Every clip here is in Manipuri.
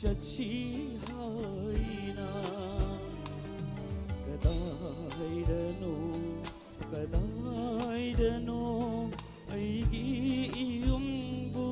ꯆꯠꯁꯤ ꯍꯥꯏꯅ ꯀꯗꯥꯏꯗꯅꯣ ꯑꯩꯒꯤ ꯌꯨꯝꯕꯨ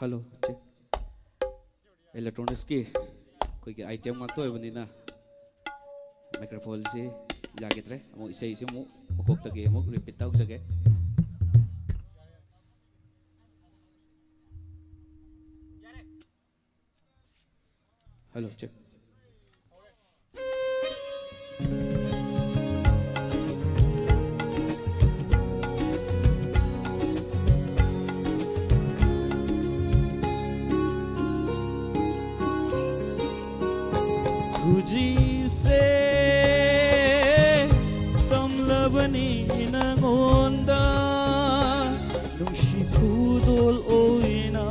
हेलो चेक इलेक्ट्रॉनिक्स की कोई के item ngak toy bani na microphone si yagitre amo isay si mo mukok tagi mo repeat tawag jage hello check Fuji se tamlabani nangonda nungshi kudol oina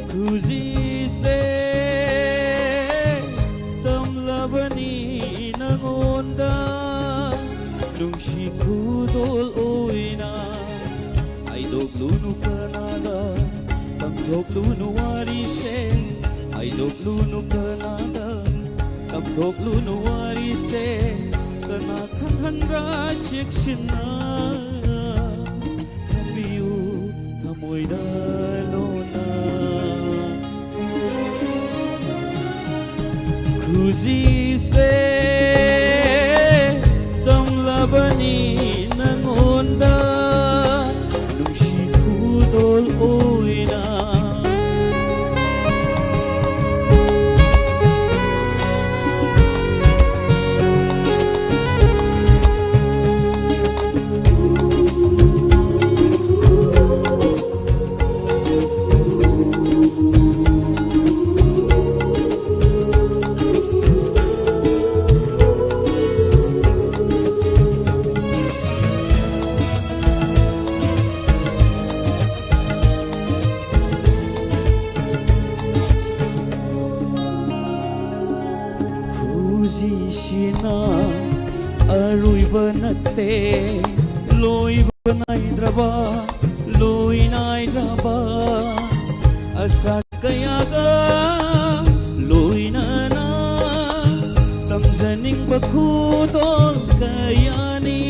Fuji se tamlabani nangonda nungshi kudol oina ay doglunu kanada tamdoglunu warise ay doglunu kanada tamdoglunu warise kana kanhandra chikshina kabiyu tamoy dalona kuzi se tamlabani nangonda nungshi kudol oina Shina arui banate loi banai draba loi nai draba asa kayaga loi nana tamjaning bakutol kayani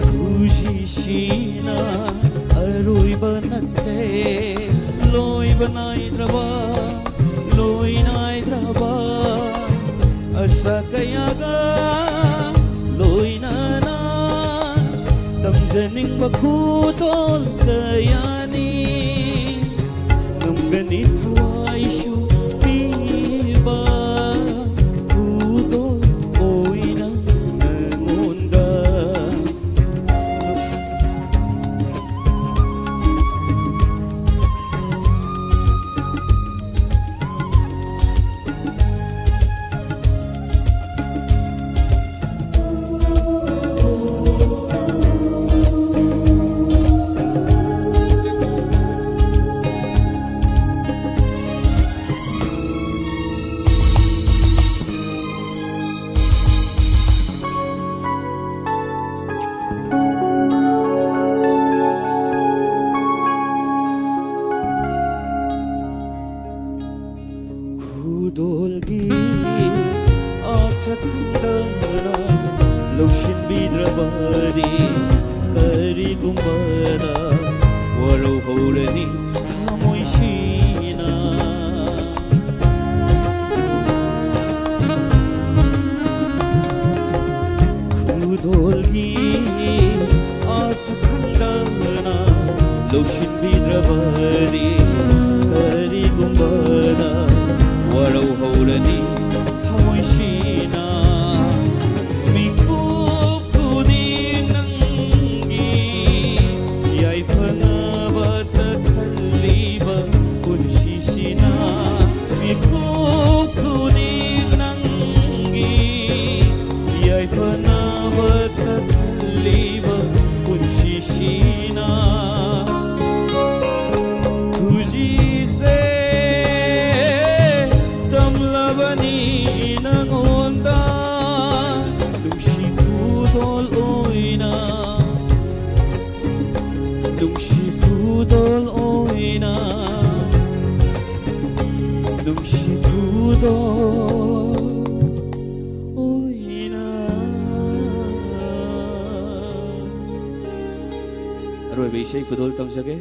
kuji shina arui banate loi banai draba loi nai draba asa kayaga loi nana tamjaning bakutol kayani nung ganit huwai shu piba kutol oy na nangunda Kudolgi atakandana lotion bidrabari kari gumbara waro holani amoy shina Kudolgi atakandana lotion bidrabari kari gumbara waro holani amoy shina mikup kudin nanggi rồi vì xây của đôi tâm sẽ ghé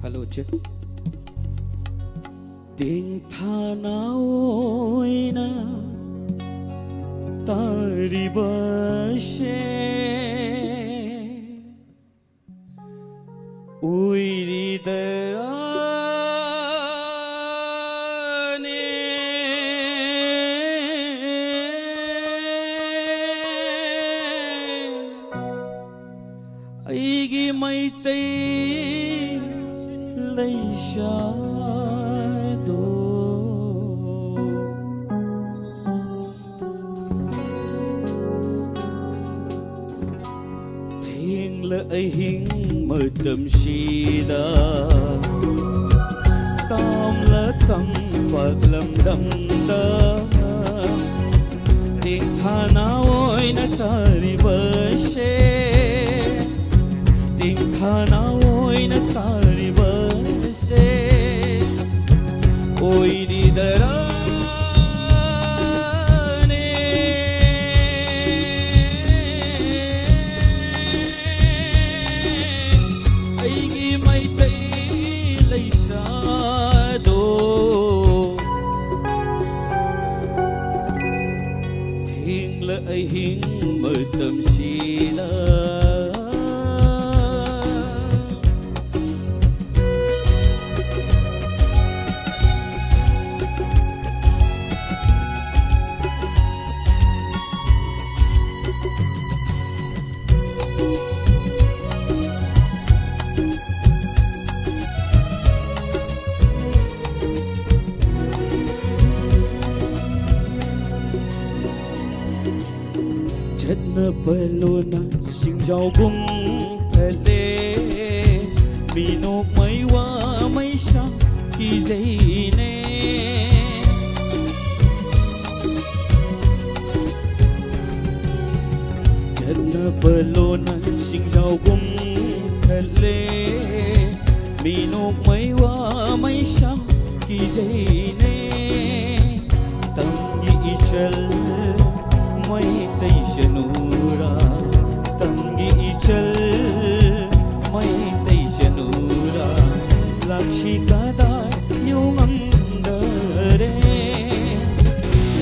hello check tiếng tha ôi na tari bashe uiri aigi mai tei lei shadow thiên lợi hình mơ tâm sida tam lỡ tâm bạc lâm đâm đơ tiếng tha ôi na tari bashe tiếng tha ôi na tari bashe ôi đi darane aigi mai tei lei shadow thiên lợi hình mơ tâm sida chất nơ bơi luôn xin giàu cũng thật lệ vì nộp mấy qua mấy sắc khi dây nè chất nơ bơi luôn xin giàu cũng thật lệ vì nộp mấy qua mấy sắc khi dây nè tâm nghĩ chân mai tây shanura tâm nghĩ chal mai tây shanura lakshi kada yêu ngâm đời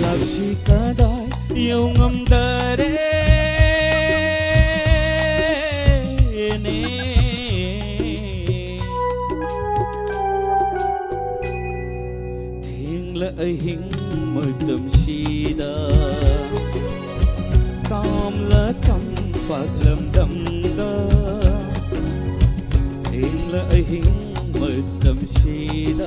lakshi kada yêu ngâm đời thiên lợi hình mơ tâm sida tam lỡ tâm bạc lâm đâm đơ thiên lợi hình mơ tâm sida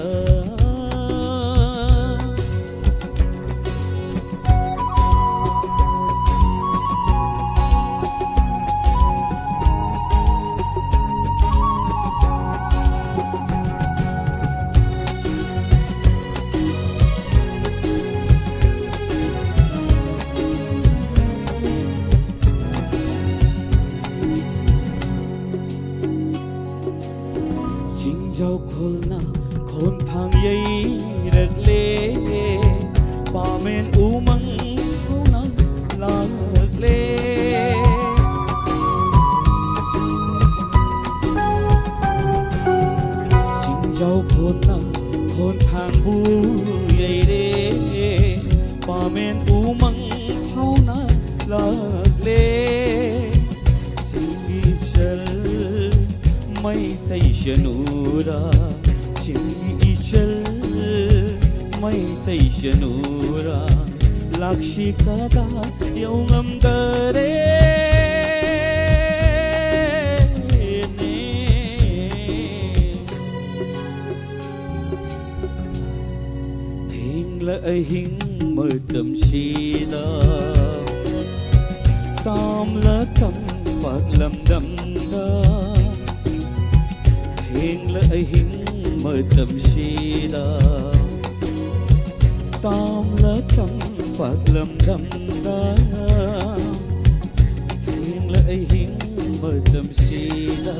dâu khôn na khôn thang dây rực lê pa men u măng khâu na la rực lê xin dâu khôn na khôn thang bu dây rê pa men u măng khâu na la rực lê xin ghi chân mai tây shanura chingi chal mai tây shanura lakshi kada yêu ngâm dare thiên lợi hình mơ tâm sida tam lỡ tâm ꯄꯥꯛꯂꯝꯗꯝꯗ ꯊꯦꯡꯂ ꯑꯍꯤꯡ ꯃꯇꯝꯁꯤꯗ ꯇꯥꯝꯂ ꯄꯥꯛꯂꯝꯗꯝꯗ ꯊꯦꯡꯂ ꯑꯍꯤꯡ ꯃꯇꯝꯁꯤꯗ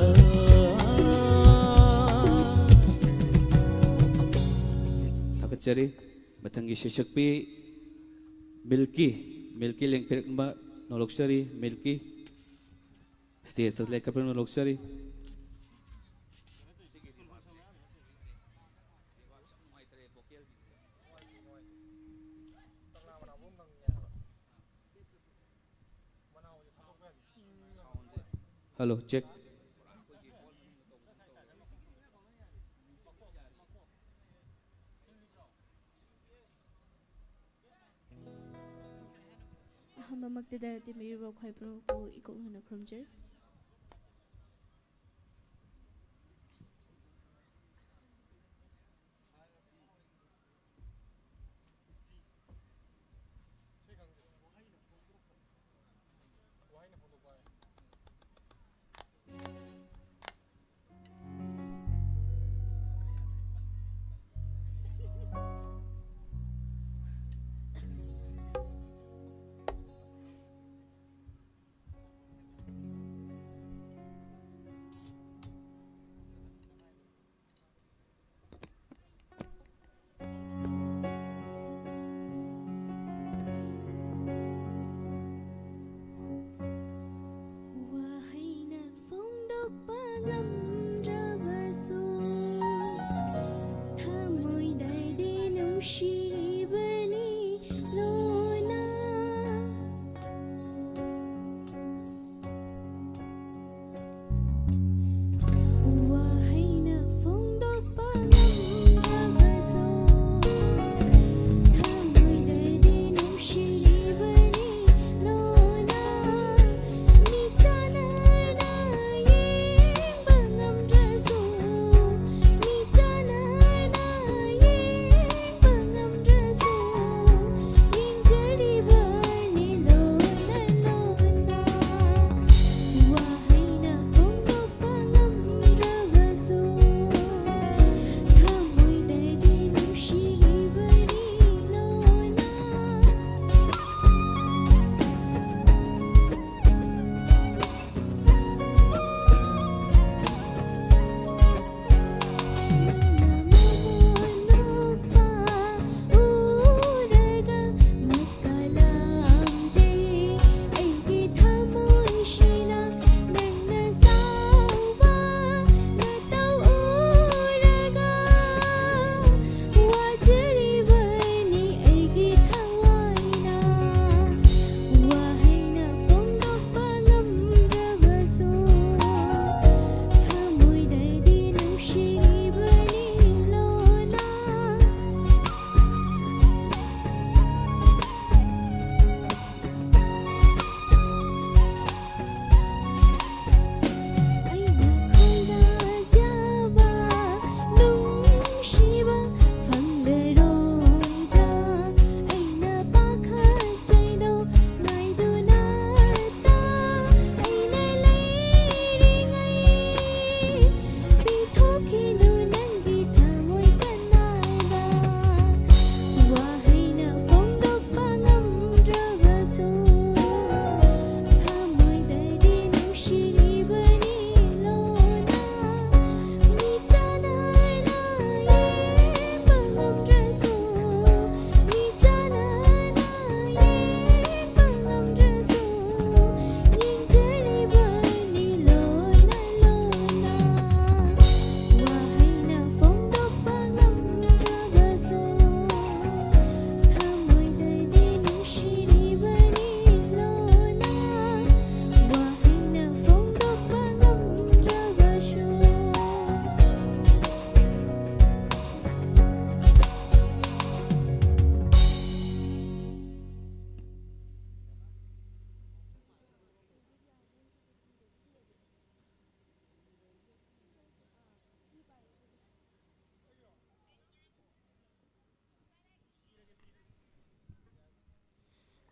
ꯊꯥꯒꯠꯆꯔꯤ ꯃꯊꯪꯒꯤ ꯁꯩꯁꯛꯄꯤ ꯃꯤꯜꯀꯤ ꯂꯦꯡꯊꯔꯛꯕ ꯅꯣꯂꯣꯛꯆꯔꯤ ꯃꯤꯜꯀꯤ ꯁ꯭ꯇꯦꯖꯇ ꯂꯦꯞꯈꯠꯄ ꯅꯣꯂꯣꯛꯆꯔꯤ हेलो चेक ꯑꯍꯥꯟꯕꯃꯛꯇꯗ ꯇꯤꯝꯕꯤꯔꯤꯕ ꯈ꯭ꯋꯥꯏ ꯄꯨꯔꯛꯄꯨ ꯏꯀꯣꯛꯅꯅ ꯈꯨꯔꯨꯝꯖꯔꯤ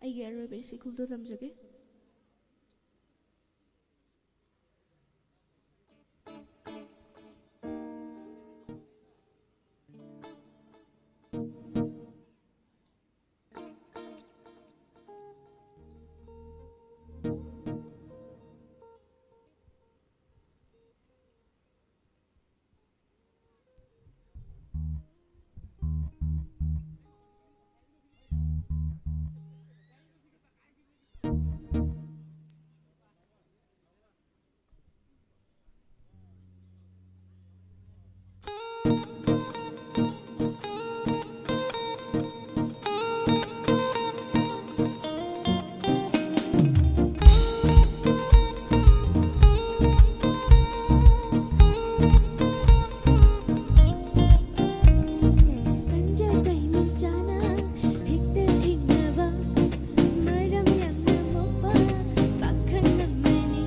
ꯑꯩꯒꯤ ꯑꯔꯣꯏꯕ ꯏꯁꯩ ꯈꯨꯜꯗꯨ ꯇꯝꯖꯒꯦ Kanjatay minchana hekta thingnawa maram yamna mopa pakhan namani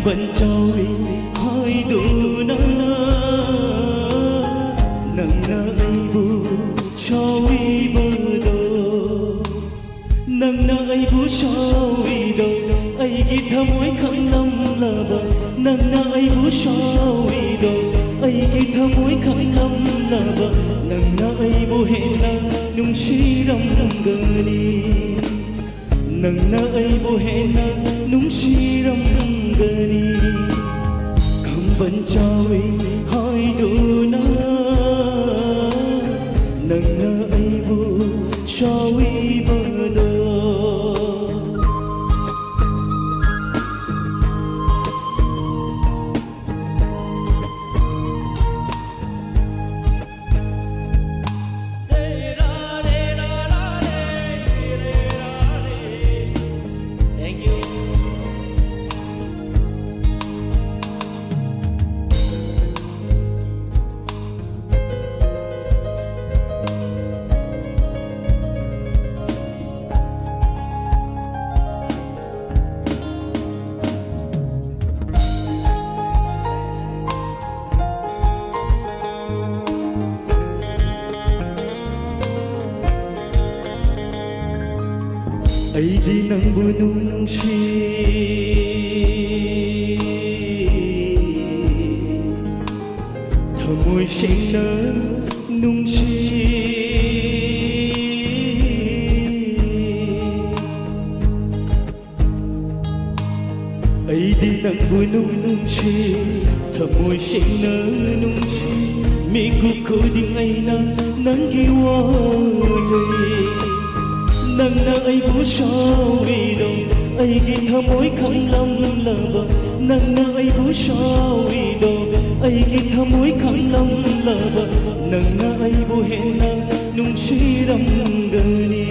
ꯈꯝꯕꯟꯖꯥꯎꯔꯤ ꯍꯥꯏꯗꯨꯅ ꯅꯪꯅ ꯑꯩꯕꯨ ꯁꯥꯎꯕꯤꯕꯗꯣ ꯅꯪꯅ ꯑꯩꯕꯨ ꯁꯥꯎꯕꯤꯗꯣ ꯑꯩꯒꯤ ꯊꯃꯣꯏ ꯈꯪꯂꯝꯂꯕ ꯅꯪꯅ ꯑꯩꯕꯨ ꯁꯥꯎꯕꯤꯗꯣ ꯑꯩꯒꯤ ꯊꯃꯣꯏ ꯈꯪꯂꯝꯂꯕ ꯅꯪꯅ ꯑꯩꯕꯨ ꯍꯦꯟꯅ ꯅꯨꯡꯁꯤꯔꯝꯒꯅꯤ ꯅꯪꯅ ꯑꯩꯕꯨ ꯍꯦꯟꯅ ꯅꯨꯡꯁꯤꯔꯝꯒꯅꯤ ꯈꯝꯕꯟꯖꯥꯎꯔꯤ ꯍꯥꯏꯗꯨꯅ ꯅꯪꯅ ꯑꯩꯕꯨ ꯁꯥꯎꯕꯤꯕꯗꯣ ꯑꯩꯗꯤ ꯅꯪꯕꯨ ꯅꯨꯡꯁꯤ ꯊꯃꯣꯏ ꯁꯦꯡꯅ ꯅꯨꯡꯁꯤ ꯑꯩꯗꯤ ꯅꯪꯕꯨ ꯅꯨꯡꯁꯤ ꯊꯃꯣꯏ ꯁꯦꯡꯅ ꯅꯨꯡꯁꯤ ꯃꯤꯀꯨꯞ ꯈꯨꯗꯤꯡ ꯑꯩꯅ ꯅꯪꯒꯤ ꯋꯥꯖꯩ ꯅꯪꯅ ꯑꯩꯕꯨ ꯁꯥꯎꯕꯤꯗꯣ ꯑꯩꯒꯤ ꯊꯃꯣꯏ ꯈꯪꯂꯝꯂꯕ ꯅꯪꯅ ꯑꯩꯕꯨ ꯁꯥꯎꯕꯤꯗꯣ ꯑꯩꯒꯤ ꯊꯃꯣꯏ ꯈꯪꯂꯝꯂꯕ ꯅꯪꯅ ꯑꯩꯕꯨ ꯍꯦꯟꯅ ꯅꯨꯡꯁꯤꯔꯝꯒꯅꯤ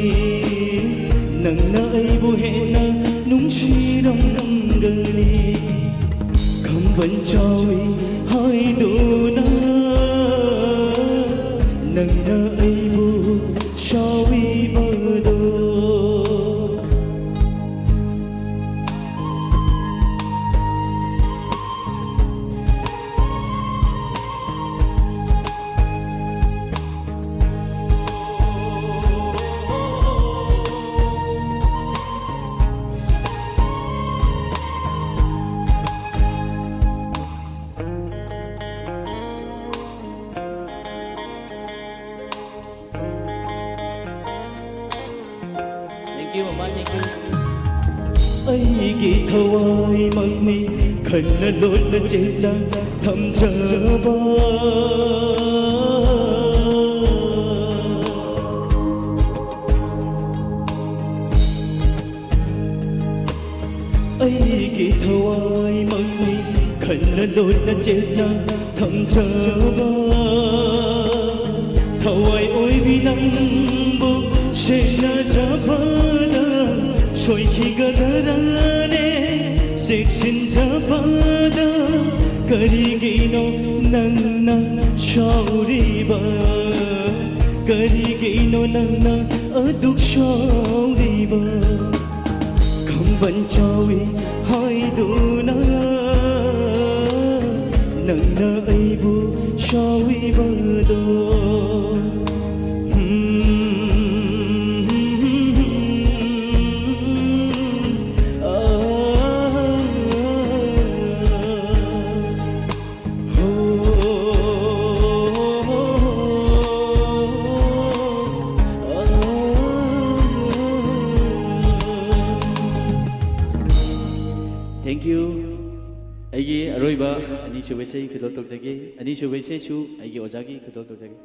ꯅꯪꯅ ꯑꯩꯕꯨ ꯍꯦꯟꯅ ꯅꯨꯡꯁꯤꯔꯝꯒꯅꯤ ꯈꯝꯕꯟꯖꯥꯎꯔꯤ ꯍꯥꯏꯗꯨꯅ ꯅꯪꯅ ꯑꯩꯕꯨ ꯁꯥꯎꯕꯤꯕꯗꯣ ꯑꯩꯒꯤ ꯊꯋꯥꯏꯃꯛꯅꯤ ꯈꯟꯅ ꯂꯣꯠꯅ ꯆꯦꯠꯅ ꯊꯝꯖꯕ ꯑꯩꯒꯤ ꯊꯋꯥꯏꯃꯛꯅꯤ ꯈꯟꯅ ꯂꯣꯠꯅ ꯆꯦꯠꯅ ꯊꯝꯖꯕ ꯊꯋꯥꯏ ꯑꯣꯏꯕꯤ ꯅꯪꯕꯨ ꯁꯦꯟꯅꯖꯕꯗ ꯁꯣꯏꯈꯤꯒꯗꯔꯅꯦ ꯆꯦꯛꯁꯤꯟꯖꯕꯗ ꯀꯔꯤꯒꯤꯅꯣ ꯅꯪꯅ ꯁꯥꯎꯔꯤꯕ ꯀꯔꯤꯒꯤꯅꯣ ꯅꯪꯅ ꯑꯗꯨꯛ ꯁꯥꯎꯔꯤꯕ ꯈꯝꯕꯟꯖꯥꯎꯔꯤ ꯍꯥꯏꯗꯨꯅ ꯅꯪꯅ ꯑꯩꯕꯨ ꯁꯥꯎꯕꯤꯕꯗꯣ Thank you. ꯑꯩꯒꯤ ꯑꯔꯣꯏꯕ ꯑꯅꯤꯁꯨꯕ ꯏꯁꯩ ꯈꯨꯗꯣꯜ ꯇꯧꯖꯒꯦ ꯑꯅꯤꯁꯨꯕ ꯏꯁꯩꯁꯨ ꯑꯩꯒꯤ ꯑꯣꯖꯥꯒꯤ ꯈꯨꯗꯣꯜ ꯇꯧꯖꯒꯦ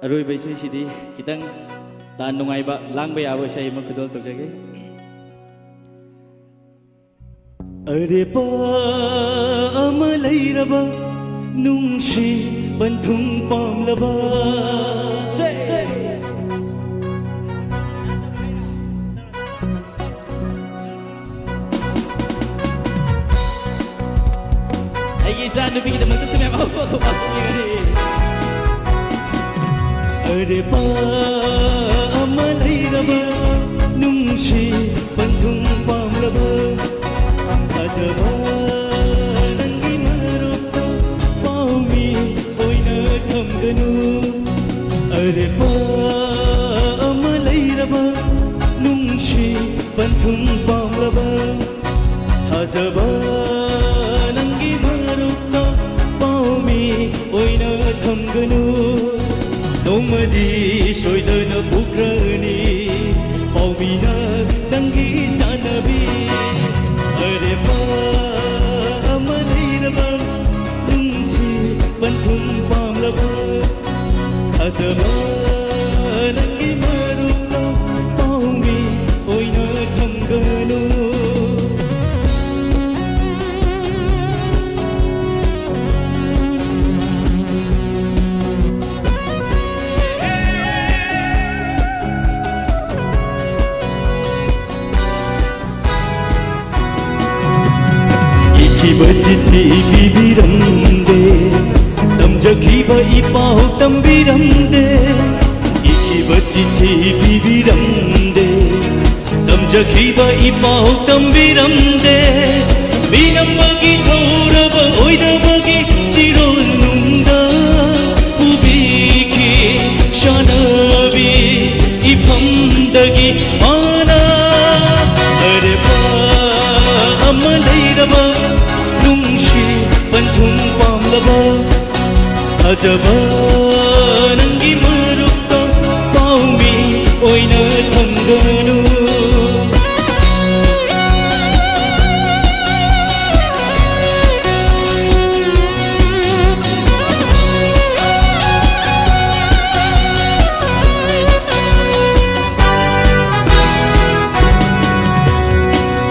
ꯑꯔꯣꯏꯕ ꯏꯁꯩꯁꯤꯗꯤ ꯈꯤꯇꯪ तान नुंगाइबा लांगबा याबा इसाई अमा खदोल तौजगे अरे पा अमा लैरबा नुंशी बंधुम पामलबा अगी सा नुपी द मत सुने मा को अरे पा अमा लैरबा नुंशी बंधुम पामलबा अजबा नंगी मरुपा पाउमी ओइना थमगनु अरे पा अमा लैरबा नुंशी बंधुम पामलबा अजबा नंगी मरुपा पाउमी ओइना थमगनु नोमदी सोइदन पुक्रनी पाउमीना नंगी जानबी अरे पा अमा लैरबा नुंशी बंधुम पामलबा अजबा नंगी मरुपा पाउमी ओइना थमगनु चिठी बिबिरंदे तमजखिबा इपाउ तंबिरंदे इखिबा चिठी बिबिरंदे तमजखिबा इपाउ तंबिरंदे बिनमगी थौरबा ओइदबगी चिरोल नुंदा उबिखि शानबी इफमदगी आना अरे पा अमा लैरबा नुंशी बंधुम पामलबा अजबा नंगी मरुपा पाउमी ओइना थमगनु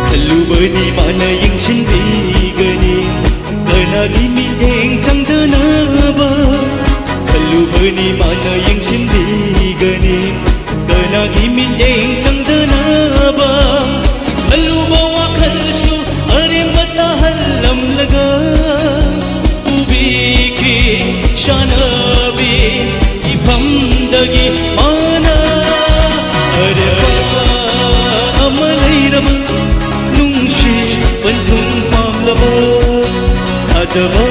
खल्लुबनी माना यिंगशिनबीगनी कनागी मिथें चंगदनबा खल्लुबनी माना यिंगशिनबीगनी कनागी मिथें चंगदनबा खल्लुबा वाखलसु अरे मता हल्लमलगा उबिखि शानबी इफमदगी आना अरे पा अमा लैरबा नुंशी बंधुम पामलबा अजबा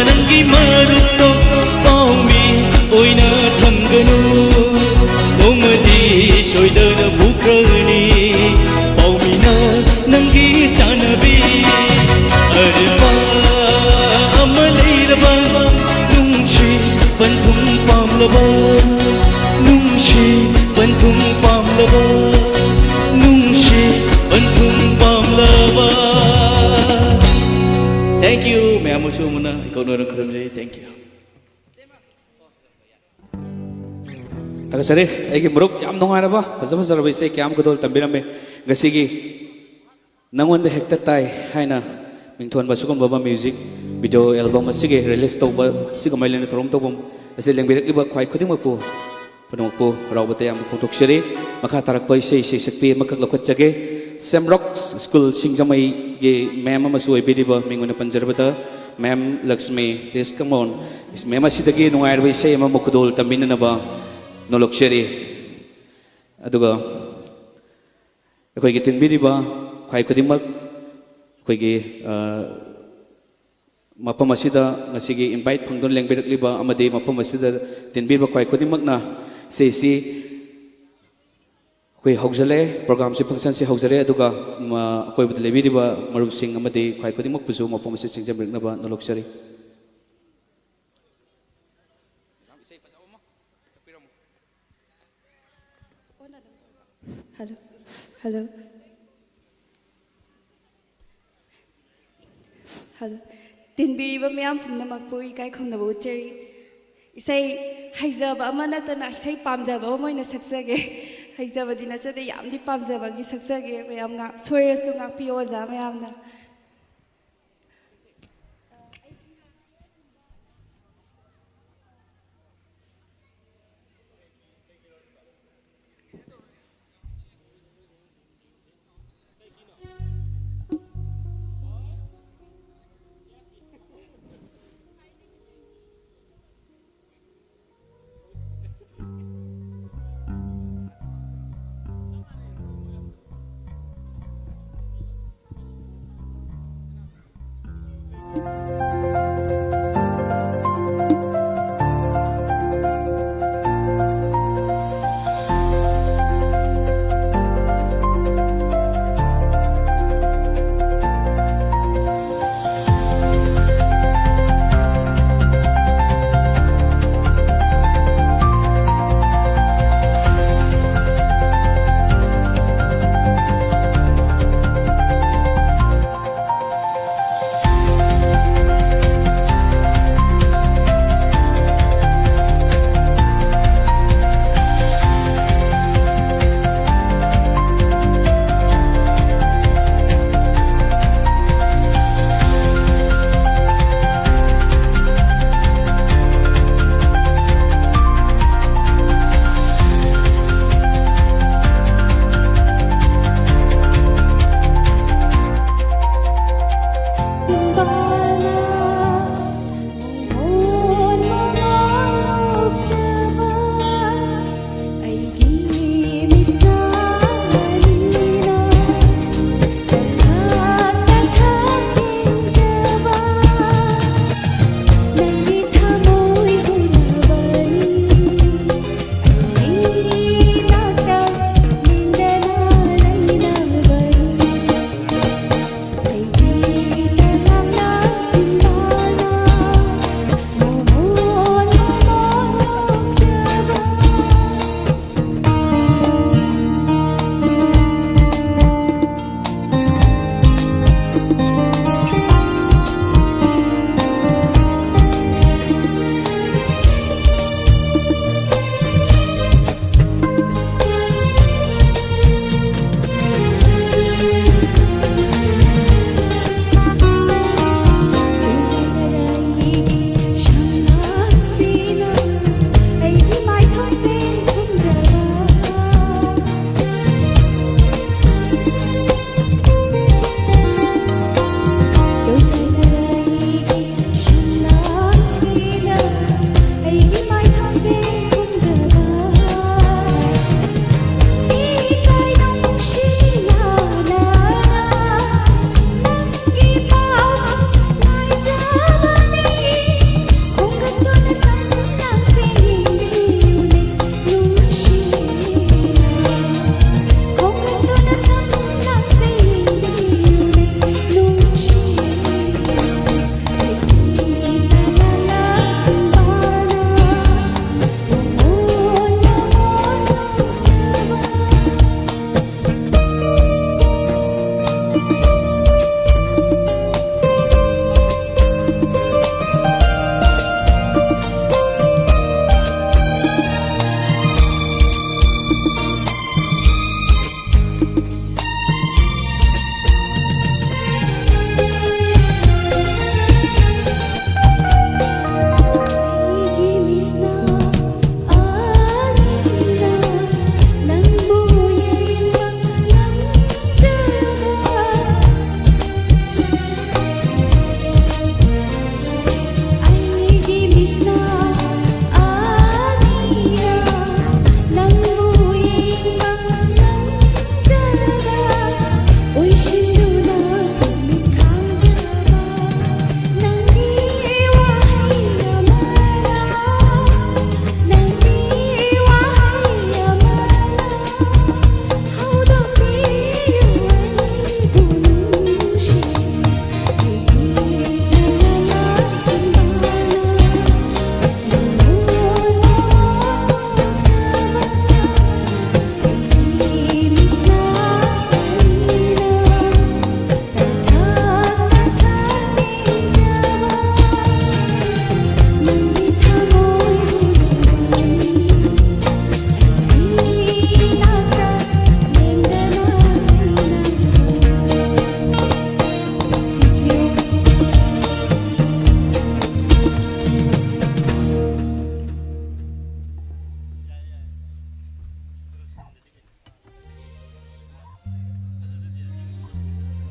नंगी मरुपा पाउमी ओइना थमगनु नोमदी सोइदन पुक्रनी पाउमीना नंगी जानबी अरे पा अमा लैरबा नुंशी बंधुम पामलबा नुंशी बंधुम पामलबा नुंशी बंधुम पामलबा थैंक यू मैं मुसु मुना इकोनोर खरमजे थैंक यू तगसरे एगी मुरुप याम नुंगाइरबा फजब फजरब इसे क्याम खदोल तंबिरमे गसिगी नंगोंद हेक्ता ताई हाइना मिंथोन बसुगम बाबा म्यूजिक वीडियो एल्बम असिगे रिलीज तौबा सिगमैलेन तोरम तौबम असे लेंबिरकलिबा ख्वाइ खुदिमकपु पनमकपु रावबते याम फोटोक्सरी मखा तारकपा इसे शक्ति मखक लखतजगे सेमरॉक स्कूल सिंगजमई गे मैम अमसु ओइबिरिबा मिंगोन पंजरबता ma'am Lakshmi please come on इस मैम असिदगी नुंगाइरबा इसे अमा मुखदोल तंबिननबा नोलक्सरी अदुगा अखोइगे तिनबिरिबा ख्वाइ खुदिमक अखोइगे मफम असिदा ngasiगी इनवाइट फंगदोन लेंबिरकलिबा अमदे मफम असिदा तिनबिरिबा ख्वाइ खुदिमकना सेसी कोई हौजले प्रोग्राम से फंक्शन से हौजरे अदुगा कोई लेबिरिबा मरुप सिंग अमदे ख्वाइ खुदिमक पुसु मफम से सिंगजमरकनबा नोलक्सरी हेलो हेलो हेलो तिनबिरिबा मयाम पुमनमकपु इकाइ खमनबा उच्चरी isai haijaba ama natana isai pamjaba ama moina saksage haijabadi nachade yamdi pamjabagi saksage mayamna soirasu ngakpi oja mayamna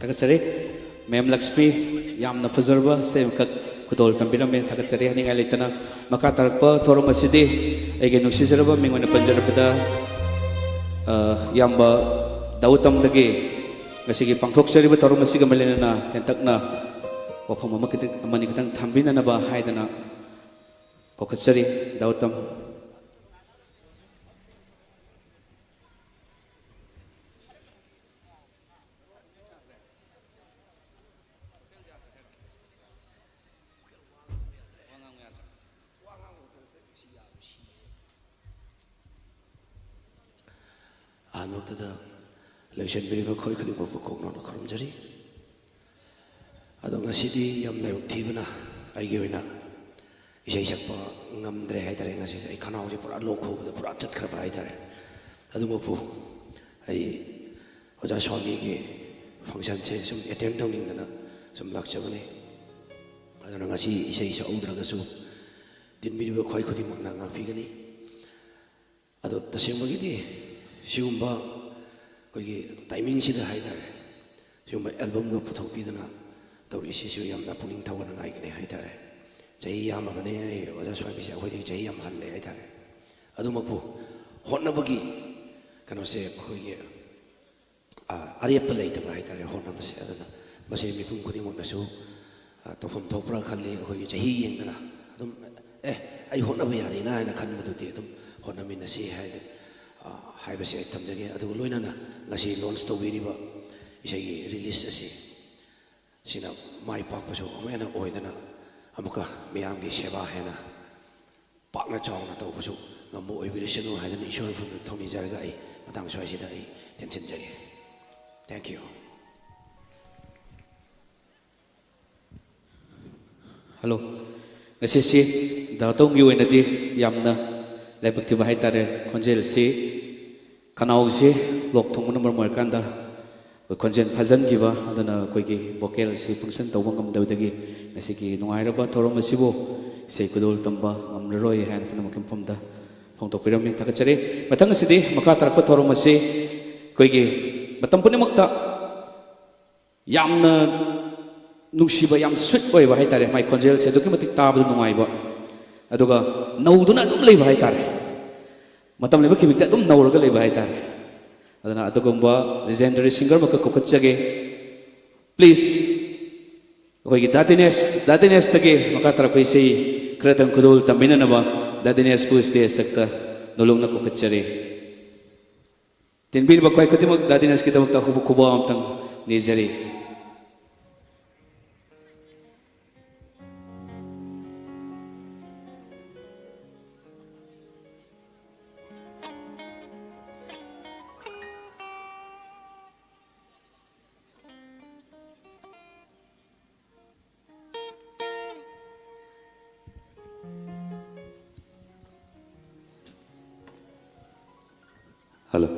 ꯊꯥꯒꯠꯆꯔꯤ ꯃꯦꯝ ꯂꯛꯁꯃꯤ ꯌꯥꯝꯅ ꯐꯖꯔꯕ ꯁꯦꯝꯈꯛ ꯈꯨꯗꯣꯜ ꯇꯝꯕꯤꯔꯝꯃꯦ ꯊꯥꯒꯠꯆꯔꯤ ꯍꯥꯏꯅꯤꯡꯉꯥꯏ ꯂꯩꯇꯅ ꯃꯈꯥ ꯇꯥꯔꯛꯄ ꯊꯧꯔꯝ ꯑꯁꯤꯗꯤ ꯑꯩꯒꯤ ꯅꯨꯡꯁꯤꯖꯔꯕ ꯃꯤꯡ ꯑꯣꯏꯅ ꯄꯟꯖꯔꯛꯄꯗ ꯌꯥꯝꯕ ꯗꯥꯎꯇꯝꯗꯒꯤ ꯉꯁꯤꯒꯤ ꯄꯥꯡꯊꯣꯛꯆꯔꯤꯕ ꯊꯧꯔꯝ ꯑꯁꯤꯒ ꯃꯔꯤ ꯂꯩꯅꯅ ꯇꯦꯟꯇꯛꯅ ꯋꯥꯐꯝ ꯑꯃꯅꯤ ꯈꯤꯇꯪ ꯊꯝꯕꯤꯅꯅꯕ ꯍꯥꯏꯗꯅ ꯀꯧꯈꯠꯆꯔꯤ ꯗꯥꯎꯇꯝ ꯑꯍꯥꯟꯕꯗ ꯂꯩꯁꯟꯕꯤꯔꯤꯕ ꯑꯩꯈꯣꯏ ꯈꯨꯗꯤꯡꯃꯛꯄꯨ ꯀꯣꯛꯅꯅ ꯈꯨꯔꯨꯝꯖꯔꯤ ꯑꯗꯣ ꯉꯁꯤꯗꯤ ꯌꯥꯝ ꯂꯥꯏꯕꯛ ꯊꯤꯕꯅ ꯑꯩꯒꯤ ꯑꯣꯏꯅ ꯏꯁꯩ ꯁꯛꯄ ꯉꯝꯗ꯭ꯔꯦ ꯍꯥꯏꯇꯥꯔꯦ ꯉꯁꯤꯁꯦ ꯑꯩ ꯈꯅꯥꯎꯁꯦ ꯄꯨꯔꯥ ꯂꯣꯛ ꯈꯨꯕꯗ ꯄꯨꯔꯥ ꯆꯠꯈ꯭ꯔꯕ ꯍꯥꯏꯇꯥꯔꯦ ꯑꯗꯨꯃꯛꯄꯨ ꯑꯩ ꯑꯣꯖꯥ ꯁ꯭ꯋꯥꯃꯤꯒꯤ ꯐꯪꯁꯟꯁꯦ ꯁꯨꯝ ꯑꯦꯇꯦꯝ ꯇꯧꯅꯤꯡꯗꯅ ꯁꯨꯝ ꯂꯥꯛꯆꯕꯅꯤ ꯑꯗꯨꯅ ꯉꯁꯤ ꯏꯁꯩ ꯁꯛꯍꯧꯗ꯭ꯔꯒꯁꯨ ꯇꯤꯟꯕꯤꯔꯤꯕ ꯑꯩꯈꯣꯏ ꯈꯨꯗꯤꯡꯃꯛꯅ ꯉꯥꯛꯄꯤꯒꯅꯤ ꯑꯗꯣ ꯇꯁꯦꯡꯕꯒꯤꯗꯤ सिगुम्बा कोई टाइमिंग हाइतारे सिगुम्बा एल्बमगा पुथोकपीदना तौरीसिसु यामना पुनिंग थवनागाइगने हाइतारे चही यामबने ओजा स्वामीसे अखोइदि चही याम हल्ले हाइतारे अदुमकु होन्नबगी कनोसे अखोइगे अरेप लैतबा हाइतारे होन्नबसे अदना मसे मिपुम खुदिमकनसु तौफम थोपरा खल्ली अखोइगे चही येंगना अदुम आई होन्नब यारेना हाइना खनबदुदि अदुम होन्नमिनसि हाइदे हाइबसे आई थमजगे अदुगु लोइनाना ngasi launch tawbiriba isagi release asi sina mai pakpaso amena oidana amuka miyamgi seba hena pakna chawna tawbaso ngamu oibirisanu haidana ishor fu thomi jarga ai matang swai sida ai tension jage thank you hello ngasi si dautong yu enadi yamna laibakti bahai tare konjel si kanau si lok thong number mar kanda konjen phajan giba adana koi gi vocal si function tawang ngam dawdagi ngasi ki nungairaba thorom asibo sei kudol tamba ngamroi han tana makim pamda phongtok pirami takachare mathang asidi makha tarakpa thorom asi koi gi matam punimakta yamna nungsiba yam sweet oiba hai tare mai konjel se duki matik tabdu nungaiba aduga nauduna dum leiba hai tare matam leba kibikta dum nauraga leiba hai tare adana adugumba legendary singer maka kokachage please koi dadines tage maka tarapai sei kratang kudul tamina naba dadines pu stage takta nolong na kokachare tinbir ba koi kudimak dadines kitamak ta hubu kuba amtang nizari Hello.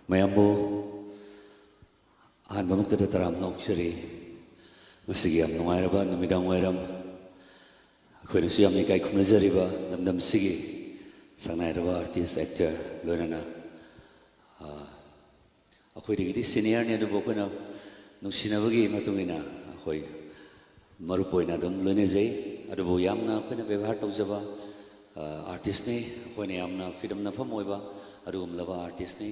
Mayambo an bamukta taram nokchari masigi am nungairaba namidang wairam akhoi nasu yam nikai khumnajariba namdam sigi sangnairaba artist actor loinana akhoi digidi senior ne adubo kona nungsinabagi matungina akhoi marupoina dum loinejai adubo yamna akhoi na ବ୍ୟବହାର tawjaba artist ne akhoi yamna freedom na phamoiba adum laba artist ne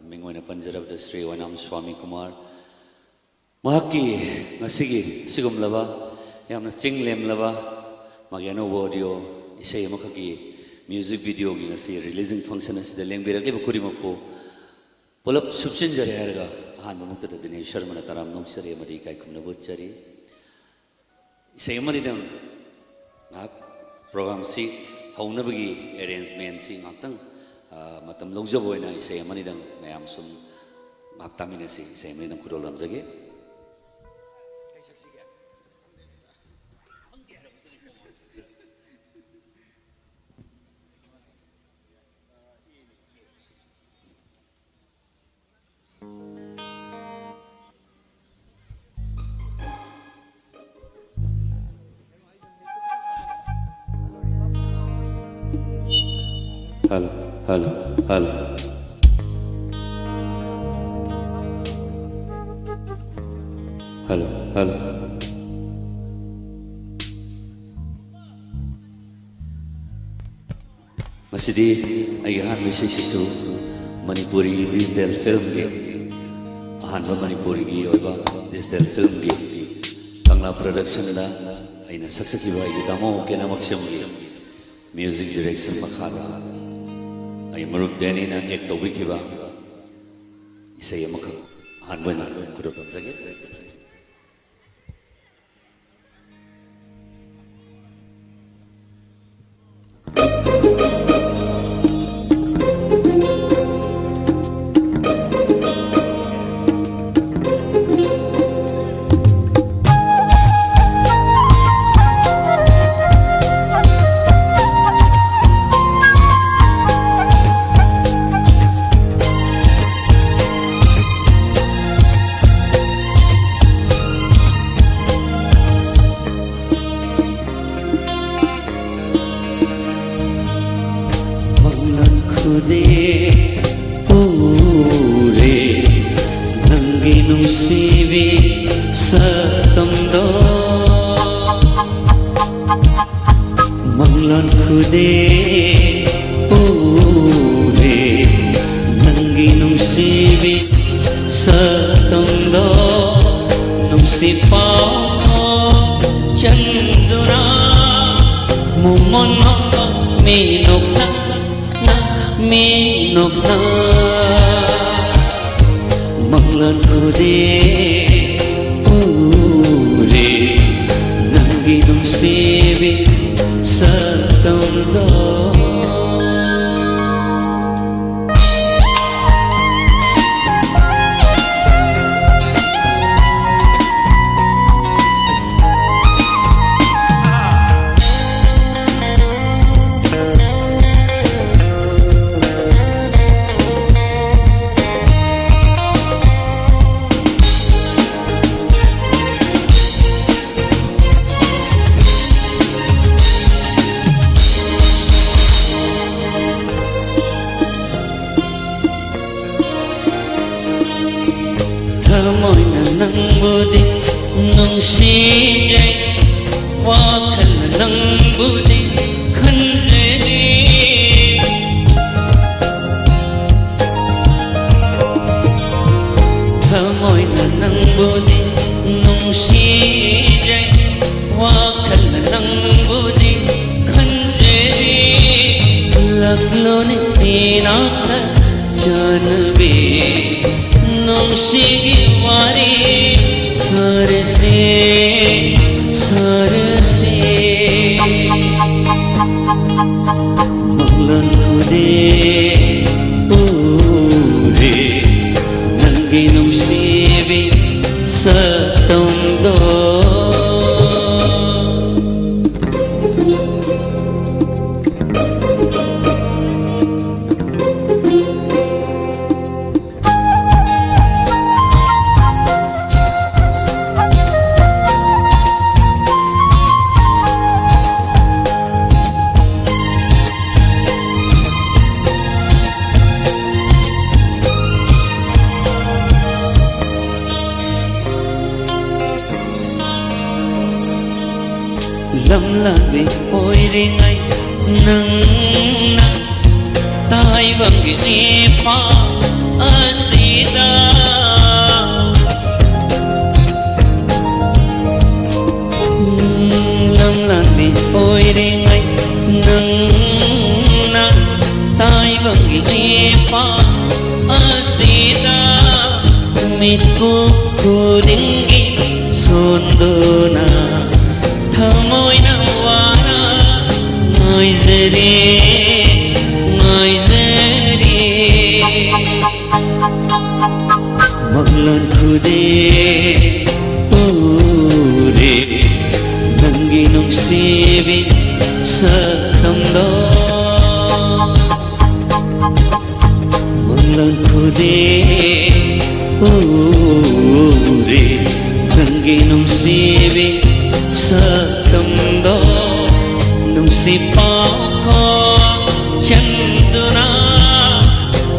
mingoi na panjarabda Sri Wanam Swami Kumar mahaki ngasigi sigum laba yamna chinglem laba magiano audio isai amakaki music video gi ngasi releasing function asida lengbirage bakurimakko polap subsin jare harga han mamukta da Dinesh Sharma na taram noksari amari kai khumna bochari isai amari dam program si haunabagi arrangement si ngakhtang matam lawjaboina isai amani dang mayam sum ngaktamina si isai amani dang khudol lamjage hello hello hello Hello, hello. Masidi ay ahanba isaysisu Manipuri digital film gi ahanba Manipuri gi oiba digital film gi Kangla production da aina saksakiba ay tamo kena maksam gi music direction makhala ay marup deni na ek tawbikiba isay amakha ahanba na kudo sage Manglan khude ure nangi nungsibi satangdo nungsipa chandura mumono minokna na minokna Manglan khude ure nangi nungsibi satangdo Moina nang budi nung sijay wakal nang budi khanjeri Moina nang budi nung sijay wakal nang budi khanjeri laglone tinakta janbe Nungshigi wari sarse sarse Manglan khude ure nangi nungsibi satangdo Lam labi oi ringai nang na tai bang gi pa asida Lam labi oi ringai nang na tai bang gi pa asida mitku kudingi sondona Thamoy na wala ngay zari Manglan khude ure nangi nungsibi satangdo Manglan khude ure nangi nungsibi satangdo nungsipa ko chandura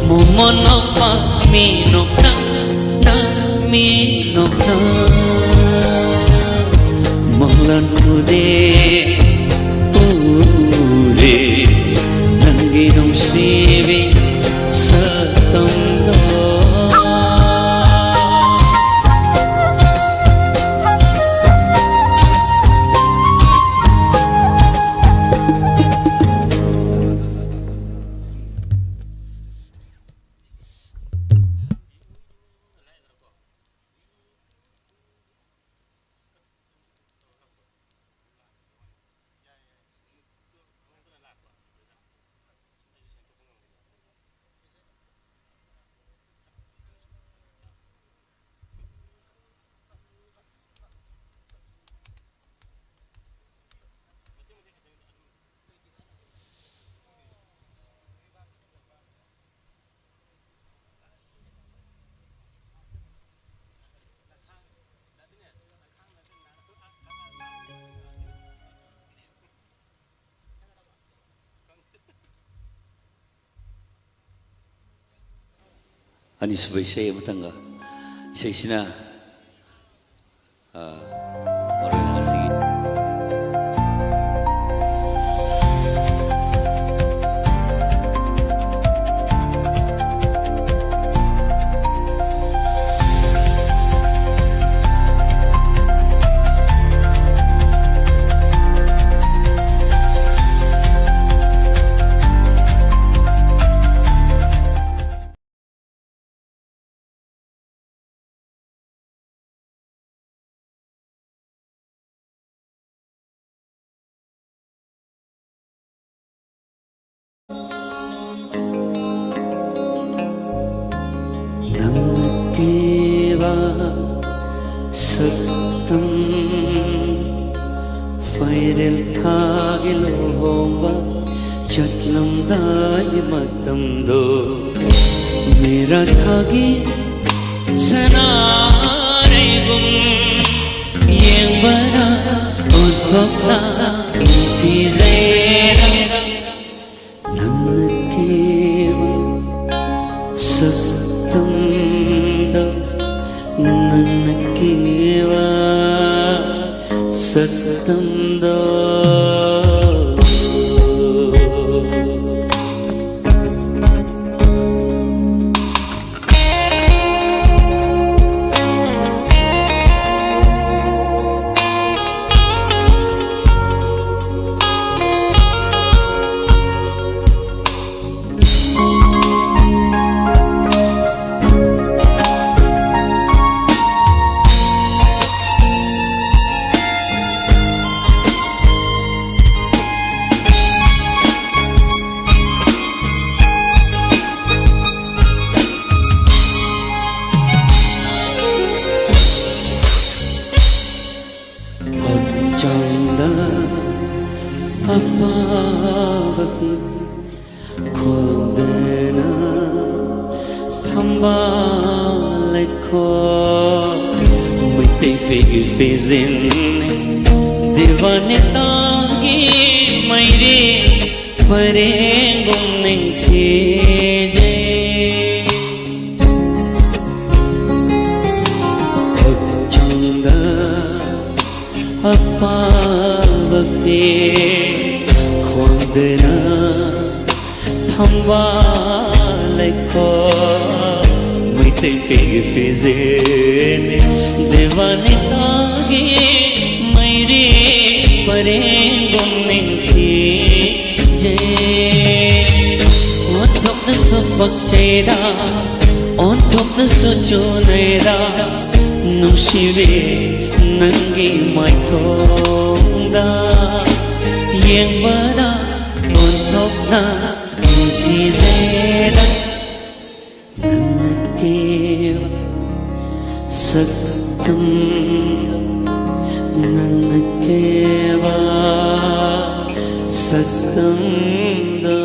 mumono pa minokna na minokna ꯎꯔꯛꯎꯗꯦ ꯎꯔꯦ ꯅꯪꯒꯤ ꯅꯨꯡꯁꯤꯕꯤ ꯁꯛꯇꯝꯗꯣ ꯑꯅꯤꯁꯨꯕ ꯏꯁꯩ ꯑꯃꯇꯪꯒ ꯏꯁꯩꯁꯤꯅ ꯃꯔꯨꯑꯣꯏꯅ ꯉꯁꯤꯒꯤ ꯁꯛꯇꯝ ꯐꯩꯔꯦꯜ ꯊꯥꯒꯤ ꯂꯨꯍꯣꯡꯕ ꯆꯠꯂꯝꯗꯥꯏ ꯃꯇꯝꯗꯣ ꯃꯦꯔꯥ ꯊꯥꯒꯤ ꯁꯅꯥꯔꯩꯒꯨꯝ ꯌꯦꯡꯕꯗ ꯑꯣꯟꯊꯣꯛꯅ ꯅꯨꯡꯁꯤꯖꯩꯔ ꯅꯪꯅ ꯊꯤꯕ ꯁꯛꯇꯝꯗꯣ ನನ್ನ ಕೇವ ಸತ್ತಂದೋ 아빠가 고대나 탐발레코 Mıhtı fegi fezin Divane tagi mayre Parengum neng teje Ochanda Apaga fe Kodena Thambaleko Mıhtı fegi fezin Divane tagi mayre Parengum neng teje Onthokna supakcheda Onthokna suchunera Nungsibe Nangi maithongda Yengbada Onthokna Nungizeda Nannakiwa Saktamda Nannakiwa Saktamda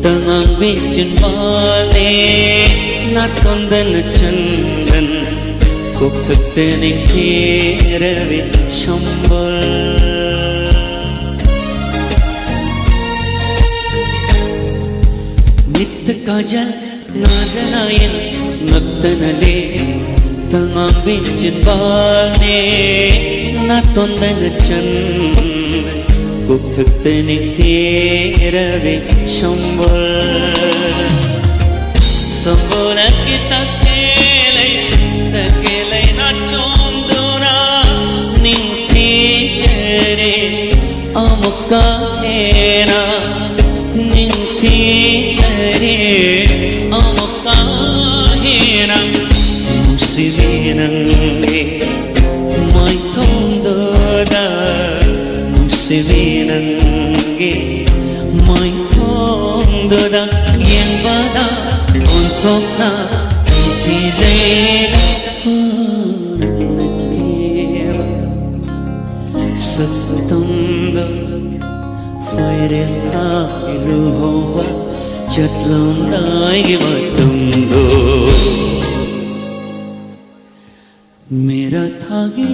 Tangang vichin bale na tondan chandan kuk thakte ning thirave shambal nit kaja nadanayan nagtanale tangang vichin bale na tondan chandan kuk thakte ning thirave shambal Sambona kita kelai na chondona ninthi jare amukka hera ninthi jare amukka hera musivinange mai thondoda musivinange mai thondoda yenbada Ontokna tizela purnakeva Sattanda fairela iluhova Chatlondai matundo Mera thage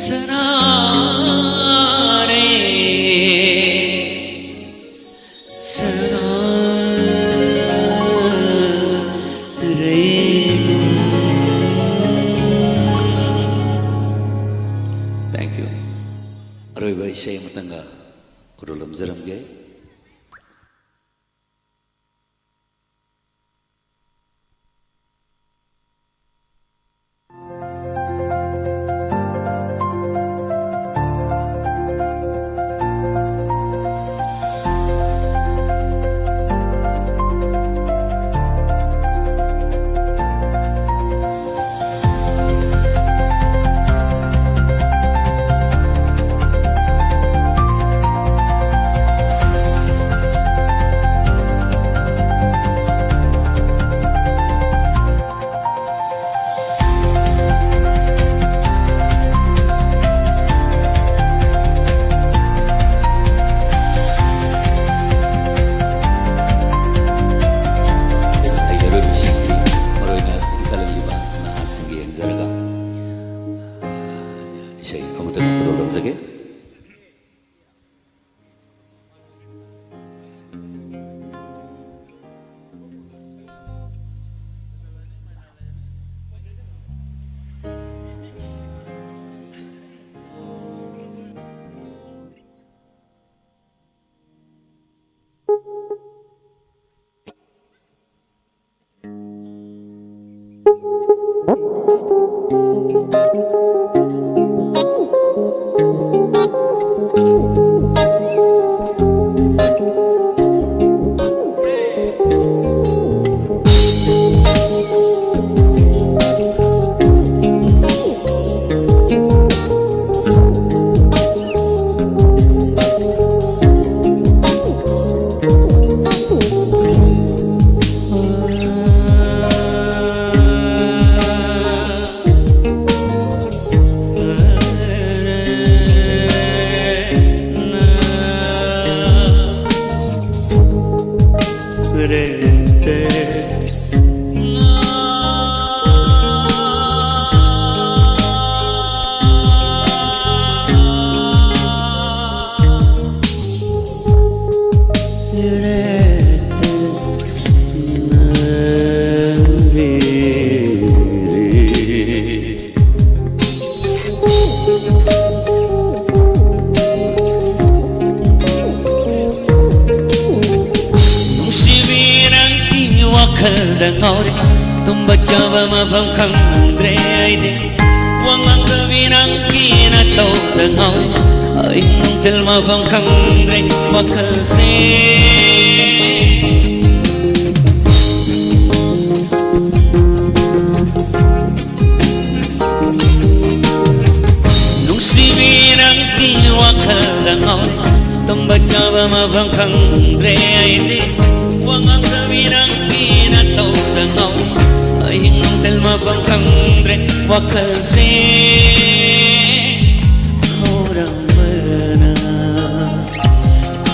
sarare Thank you. Aroiba isay matanga kurulam zaram gay.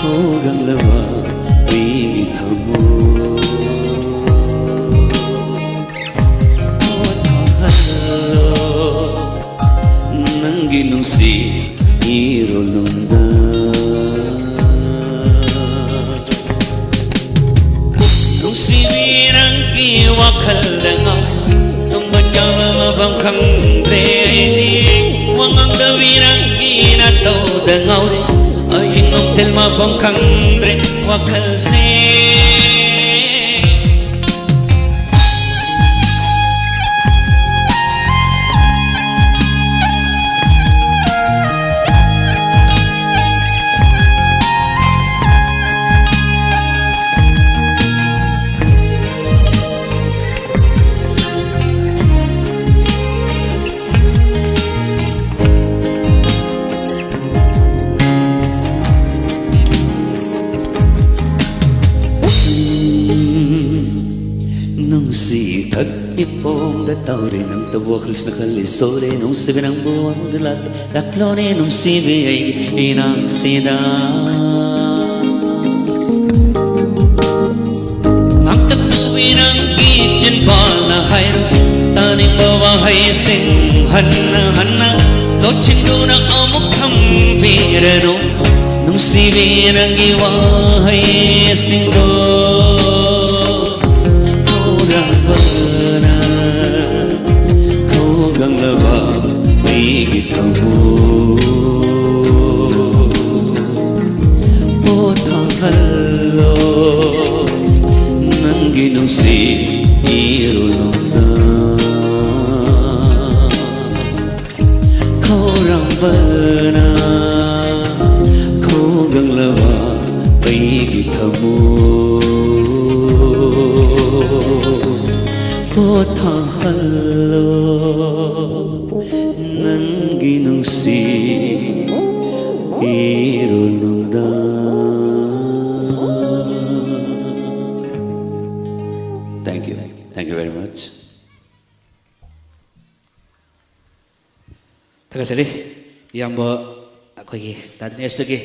khoganglawa aigi thamoi nangi nungsi irolunda nungsi wirangi wakhalda ngau tumba chama mabam khangre aidi wangangda wirangi na tawda ngau ahing nungtel mabam khangre wakhal se ipong da taure nang tawa Krishna kalisore nung sibi nang buwan dilat laklone nung sibi ay inang sida nang tatuwi nang kitchen bala hayro taning bawa hay sing hanna hanna lochin duna amuk thambirano nung sibi nang iwa hay sing do khoganglawa aigi thamoi pothallo nangi nungsi irolunda khorambana khoganglawa aigi thamoi pothallo nangi nungsi irolunda thank you very much Tagasari iyamba akogi tadne estagi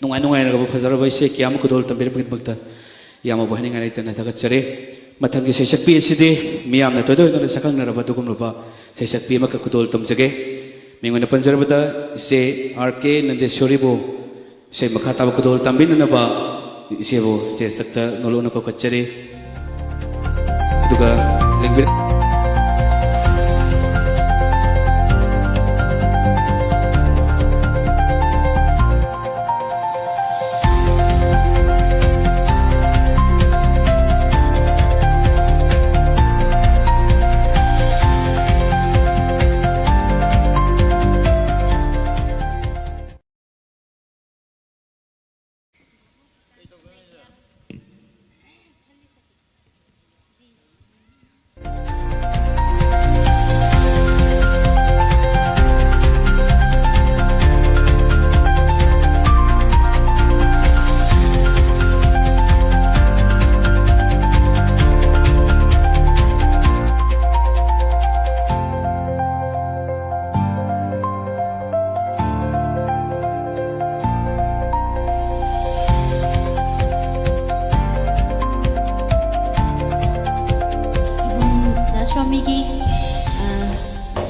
nungai nungai na fazaraba ise kiyam kudol tambir bagta iyamba bohni ngai tana tagasari mathangi sesakpi sidi miyam na todo na sakang na raba dugum rupa sesakpi maka kudol tamjage mingona panjarabada ise RK Nandeshwari bo ise makha taba kudol tambin na ba ise bo stage takta nolona ko kachari duga lingvir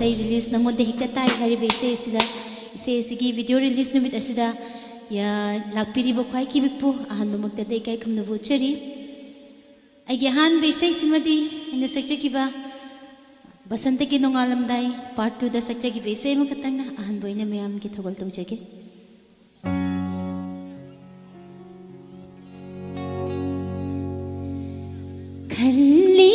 say release namo de hikta tai hari bese ise video release numit asida ya lakpiri bo khwai ki bikpu ahan bo mukta de kai khumna bo chari agi han bese simadi ina sakcha ki ba basante ki nongalam dai part 2 da sakcha ki bese mo katang na ahan bo ina mayam ki thogol tong jage khalli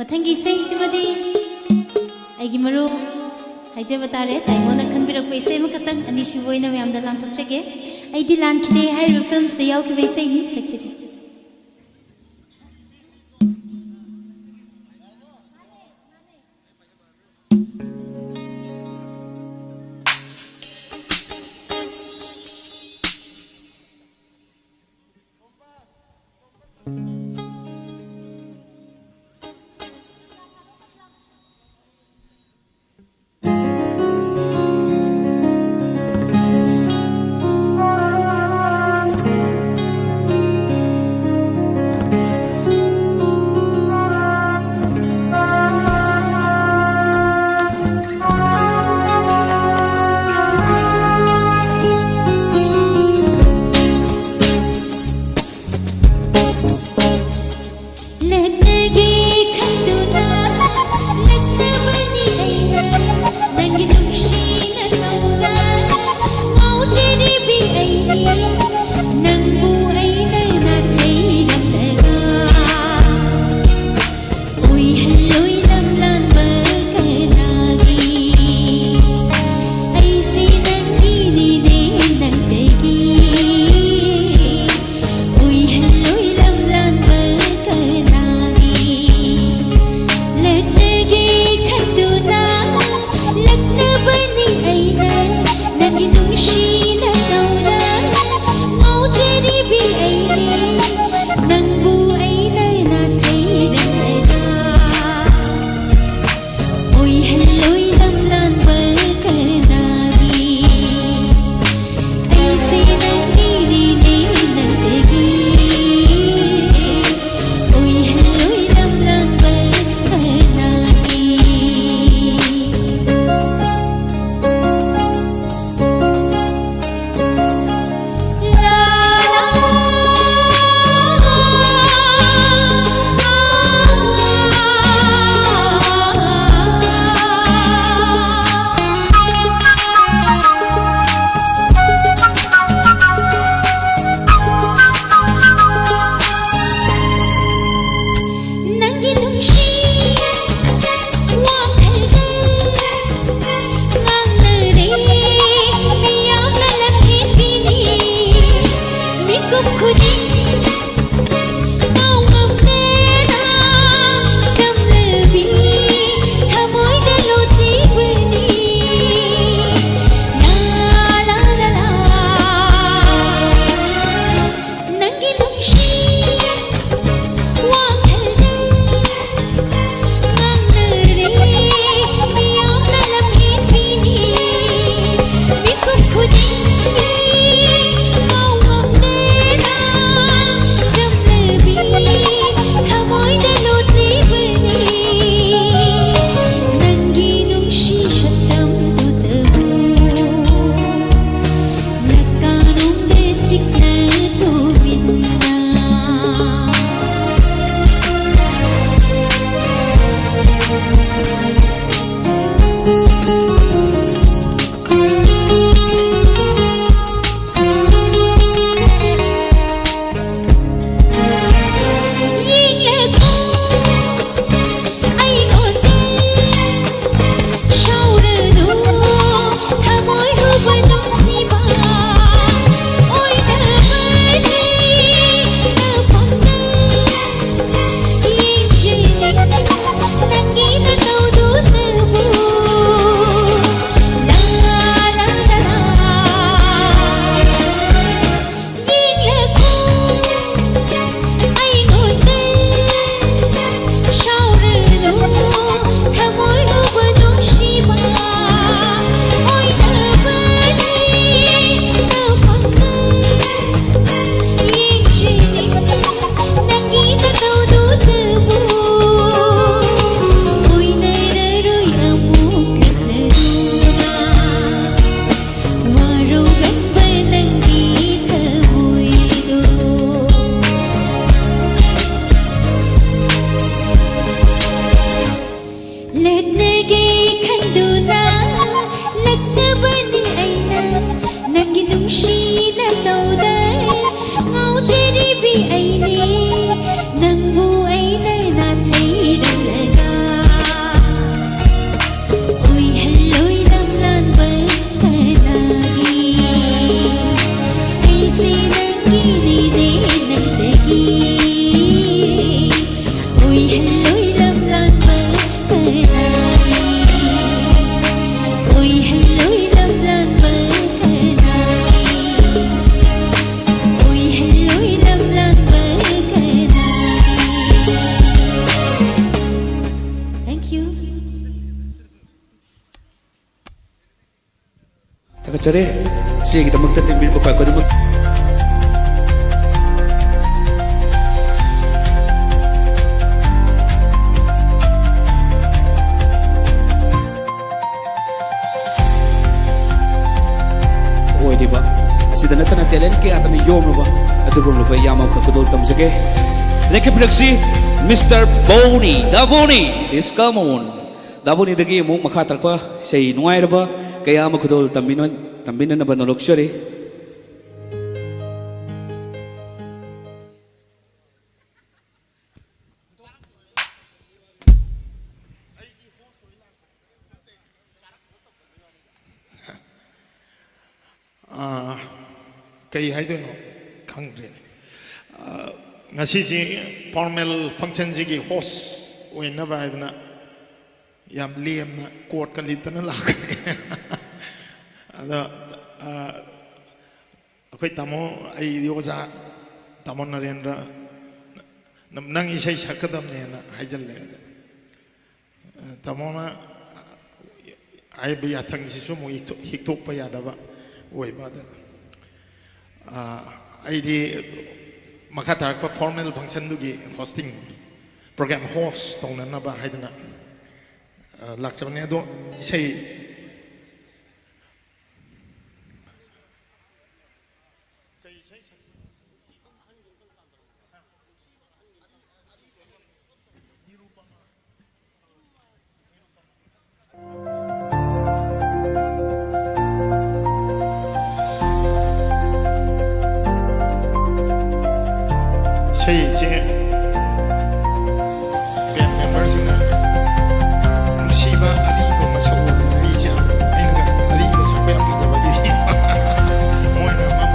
ꯃꯊꯪꯒꯤ ꯏꯁꯩꯁꯤꯃꯗꯤ ꯑꯩꯒꯤ ꯃꯔꯨꯞ ꯍꯥꯏꯖꯕ ꯇꯥꯔꯦ ꯇꯥꯏꯉꯣꯟꯗ ꯈꯟꯕꯤꯔꯛꯄ ꯏꯁꯩ ꯑꯃꯈꯛꯇꯪ ꯑꯅꯤꯁꯨꯕ ꯑꯣꯏꯅ ꯃꯌꯥꯝꯗ ꯂꯥꯟꯊꯣꯛꯆꯒꯦ ꯑꯩꯗꯤ ꯂꯥꯟꯈꯤꯗꯦ ꯍꯥꯏꯔꯤꯕ ꯐꯤꯜꯝꯁꯤꯗ ꯌꯥꯎꯈꯤꯕ ꯏꯁꯩꯅꯤ ꯁꯛꯆꯒꯦ ꯑꯩꯁꯦ ꯅꯪꯒꯤꯅꯤꯅꯦ ꯅꯪꯗꯒꯤ ꯑꯣꯏꯍꯜꯂꯣꯏ ꯂꯝꯂꯥꯟꯕ ꯀꯅꯥꯒꯤ ꯑꯣꯏꯍꯜꯂꯣꯏ ꯂꯝꯂꯥꯟꯕ ꯀꯅꯥꯒꯤ ꯑꯣꯏꯍꯜꯂꯣꯏ ꯂꯝꯂꯥꯟꯕ ꯀꯅꯥꯒꯤ. Thank you. ꯊꯥꯒꯠꯆꯔꯤ ꯏꯆꯦꯒꯤꯗꯃꯛꯇ ꯇꯦꯡꯕꯤꯔꯤꯕ ꯈ꯭ꯋꯥꯏ ꯈꯨꯗꯤꯡꯃꯛ. ꯑꯣꯏꯔꯤꯕ ꯑꯁꯤꯗ ꯅꯠꯇꯅ ꯇꯦꯂꯦꯟ ꯀꯌꯥꯗꯅ ꯌꯣꯝꯂꯨꯕ ꯑꯗꯨꯒꯨꯝꯂꯕ ꯌꯥꯝꯅ ꯈꯨꯗꯣꯜ ꯇꯝꯖꯒꯦ. ꯂꯩꯈꯤꯕꯔꯛꯁꯤ ꯃꯤꯁꯇꯔ ꯕꯣꯅꯤ ꯗ ꯕꯣꯅꯤ ꯏꯁ ꯀꯝ ꯑꯣꯟ. ꯗ ꯕꯣꯅꯤꯗꯒꯤ ꯑꯃꯨꯛ ꯃꯈꯥ ꯇꯥꯔꯛꯄ ꯏꯁꯩ ꯅꯨꯡꯉꯥꯏꯔꯕ kaya ama khudol tambina na banoloksyari. Kay haidon khangre ngasi ji formal function ji gi host oina ba ibna yam liamna court ka litana lakani ada akhoi tamo ai yoja tamo narendra nang isai sakadam ne na haijalle tamo na ai bi athang ji su mo hiktok pa yadaba oi ba da ai di makha tarak pa formal function du gi hosting program host tongna na ba haidana lakchabane do sei sei band members na musiba ali ko masaw ai siya ay nga ali ko sa kaya pisa ba di mo na ma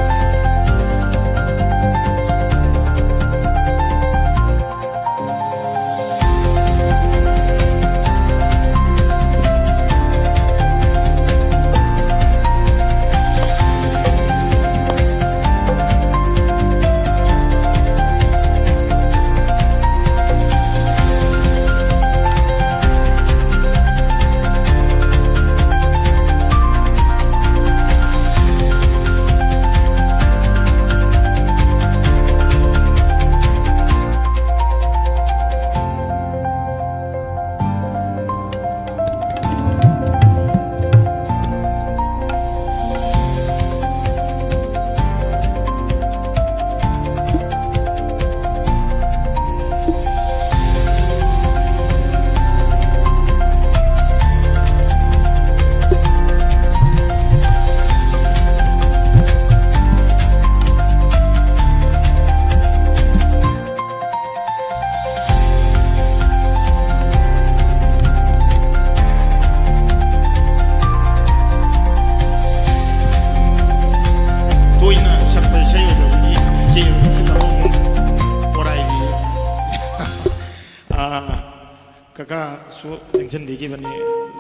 kaka su tension digi bani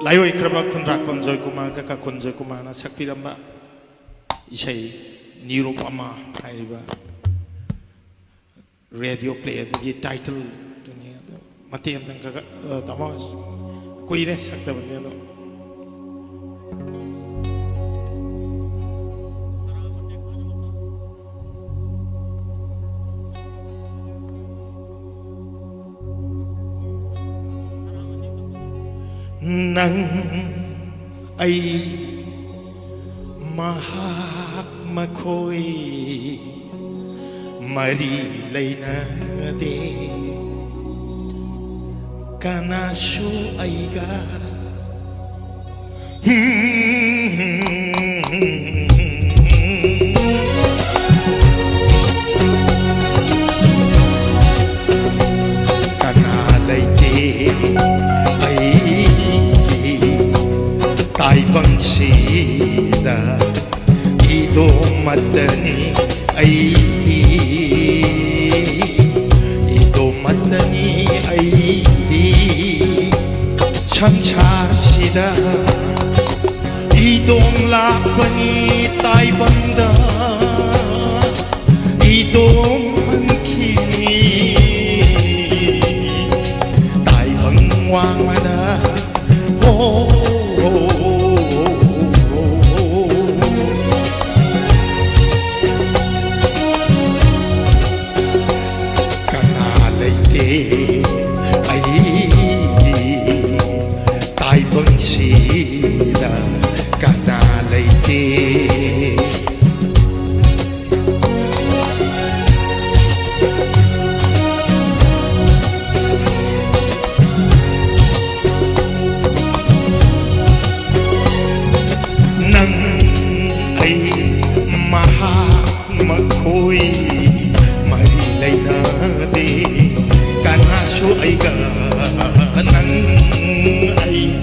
layo ikraba khundrak panjoy kumar kaka kunjoy kumar na sakpiramba isai nirupama hairiba radio play the title dunia do mati am tang kaka tama koire sakta bani do nang ai mahak makhoi mari leina de kana shu aiga kana leite tai bang si da idong madani ai ito matani ai samsar sida idong lakbani tay banda idong mankini tay bangwang mana sila kanalay ti nang ay mako'y marilay na di kanaso ay ka nang ay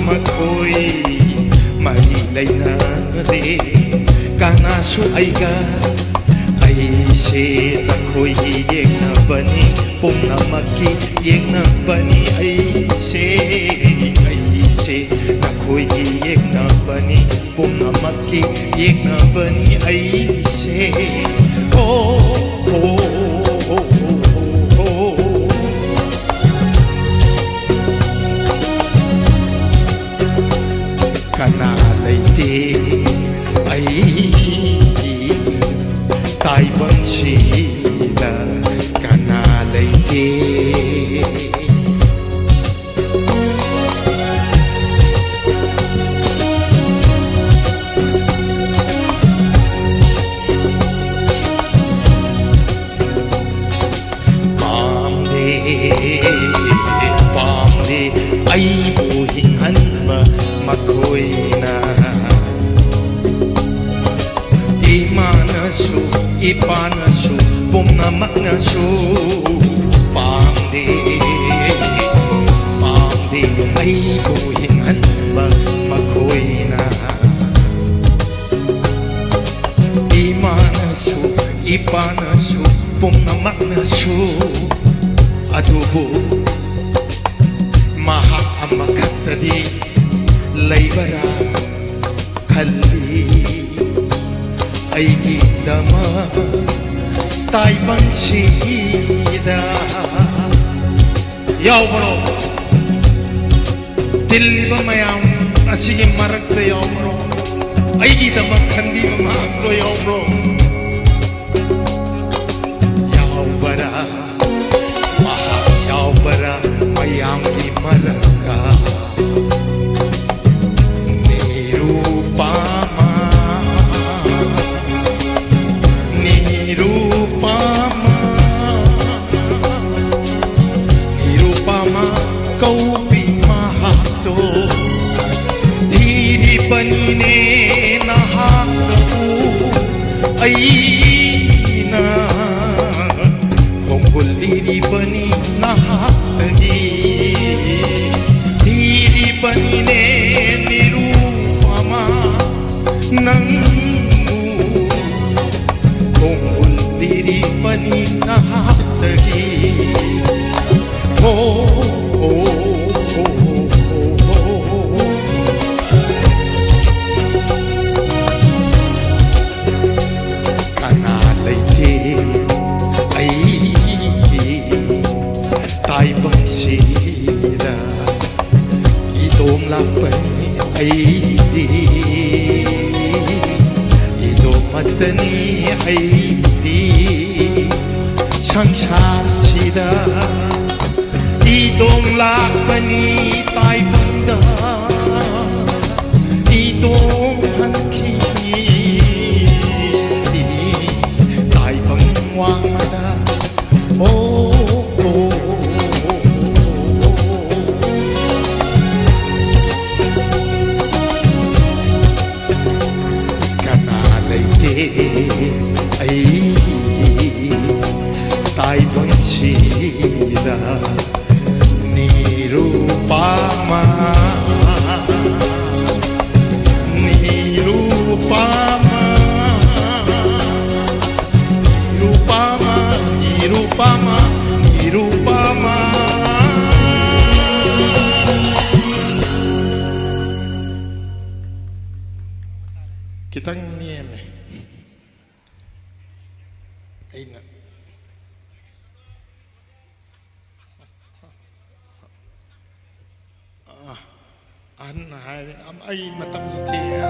mako'y marilay na di kanaso ay ka ay se ako'y hiyeng na bani pong na makiyeng na bani ay se ako'y hiyeng na bani pong na makiyeng na bani ay se kanalay ti ay tay bang sila kanalay ti pamde ay buhingan ba mako'y na imanasu ipanasu pumamak na su pamde ay buhingan ba mako'y na imanasu ipanasu pumamak na su adubo maha amakatadi laybara kalli aigi dama taibang sida yawbro dilba mayam asigi marakta yawbro aigi dama khandi maakto yawbro yawbara maha yawbara mayam ki maraka aina kongkol diri bani nahatagi diri bani ne nirupama nangu kongkol diri bani nahatagi ito matani ay di sangsar sida itong lakbani tay banda itong hankini tay pangwang mada ay tay bang sila nirupama nirupama ꯑꯩꯅ ꯑꯍꯟ ꯍꯥꯏꯔꯦ ꯑꯩ ꯃꯇꯝꯁꯨ ꯊꯦꯡꯉꯦ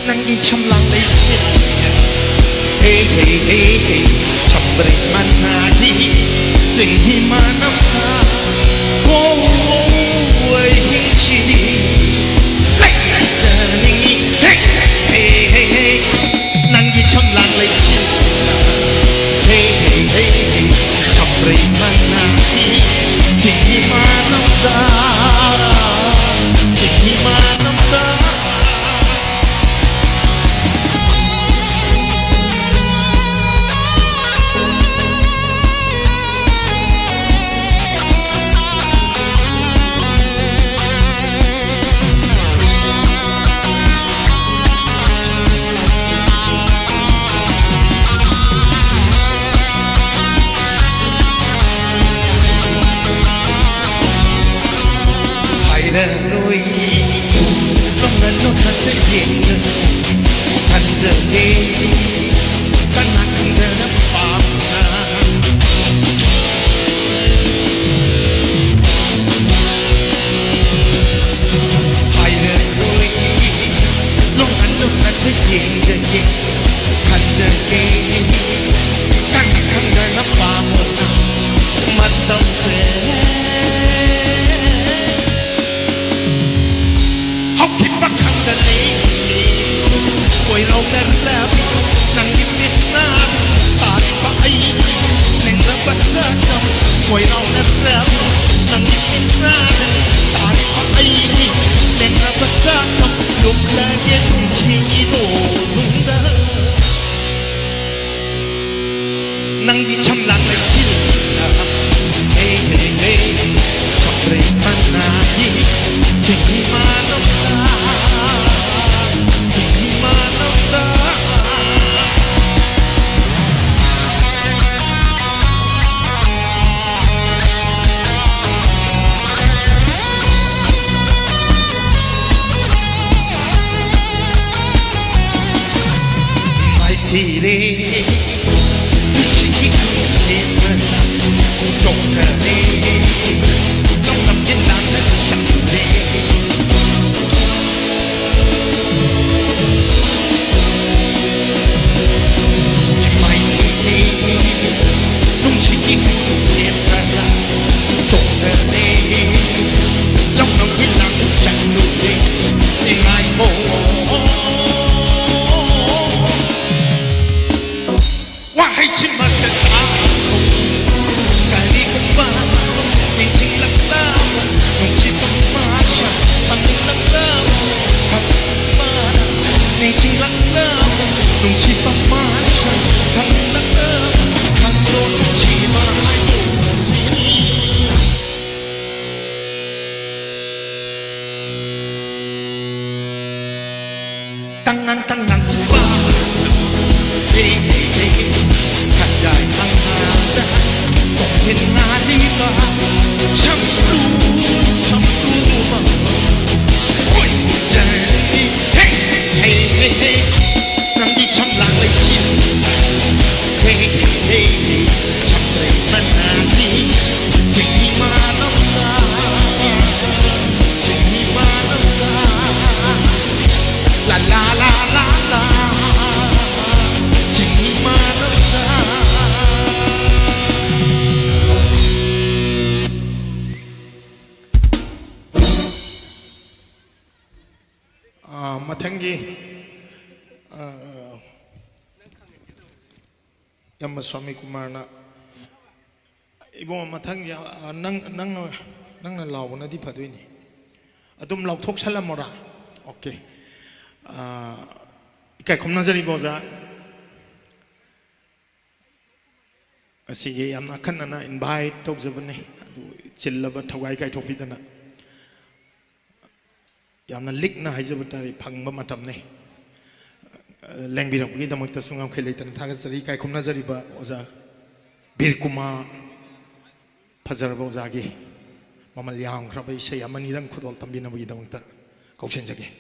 Nangi chamlang lay hey hey hey hey chambre managi sing hi manam ka oh ay hi like darling hey hey hey hey nangi chamlang lay hey hey hey hey chambre managi sing hi manam ka sing hi manam ka Rồi không nên nó thật dễ dàng thành giờ đi ta nặng giờ nó phạm hai rồi lúc anh lúc thật dễ dàng thành giờ đi ta nặng giờ nó phạm mà tâm sẽ Quay lâu nâng ra nang itis na tarik pa ay nang nabasagam Quay lâu nâng ra nang itis na tarik pa ay nang nabasagam Lúc na yan chino nungda Nang di cham lang ay sila Hey hey hey Sobre managi Chigi manam Tire Chiki Kudera Chokane Long Nam Yelana Shakre Mai Tire Long Chiki Kudera Chokane Long Nam Yelana Shakre Ngai Ho Wahai si magkatao Kali kong ba Minsing laklam Nung si pamasya Panging laklam Kapumana Minsing laklam Nung si pamasya Panging laklam Kandon si mahayo Sini Tangan-tangan si ba Hey, hey, hey, kajay ang handa เห็นนาลีกาช่างรู้มาโอ้ยใจนี่เฮ้เฮ้เฮ้เฮ้นั่งที่ช่างหลังเลยชินเฮ้เฮ้เฮ้ช่างเลยมันนาลีจึงที่มาน้ำตาจึงที่มาน้ำตาลาลาลาลาลาจึงที่มาน้ำตามาทั้งยี่ยมสวามีกุมารนะไอ้บ่มาทั้งยี่นั่งเรานะที่ผัดด้วยนี่ตุ้มเราทุกชั้นละหมดอ่ะโอเคแกคมน่าจะรีบบอกจ้ะสิ่งยามนักขันนะอินบายทุกจะเป็นนี่จิลลับทวายไก่ทอฟิดนะยามนั้นลิกนะให้จะเป็นอะไรพังบ้ามาทำนี่แรงบินของพี่ตำรวจสุงามเคยเลยแต่ทางสรีไก่คมน่าจะรีบบอกจ้ะบิร์กุมาพัชรบอกจ้ะกี่มามาเลี้ยงครับไปใช้ยามันนี่ดังขุดอลตั้มบินนะพี่ตำรวจเขาเช่นจ้ะกี่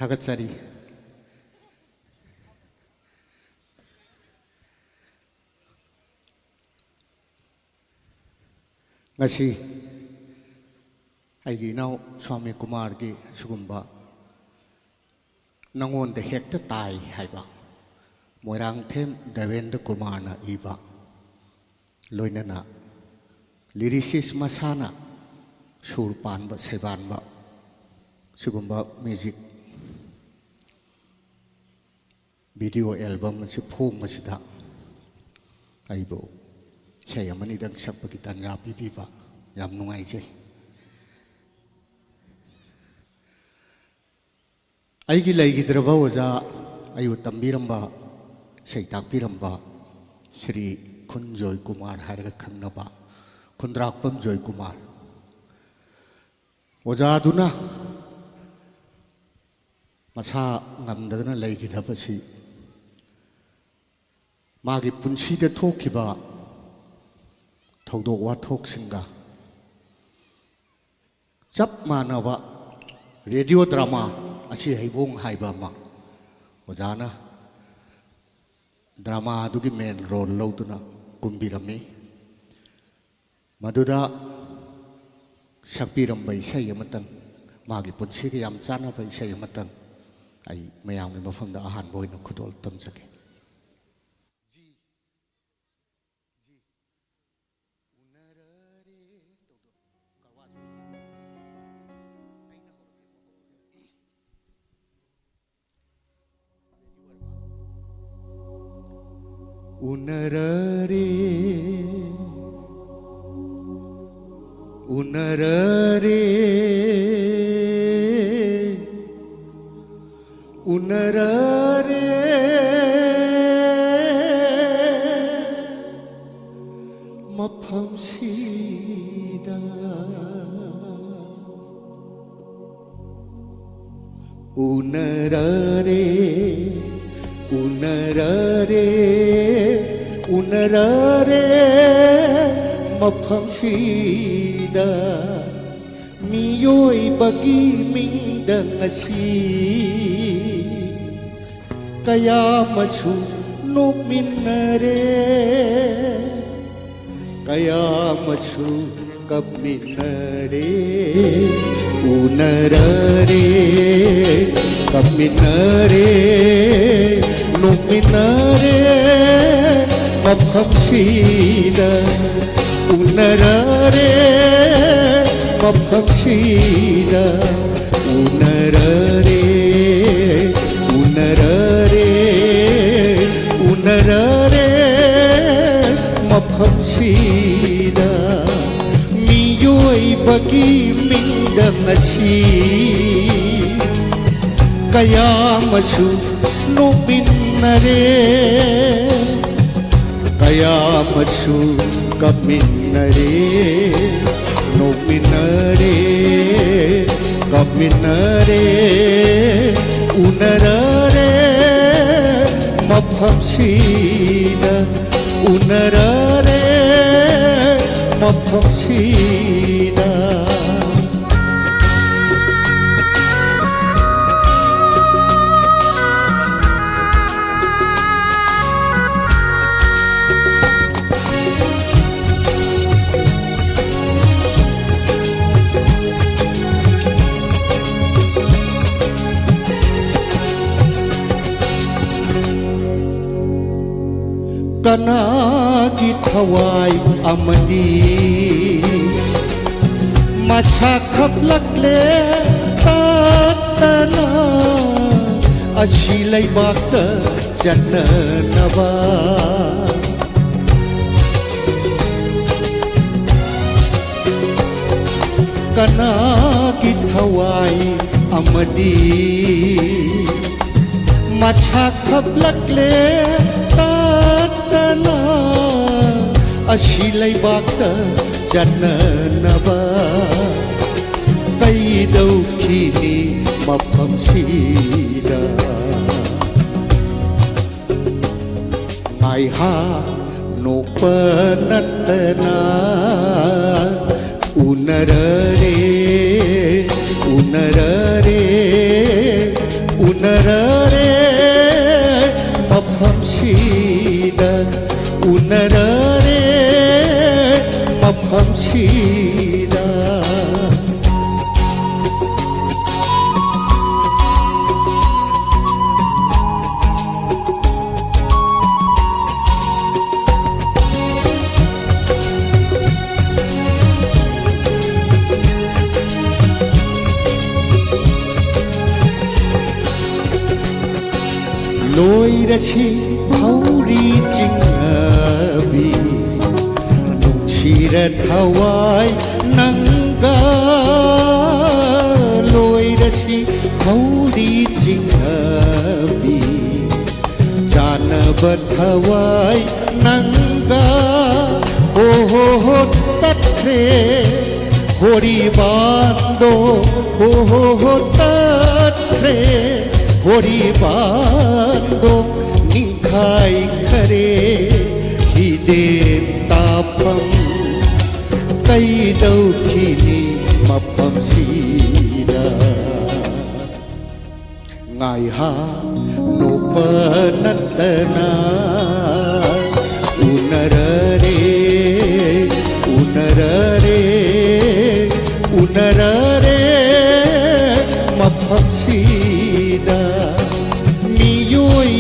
Thagat-sari ngasi aigi nau Swami Kumar gi sugumba nangon de hekta tai haiba moirang them Devendra Kumar na iba loinana lyricist masana surpan ba saiban ba sugumba music video album si phum ma sida aibo sai amani dang sakpa ki tan ya pi ba yam nungai je aigi laigi draba oja ayu tambiramba sai tak piramba Shri Khunjoy Kumar harga khangnaba Khundrakpam Joy Kumar oja aduna masa ngamdana laigi dhabasi magi punsi de thokiba thodok wa thok singa chap manawa radio drama asi haibong haiba ma ojana drama dugi main role loduna kumbirami maduda shapiram bai sai amatang magi punsi ge yam chana bai sai amatang ai mayam ge mafam da ahan boy no khudol tam sake Unarare Unarare Unarare Mapam sida Unarare Unarare Unarare mafam sida miyoi bagi mingdang asi kaya masu nuk minare kaya masu kap minare unarare kap minare nuk minare mafam sida unarare mafam sida unarare unarare unarare ꯑꯁꯤꯗ ꯃꯤꯑꯣꯏꯕꯒꯤ ꯃꯤꯡꯗꯝ ꯑꯁꯤ ꯀꯌꯥ ꯑꯃꯁꯨ ꯅꯣꯛꯃꯤꯟꯅꯔꯦ kaya masu kaminare nominare kaminare unarare maphamsida unarare maphamsida kanagi thawai amadi macha khaplakle tatana ashi laibakta jannaba kanagi thawai amadi macha khaplakle tatana ashi laibakta jannaba kaidaukhini maphamsida ai ha nokpa natana unarare unarare unarare maphamsida unarare maphamsida loirasi hauri jinghabi nungsira thawai nanga loirasi hauri jinghabi janaba thawai nanga ho ho ho tatre hori bando ho ho ho tatre hori bando ninkhai khare hide tapam kaidau khini mapam sida ngai ha no panatana unarare unarare unarare mapam sida miyoi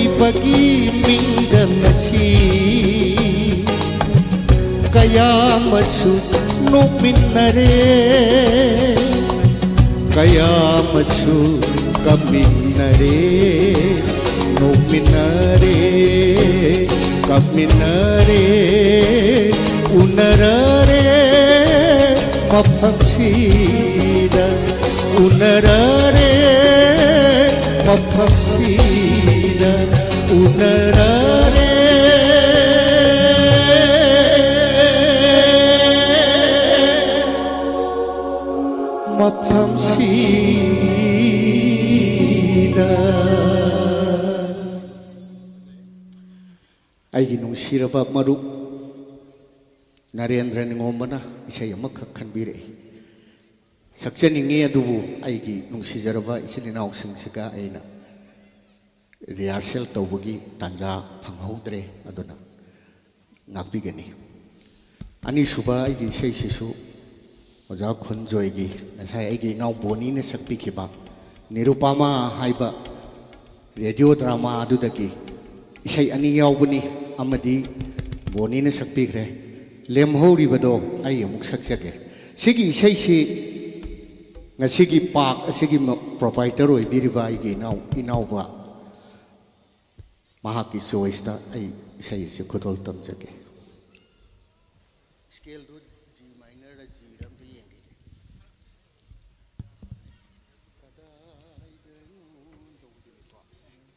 mingdam asi kaya masu nominare kaya masu kaminare nominare kaminare unarare maphamsida unarare maphamsida unarare maphamsida aigi nungsiraba maru Narendra Ningomana isai amakha khanbire sakchaningi adubu aigi nungsijaraba isininaw singsiga aina rehearsal tawbagi tanja phanghaudre aduna ngakpigani ani suba aigi isai sisu oja khunjoigi nasai aigi ngau boni ne sakpikhiba Nirupama haiba radio drama adudagi isai ani yaubuni amadi boni ne sakpikre lemhoribado ai amuk sakjage sigi isai si ngasigi park asigi proprietor oibiriba aigi inauba mahaki choice ta ai isai si khudol tamjage ꯁ꯭ꯀꯦꯜꯗꯨ G minor G ꯔ ꯑꯝꯇ ꯌꯦꯡꯒꯦ ꯀꯗꯥꯏꯗꯅꯣ ꯇꯧꯕꯗꯨꯅꯤꯀꯣ ꯁꯤꯅꯤ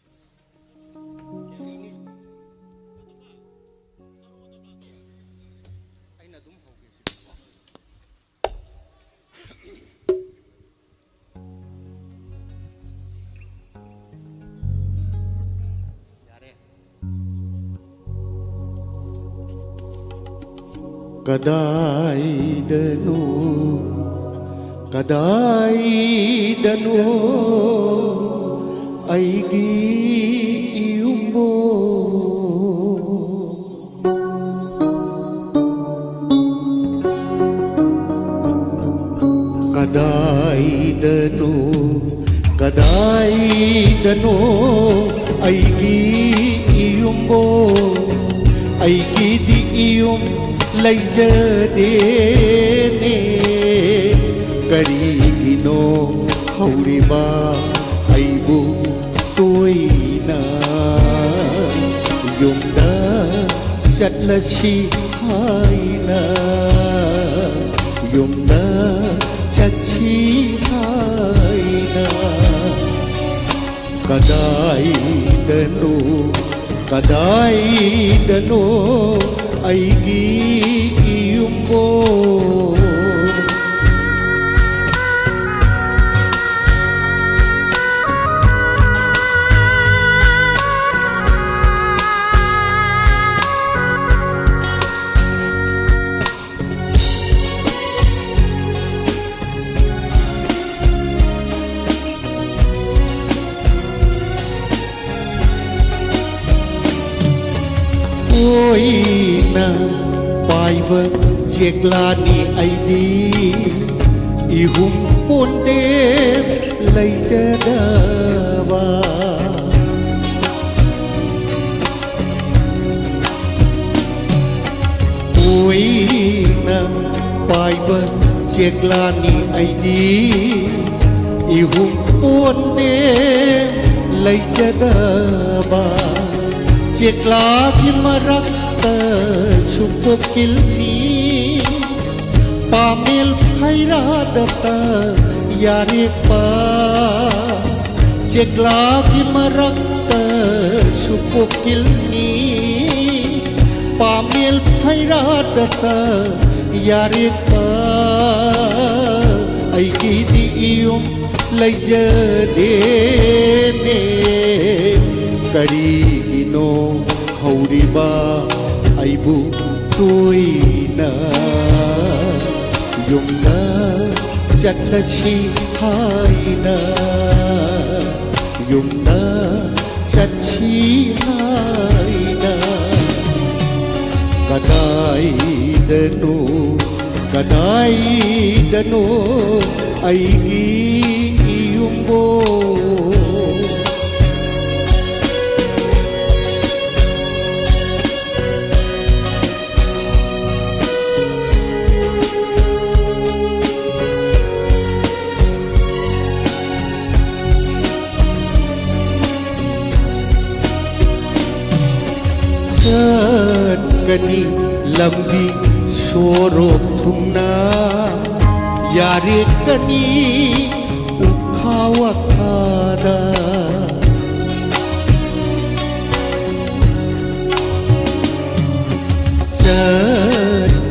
ꯑꯩꯅ ꯑꯗꯨꯝ ꯍꯧꯒꯦ ꯁꯤꯗꯀꯣ ꯌꯥꯔꯦ Kadaidanu Kadaidanu Aigi iyumbo Kadaidanu Kadaidanu Aigi iyumbo Aigi di iyum Laijadene Karigino Hauriba Aibu Toina Yumda Chatlashi Haina Yumda Chachi Haina Kadaidanu Kadaidanu Aigi iyumbo Oina Paiva Jeglani Aidi Ihum Ponde Laijadava Oina Paiva Jeglani Aidi Ihum Ponde Laijadava Jekla Gimarakta Supokilni Pamil Phairadata Yarepa Jekla Gimarakta Supokilni Pamil Phairadata Yarepa Aigi di iyum Laijadene Karigino Hauriba Aibu Toina Yumna Chatlashi Haina Yumna Chachi Haina Kadaidanu Kadaidanu Aigi iyumbo Gani lambi sorok thumna yare gani ukhawa khada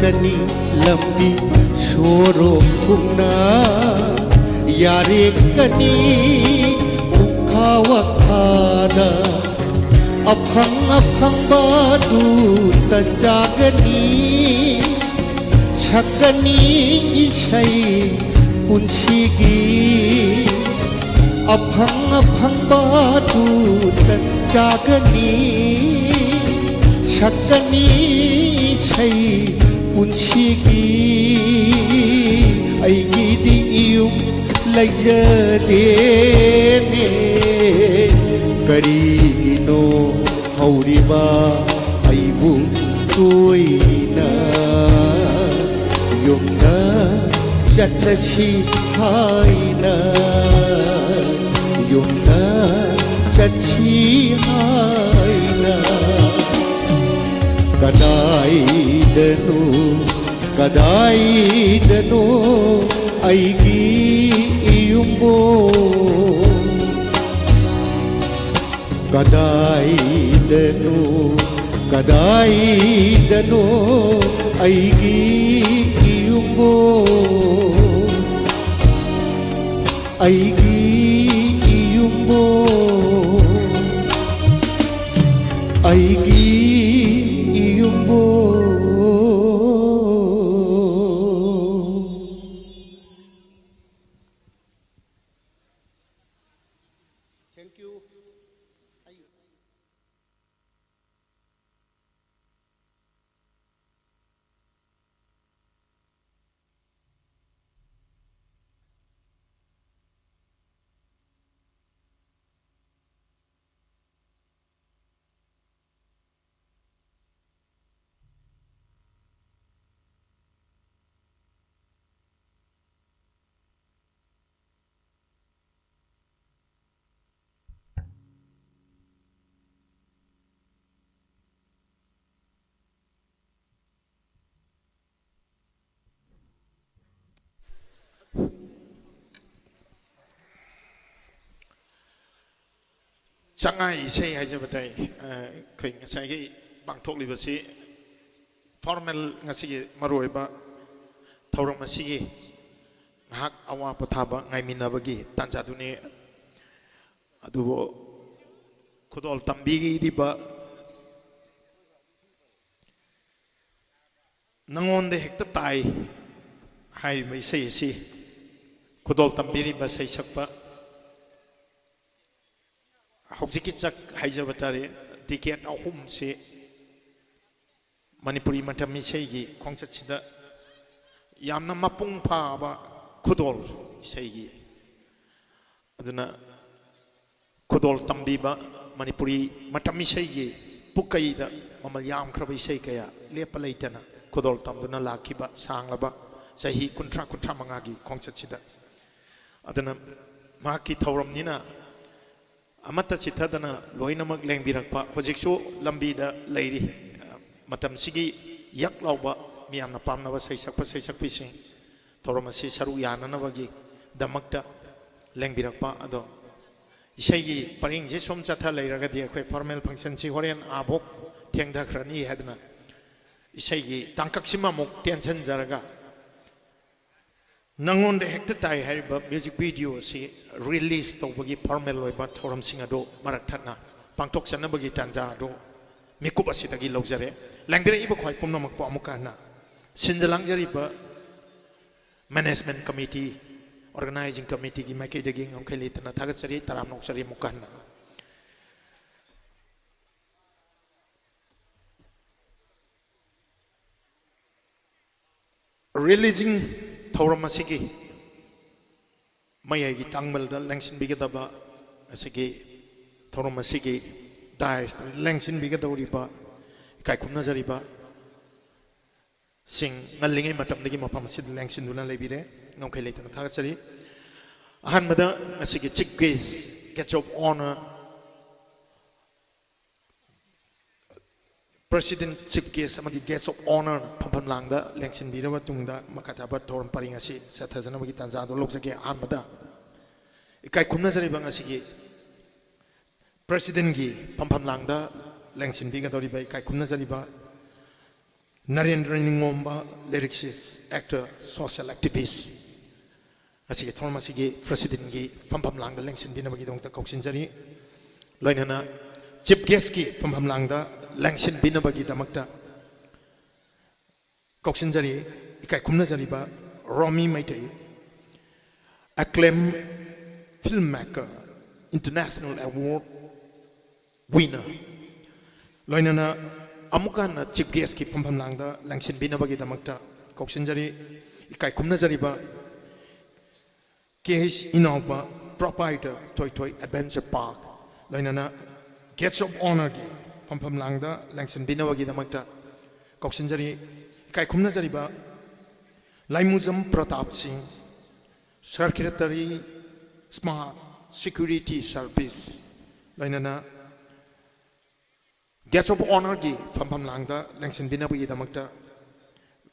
gani lambi sorok thumna yare gani ukhawa khada Aphang aphang badu tajagani Shakani ishai punshigi Aphang aphang badu tajagani Shakani ishai punshigi Aigi di iyum laijadene Karigino Hauriba Aibu Toina Yumna Chatlashi Haina Yumna Chachi Haina Kadaidanu ꯀꯗꯥꯏꯗꯅꯣ ꯑꯩꯒꯤ ꯏꯌꯨꯝꯕꯣ ꯀꯗꯥꯏꯗꯅꯣ ꯀꯗꯥꯏꯗꯅꯣ ꯑꯩꯒꯤ ꯏꯌꯨꯝꯕꯣ ꯑꯩꯒꯤ ꯏꯌꯨꯝꯕꯣ ꯑꯩꯒꯤ ꯏꯌꯨꯝꯕꯣ Thank you. Changai isei haijabatai khoi ngasai gi pangthoklibasi formal ngasigi maroiba thauram asigi ngahak awa pathaba ngaiminabagi tanjaduni adubo khudol tambigi riba nangonde hekta tai hai mai sei si khudol tambiri ba sei sakpa Hojiki chak haijabatare ticket ahum se Manipuri matami seigi khongchat sida yamna mapung pha ba khudol seigi aduna khudol tambi ba Manipuri matami seigi pukai da mamal yam khrabai sei kaya lepa leitana khudol tamduna lakhiba sanglaba sahi kuntra mangagi khongchat sida aduna maki thauram nina Amata chithadana loinamak lengbirakpa hojiksu lambida leiri matam sigi yak lauba miyamna pamnaba saisakpi sing thoramasi saru yananabagi damakta lengbirakpa ado isegi paring je som chatha leiragadi akhoi formal function si horen abok thengda khrani hadna isegi tangkaksima muk tension jaraga Nangon de hekta tai hariba music video si release to bagi formal loiba thoram singa do marathatna pangtok sanna bagi tanja do mikup asidagi logjare langgre iba khoi pumna mak pa amukana sinjalang jari ba management committee organizing committee gi makai dagi ngam khali tana thagat sari taram nok sari mukana releasing Thauram asigi mayagi tangmal da lengsin bigadaba asigi thauram asigi dais lengsin bigadawriba kai khumna jariba sing ngalingai matam dagi mapam sid lengsin duna lebire ngomkhai leitana thagasari ahan mada asigi chief guest guest of honor President Chief Guest amadi Guest of Honor Pampam Langda Lengsin Biraba Tungda Makataba Thoram Paringasi Sathazana Magi Tanzado Loksake Anmada Ikai Kumna Zariba Ngasigi President Gi Pampam Langda Lengsin Biga Doriba Ikai Kumna Zariba Narendra Ningomba lyricist actor social activist Asigi Thoram Asigi President Gi Pampam Langda Lengsin Binabagi Dongta Koksin Jari Loinana Chief Guest Gi Pampam Langda Lengsin binabagi damakta koksin jari ikai kumna jari ba Romy Maitai acclaimed filmmaker international award winner loinana amukana chief guest ki pampam langda lengsin binabagi damakta koksin jari ikai kumna jari ba KH Inauba proprietor Toy Adventure Park loinana guest of honor gi Pampam Langda Lengsin Binawagi Damakta Koksinjari Kai Kumna Jariba Laimuzam Pratap Singh Secretary Smart Security Service Lainana Guest of Honor Gi Pampam Langda Lengsin Binawagi Damakta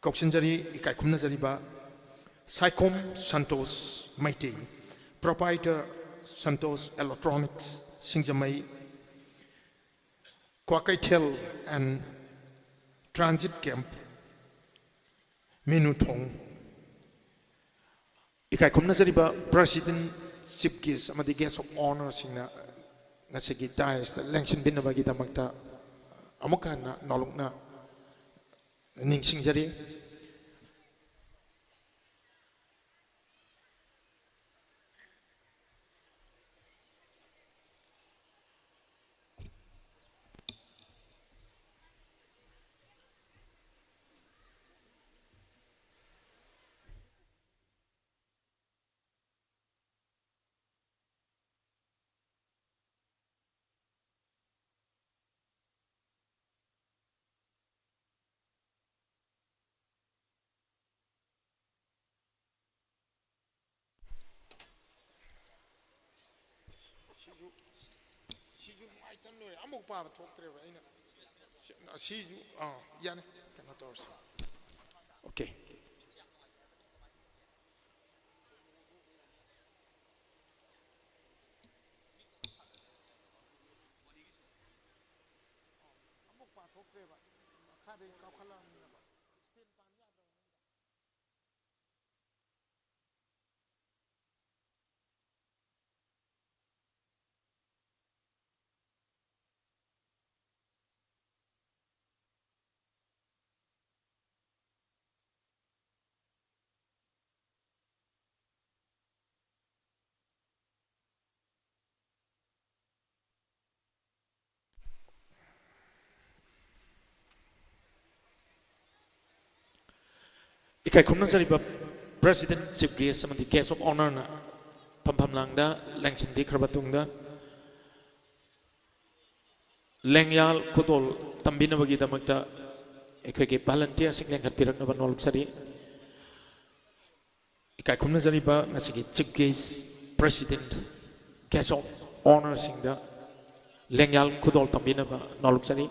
ꯀꯧꯁꯤꯟꯖꯔꯤ ꯏꯀꯥꯏ ꯈꯨꯝꯅꯖꯔꯤꯕ Saikhom Santosh Meitei proprietor Santosh Electronics Singjamei Kwakeithel and transit camp Minuthong ꯏꯀꯥꯏ ꯈꯨꯝꯅꯖꯔꯤꯕ ꯄ꯭ꯔꯁꯤꯗꯦꯟ ꯆꯤꯐ ꯒꯦꯁ ꯑꯃꯗꯤ ꯒꯦꯁ ꯑꯣꯐ ꯑꯣꯅꯔꯁꯤꯡꯅ ꯉꯁꯤꯒꯤ ꯗꯥꯏꯁꯇ ꯂꯦꯡꯁꯤꯟꯕꯤꯅꯕꯒꯤꯗꯃꯛꯇ ꯑꯃꯨꯛ ꯍꯟꯅ ꯅꯧꯂꯨꯛꯅ ꯅꯤꯡꯁꯤꯡꯖꯔꯤ 시주 ꯅꯨꯡꯉꯥꯏꯇꯅ ꯂꯣꯏꯔꯦ ꯑꯃꯨꯛ ꯄꯥꯕ ꯊꯣꯛꯇ꯭ꯔꯦꯕ ꯑꯩꯅ 시주 ꯌꯥꯅꯤ ꯀꯩꯅꯣ ꯇꯧꯔꯁꯤ 오케이 ꯑꯃꯨꯛ ꯄꯥ ꯊꯣꯛꯇ꯭ꯔꯦꯕ ꯃꯈꯥꯗꯩ ꯀꯥꯎꯈꯠꯂꯛꯑꯕꯅꯤꯅ 이카이 ꯈꯨꯝꯅꯖꯔꯤꯕ ꯄ꯭ꯔꯁꯤꯗꯦꯟ ꯆꯤꯐ ꯒꯦꯁ ꯑꯃꯗꯤ ꯒꯦꯁ ꯑꯣꯐ ꯑꯣꯅꯔꯅ ꯐꯝꯐꯝꯂꯥꯡꯗ ꯂꯦꯡꯁꯤꯟꯕꯤꯈ꯭ꯔꯕ ꯃꯇꯨꯡꯗ ꯂꯦꯡꯌꯥꯜ ꯈꯨꯗꯣꯜ ꯇꯝꯕꯤꯅꯕꯒꯤꯗꯃꯛꯇ ꯑꯩꯈꯣꯏꯒꯤ ꯚꯂꯟꯇꯤꯌꯔꯁꯤꯡ ꯂꯦꯡꯈꯠꯄꯤꯔꯛꯅꯕ ꯅꯣꯜꯂꯨꯛꯆꯔꯤ 이카이 ꯈꯨꯝꯅꯖꯔꯤꯕ ꯉꯁꯤꯒꯤ chief guest president guest of ꯑꯣꯅꯔꯁꯤꯡꯗ ꯂꯦꯡꯌꯥꯜ ꯈꯨꯗꯣꯜ ꯇꯝꯕꯤꯅꯕ ꯅꯣꯜꯂꯨꯛꯆꯔꯤ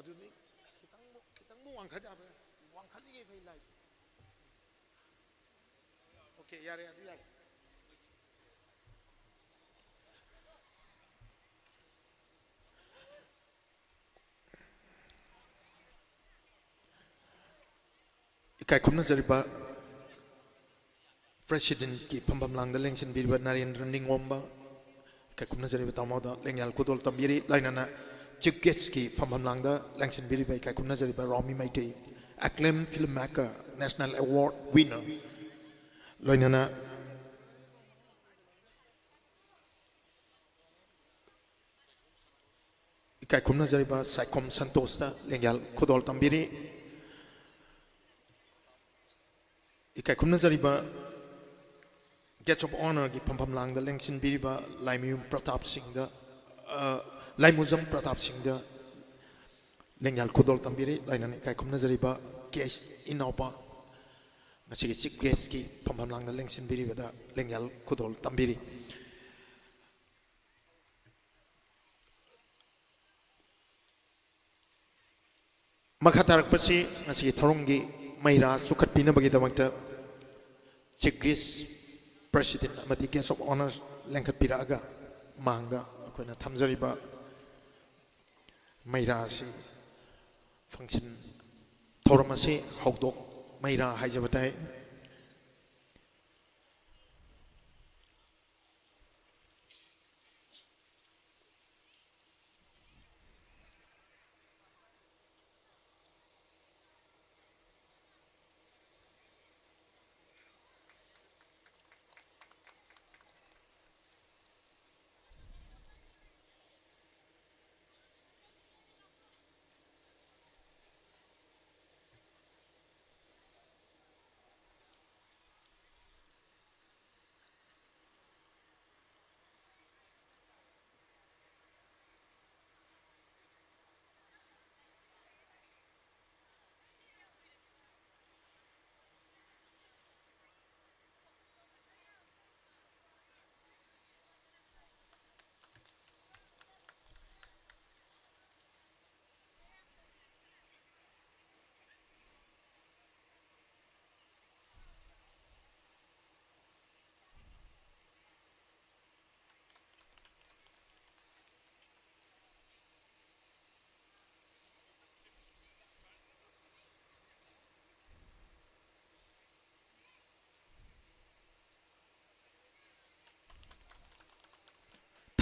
ꯑꯗꯨꯅꯤ ꯈꯤꯇꯪ ꯋꯥꯡꯈꯠ ꯋꯥꯡꯈꯠꯂꯤꯉꯩ ꯐꯩ ꯂꯥꯏ 오케이 ꯌꯥꯔꯦ ꯑꯗꯨ ꯌꯥꯔꯦ 이카이 ꯈꯨꯝꯅꯖꯔꯤꯕ ꯄ꯭ꯔꯁꯤꯗꯦꯟꯠꯀꯤ ꯐꯝꯐꯝꯂꯥꯡꯗ ꯂꯦꯡꯁꯤꯟꯕꯤꯔꯤꯕ ꯅꯔꯦꯟꯗ꯭ꯔ ꯅꯤꯡꯉꯣꯝꯕ 이카이 ꯈꯨꯝꯅꯖꯔꯤꯕ ꯇꯥꯃꯣꯗ ꯂꯦꯡꯌꯥꯜ ꯈꯨꯗꯣꯜ ꯇꯝꯕꯤꯔꯤ ꯂꯣꯏꯅꯅ ꯆꯤꯐ ꯒꯦꯁꯠꯀꯤ ꯐꯝꯐꯝꯂꯥꯡꯗ ꯂꯦꯡꯁꯤꯟꯕꯤꯔꯤꯕ 이카이 ꯈꯨꯝꯅꯖꯔꯤꯕ Romi Meitei acclaimed filmmaker national award winner loinana ikai khumna jariba saikom santosta lengyal khodol tambiri ikai khumna jariba guest of honor gi phampam langda lengsin biriba laimiyum pratap singh da laimuzam pratap singh da lengyal khodol tambiri lainani ikai khumna jariba case inaupa ngasi chief guest ki phampam langda lengsin biriba da lengyal khodol tambiri makhatar pasi ngasi tharungi maira sukhat pina bagi damakta chief guest president amadi guest of honor lengkhat piraga mangda akoina thamjariba maira si function thoramasi hawdok maira haijabatai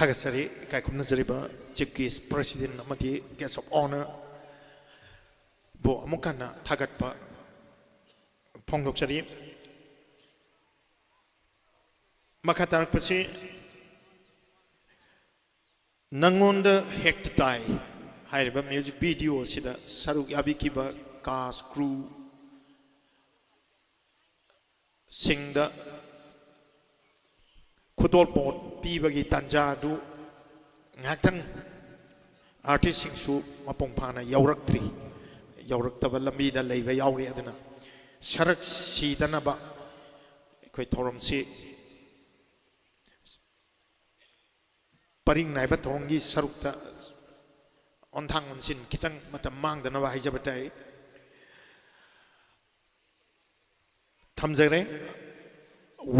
थागसरी कायकुमनजरिबा चीफ गेस्ट प्रेसिडेंट अमदी गेस्ट ऑफ ऑनर बो अमुकना थागतपा फोंदोकसरी मखा तारकपसि नंगोंद हेक्ट ताई हाइरिबा म्यूजिक वीडियो सिदा सरुक याबिकिबा कास्ट क्रू सिंगदा खुदोलपोट पीबगी तंजादु ngakthang artist singsu mapong phana yauraktri yauraktaba lambi da leiba yauri aduna sarak sidana ba koi thorom si paring naiba thorongi sarukta onthang onsin kitang matam mangdana ba haijabatai thamjare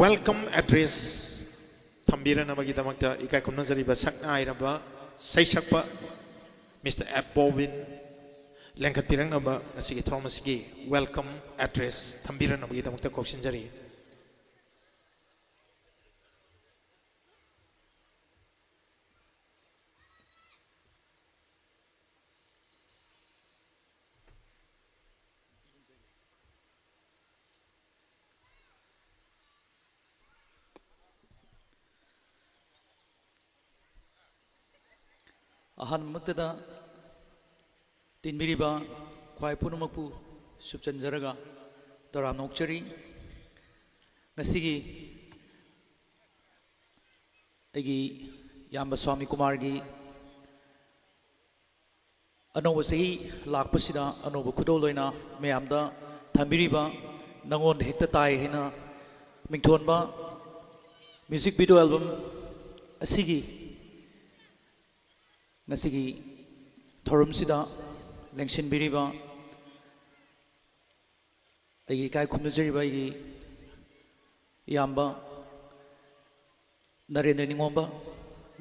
welcome address Thambira namagi damakta ikai kumnazari ba sakna airaba saisakpa Mr. F. Bobin lengkat pirang naba asigi Thomasigi welcome address Thambira namagi damakta koksinjari अहन मक्तदा तिनबिरिबा ख्वाई पुनमकपु सुपचनजरगा तोराम नोकचरी ngasiगी अगी याम्ब स्वामी कुमार की अनौब सही लापसिदा अनौब खुदो लोइना मयामदा थंबिरिबा नंगोन हेक्ता ताई हेना मिंगथोनबा म्यूजिक वीडियो एल्बम असिगी ngasiगी थोरमसिदा लेंसिनबिरिबा अगी काय खुमनजरिबा अगी याम्बा नरेंद्र निंगोंबा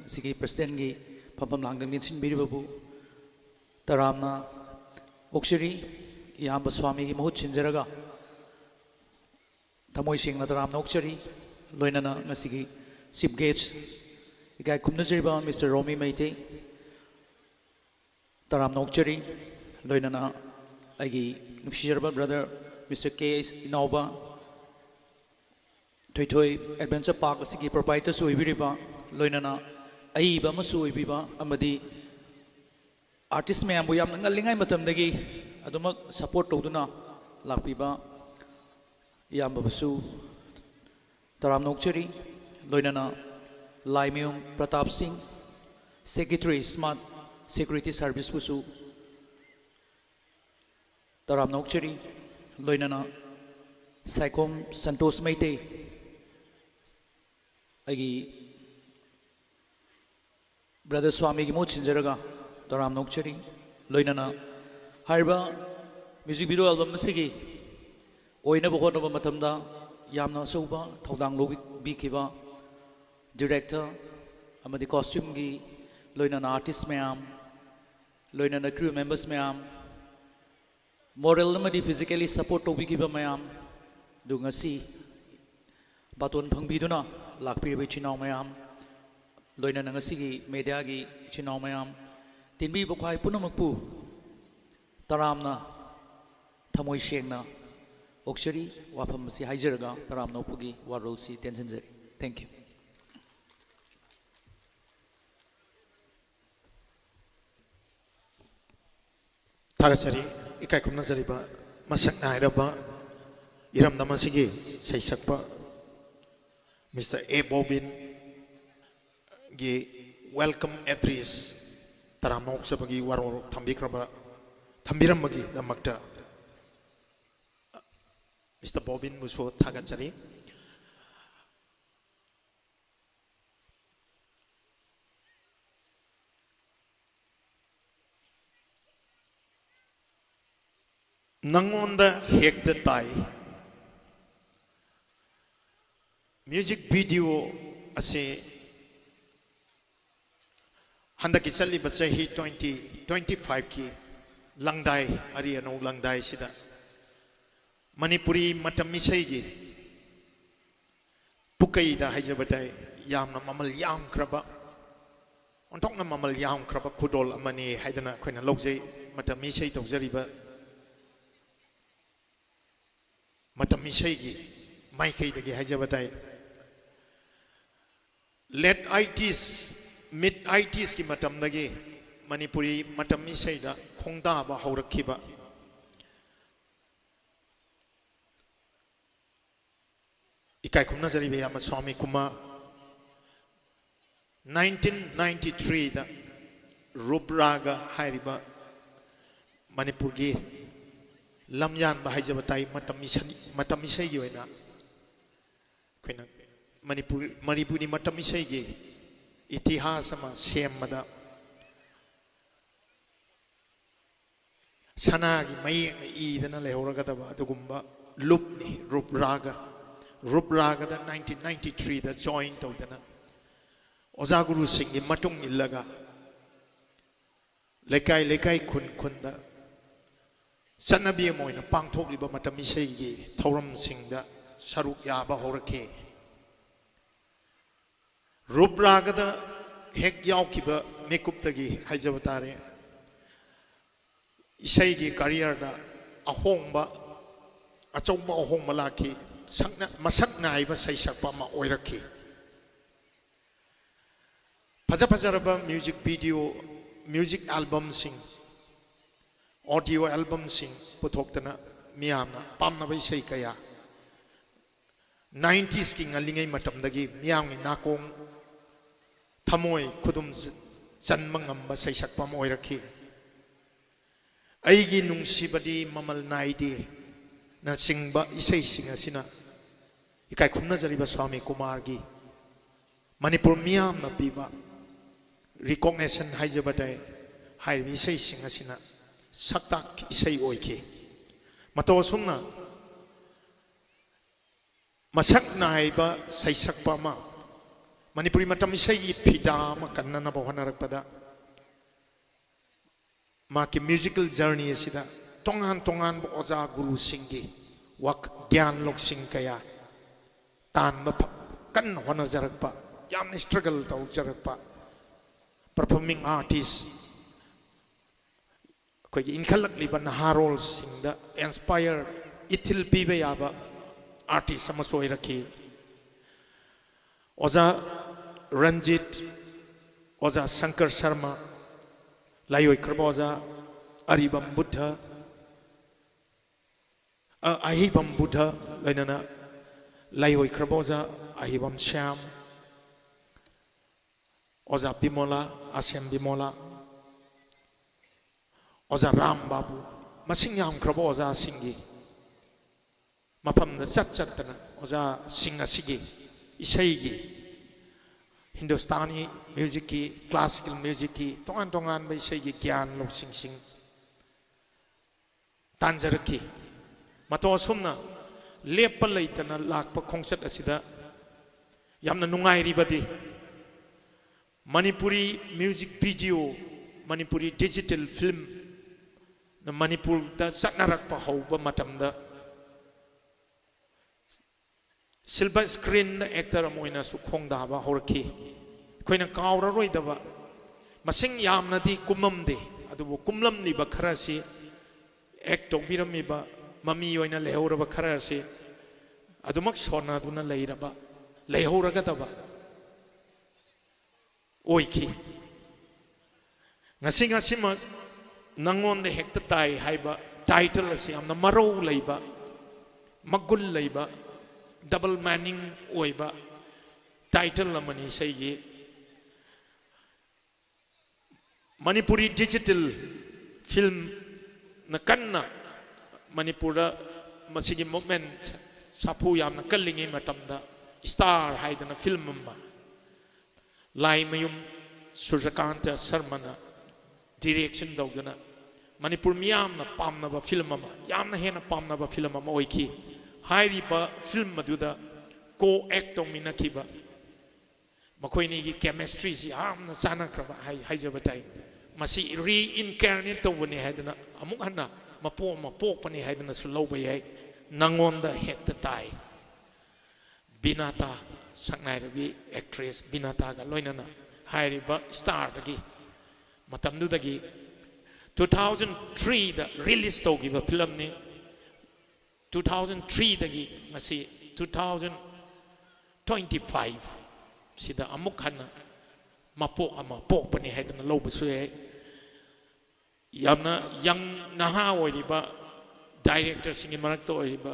ngasiगी प्रेसिडेंट की फंफम लांगदंग निंसिनबिरिबाबु तरामना ओक्सरी याम्बा स्वामी की मुहुत छिनजरगा थमोय सिंगना तरामना ओक्सरी लोइनाना ngasiगी चीफ गेस्ट इकाय खुमनजरिबा मिस्टर रोमी मैते तराम नोकचरी लोइनाना अगी नुक्सिजरबा brother mister K S Inaoba Thoi adventure park असगी प्रोप्राइटर सोइबिरिबा लोइनाना अईबा मसु ओइबिबा अमदी आर्टिस्ट मैम बु याम ngaliंgai matamdagi adumak support tawduna lakpiba yambasu taram nokchari loinana laimyum pratap singh secretary smart security service pusu taram nokchari loinana saikom santosh maite agi brother swami gi mo chinjaraga taram nokchari loinana harba music video album sigi oina bokon ba matamda yamna soba thodang lobi bikiba director amadi costume gi loinana artist mayam loinana crew members mayam moral amadi physically support tobi kiba mayam dungasi baton phangbiduna lakpiribe chinaw mayam loinana ngasi gi media gi chinaw mayam tinbi bokhai punamakpu taramna thamoy shengna oksari wafam si haijaraga taramna pugi warol si tension jari thank you थागसरी इकाय खुमनजरिबा मसकना आइरबा इरमदमसिगी सैसकपा मिस्टर ए बॉबिन गी वेलकम एड्रेस तरामोक्सबगी वारोल थंबिक्रबा थंबिरमगी दमक्ता मिस्टर बॉबिन मुसो थागसरी नंगोंदा हेक्ता ताई म्यूजिक वीडियो असे हंदकी चलिबा चही 2025 की लंगदाई अरियनो लंगदाई सिदा मणिपुरी मतम इसैगी पुकैदा हाइजबताई यामना ममल यामख्रबा ꯑꯣꯟꯊꯣꯛꯅ ꯃꯃꯜ ꯌꯥꯝꯈ꯭ꯔꯕ ꯈꯨꯗꯣꯜ ꯑꯃꯅꯤ ꯍꯥꯏꯗꯅ ꯑꯩꯈꯣꯏꯅ ꯂꯧꯖꯩ ꯃꯇꯝ ꯏꯁꯩ ꯇꯧꯖꯔꯤꯕ ꯃꯇꯝ ꯏꯁꯩꯒꯤ ꯃꯥꯏꯀꯩꯗꯒꯤ ꯍꯥꯏꯖꯕ ꯇꯥꯏ ꯂꯦꯠ 80s ꯃꯤꯗ 80sꯀꯤ ꯃꯇꯝꯗꯒꯤ ꯃꯅꯤꯄꯨꯔꯤ ꯃꯇꯝ ꯏꯁꯩꯗ ꯈꯣꯡꯗꯥꯕ ꯍꯧꯔꯛꯈꯤꯕ इकाई खुमनाजरी याम स्वामी कुमार 1993 दा रूपरागा हाइरिबा मणिपुर की लमयान बाहाइजबताई मतमिसई की ओइना खैना मणिपुरी मतमिसई की इतिहास अमा सेमदा सनागी मयेंग ईदना लेहौरगदबा अदुगुंबा लुपनी रूपरागा दा 1993 दा जॉइन तौदना ओजा गुरु सिंह की मतुंग इल्लगा लेकाई लेकाई खुन खुंदा सन्नबी मोइना पांगथोकलिबा मतम इसेगी थौरम सिंहदा सरुक याबा होरखे रूपरागदा हेक यावकिबा मेकुप्तगी हाइजब तारे इसेगी करियर दा अहोंबा अचौबा अहोंबा लाखी मसक नाइबा सैसकपा मा ओइरखी फजा फजरबा म्यूजिक वीडियो म्यूजिक एल्बम सिंह ऑडियो एल्बम सिंह पुथोक्तना मियामना पामनबा इसै कया 90s की ngalingay matamdagi miyamgi nakong thamoy khudum janmangamba saisakpa ma oirakhi aigi nungsibadi mamal naide na singba isai singa sina ikai khumna jariba swami kumar gi manipur miyamna piba recognition haijabadai hai isai singa sina sakta isai oike mato sumna masak naiba saisakpa ma manipuri matam isai phida ma kannana bohanarakpada ma ki musical journey asida tongan tongan bo oza guru singgi wak gyan lok sing kaya tan ba kan hona jarakpa yam struggle tau jarakpa performing artist koi inkhalak liba naharol singda inspire ithil pibe yaba artist sama soi rakhi oza ranjit oza shankar sharma layoi krboza aribam buddha ahibam buddha lainana layoi krboza ahibam syam oza bimola asyam bimola oza ram babu masing yam krabo oza singi mapam da chat chatana oza singa sigi isai gi hindustani music ki classical music ki tongan tongan ba isai gi gyan lok sing sing tanjaraki mato sumna lepa leitana lakpa khongchat asida yamna nungai ribadi manipuri music video manipuri digital film na manipur da satnarakpa hauba matamda silver screen da actor amoina su khongdaba horki koina kawra roidaba masing yamna di kumamde adubu kumlamni ba kharasi act tobirami ba mami oina lehoraba kharasi adumak sona duna leiraba lehoraga daba oiki ngasi ngasi ma nangon de hekta tai haiba title asi amna maro leiba magul leiba double meaning oiba title lamani sei manipuri digital film na kanna manipura masigi movement sapu yamna kallingi matamda star haidana film ma lai mayum surjakanta sarmana direction dawdana manipur miyamna pamnaba film ma yamna hena pamnaba film ma oiki hairiba film maduda co act mina kiba makoini gi chemistry si amna sana kraba haijabatai masi reincarnate tawni haidana amuk hanna mapo pani haidana su lawba yai nangonda hekta tai binata saknai rabi actress binata ga loinana हायरिबा स्टार दगी मतमदुदगी 2003 दा रिलीज तौगिबा फिल्म ने 2003 दगी ngasi 2025 sida amuk hana mapok ama pokpani haidana lobsu ye yamna yang naha oiriba director singi marakta oiriba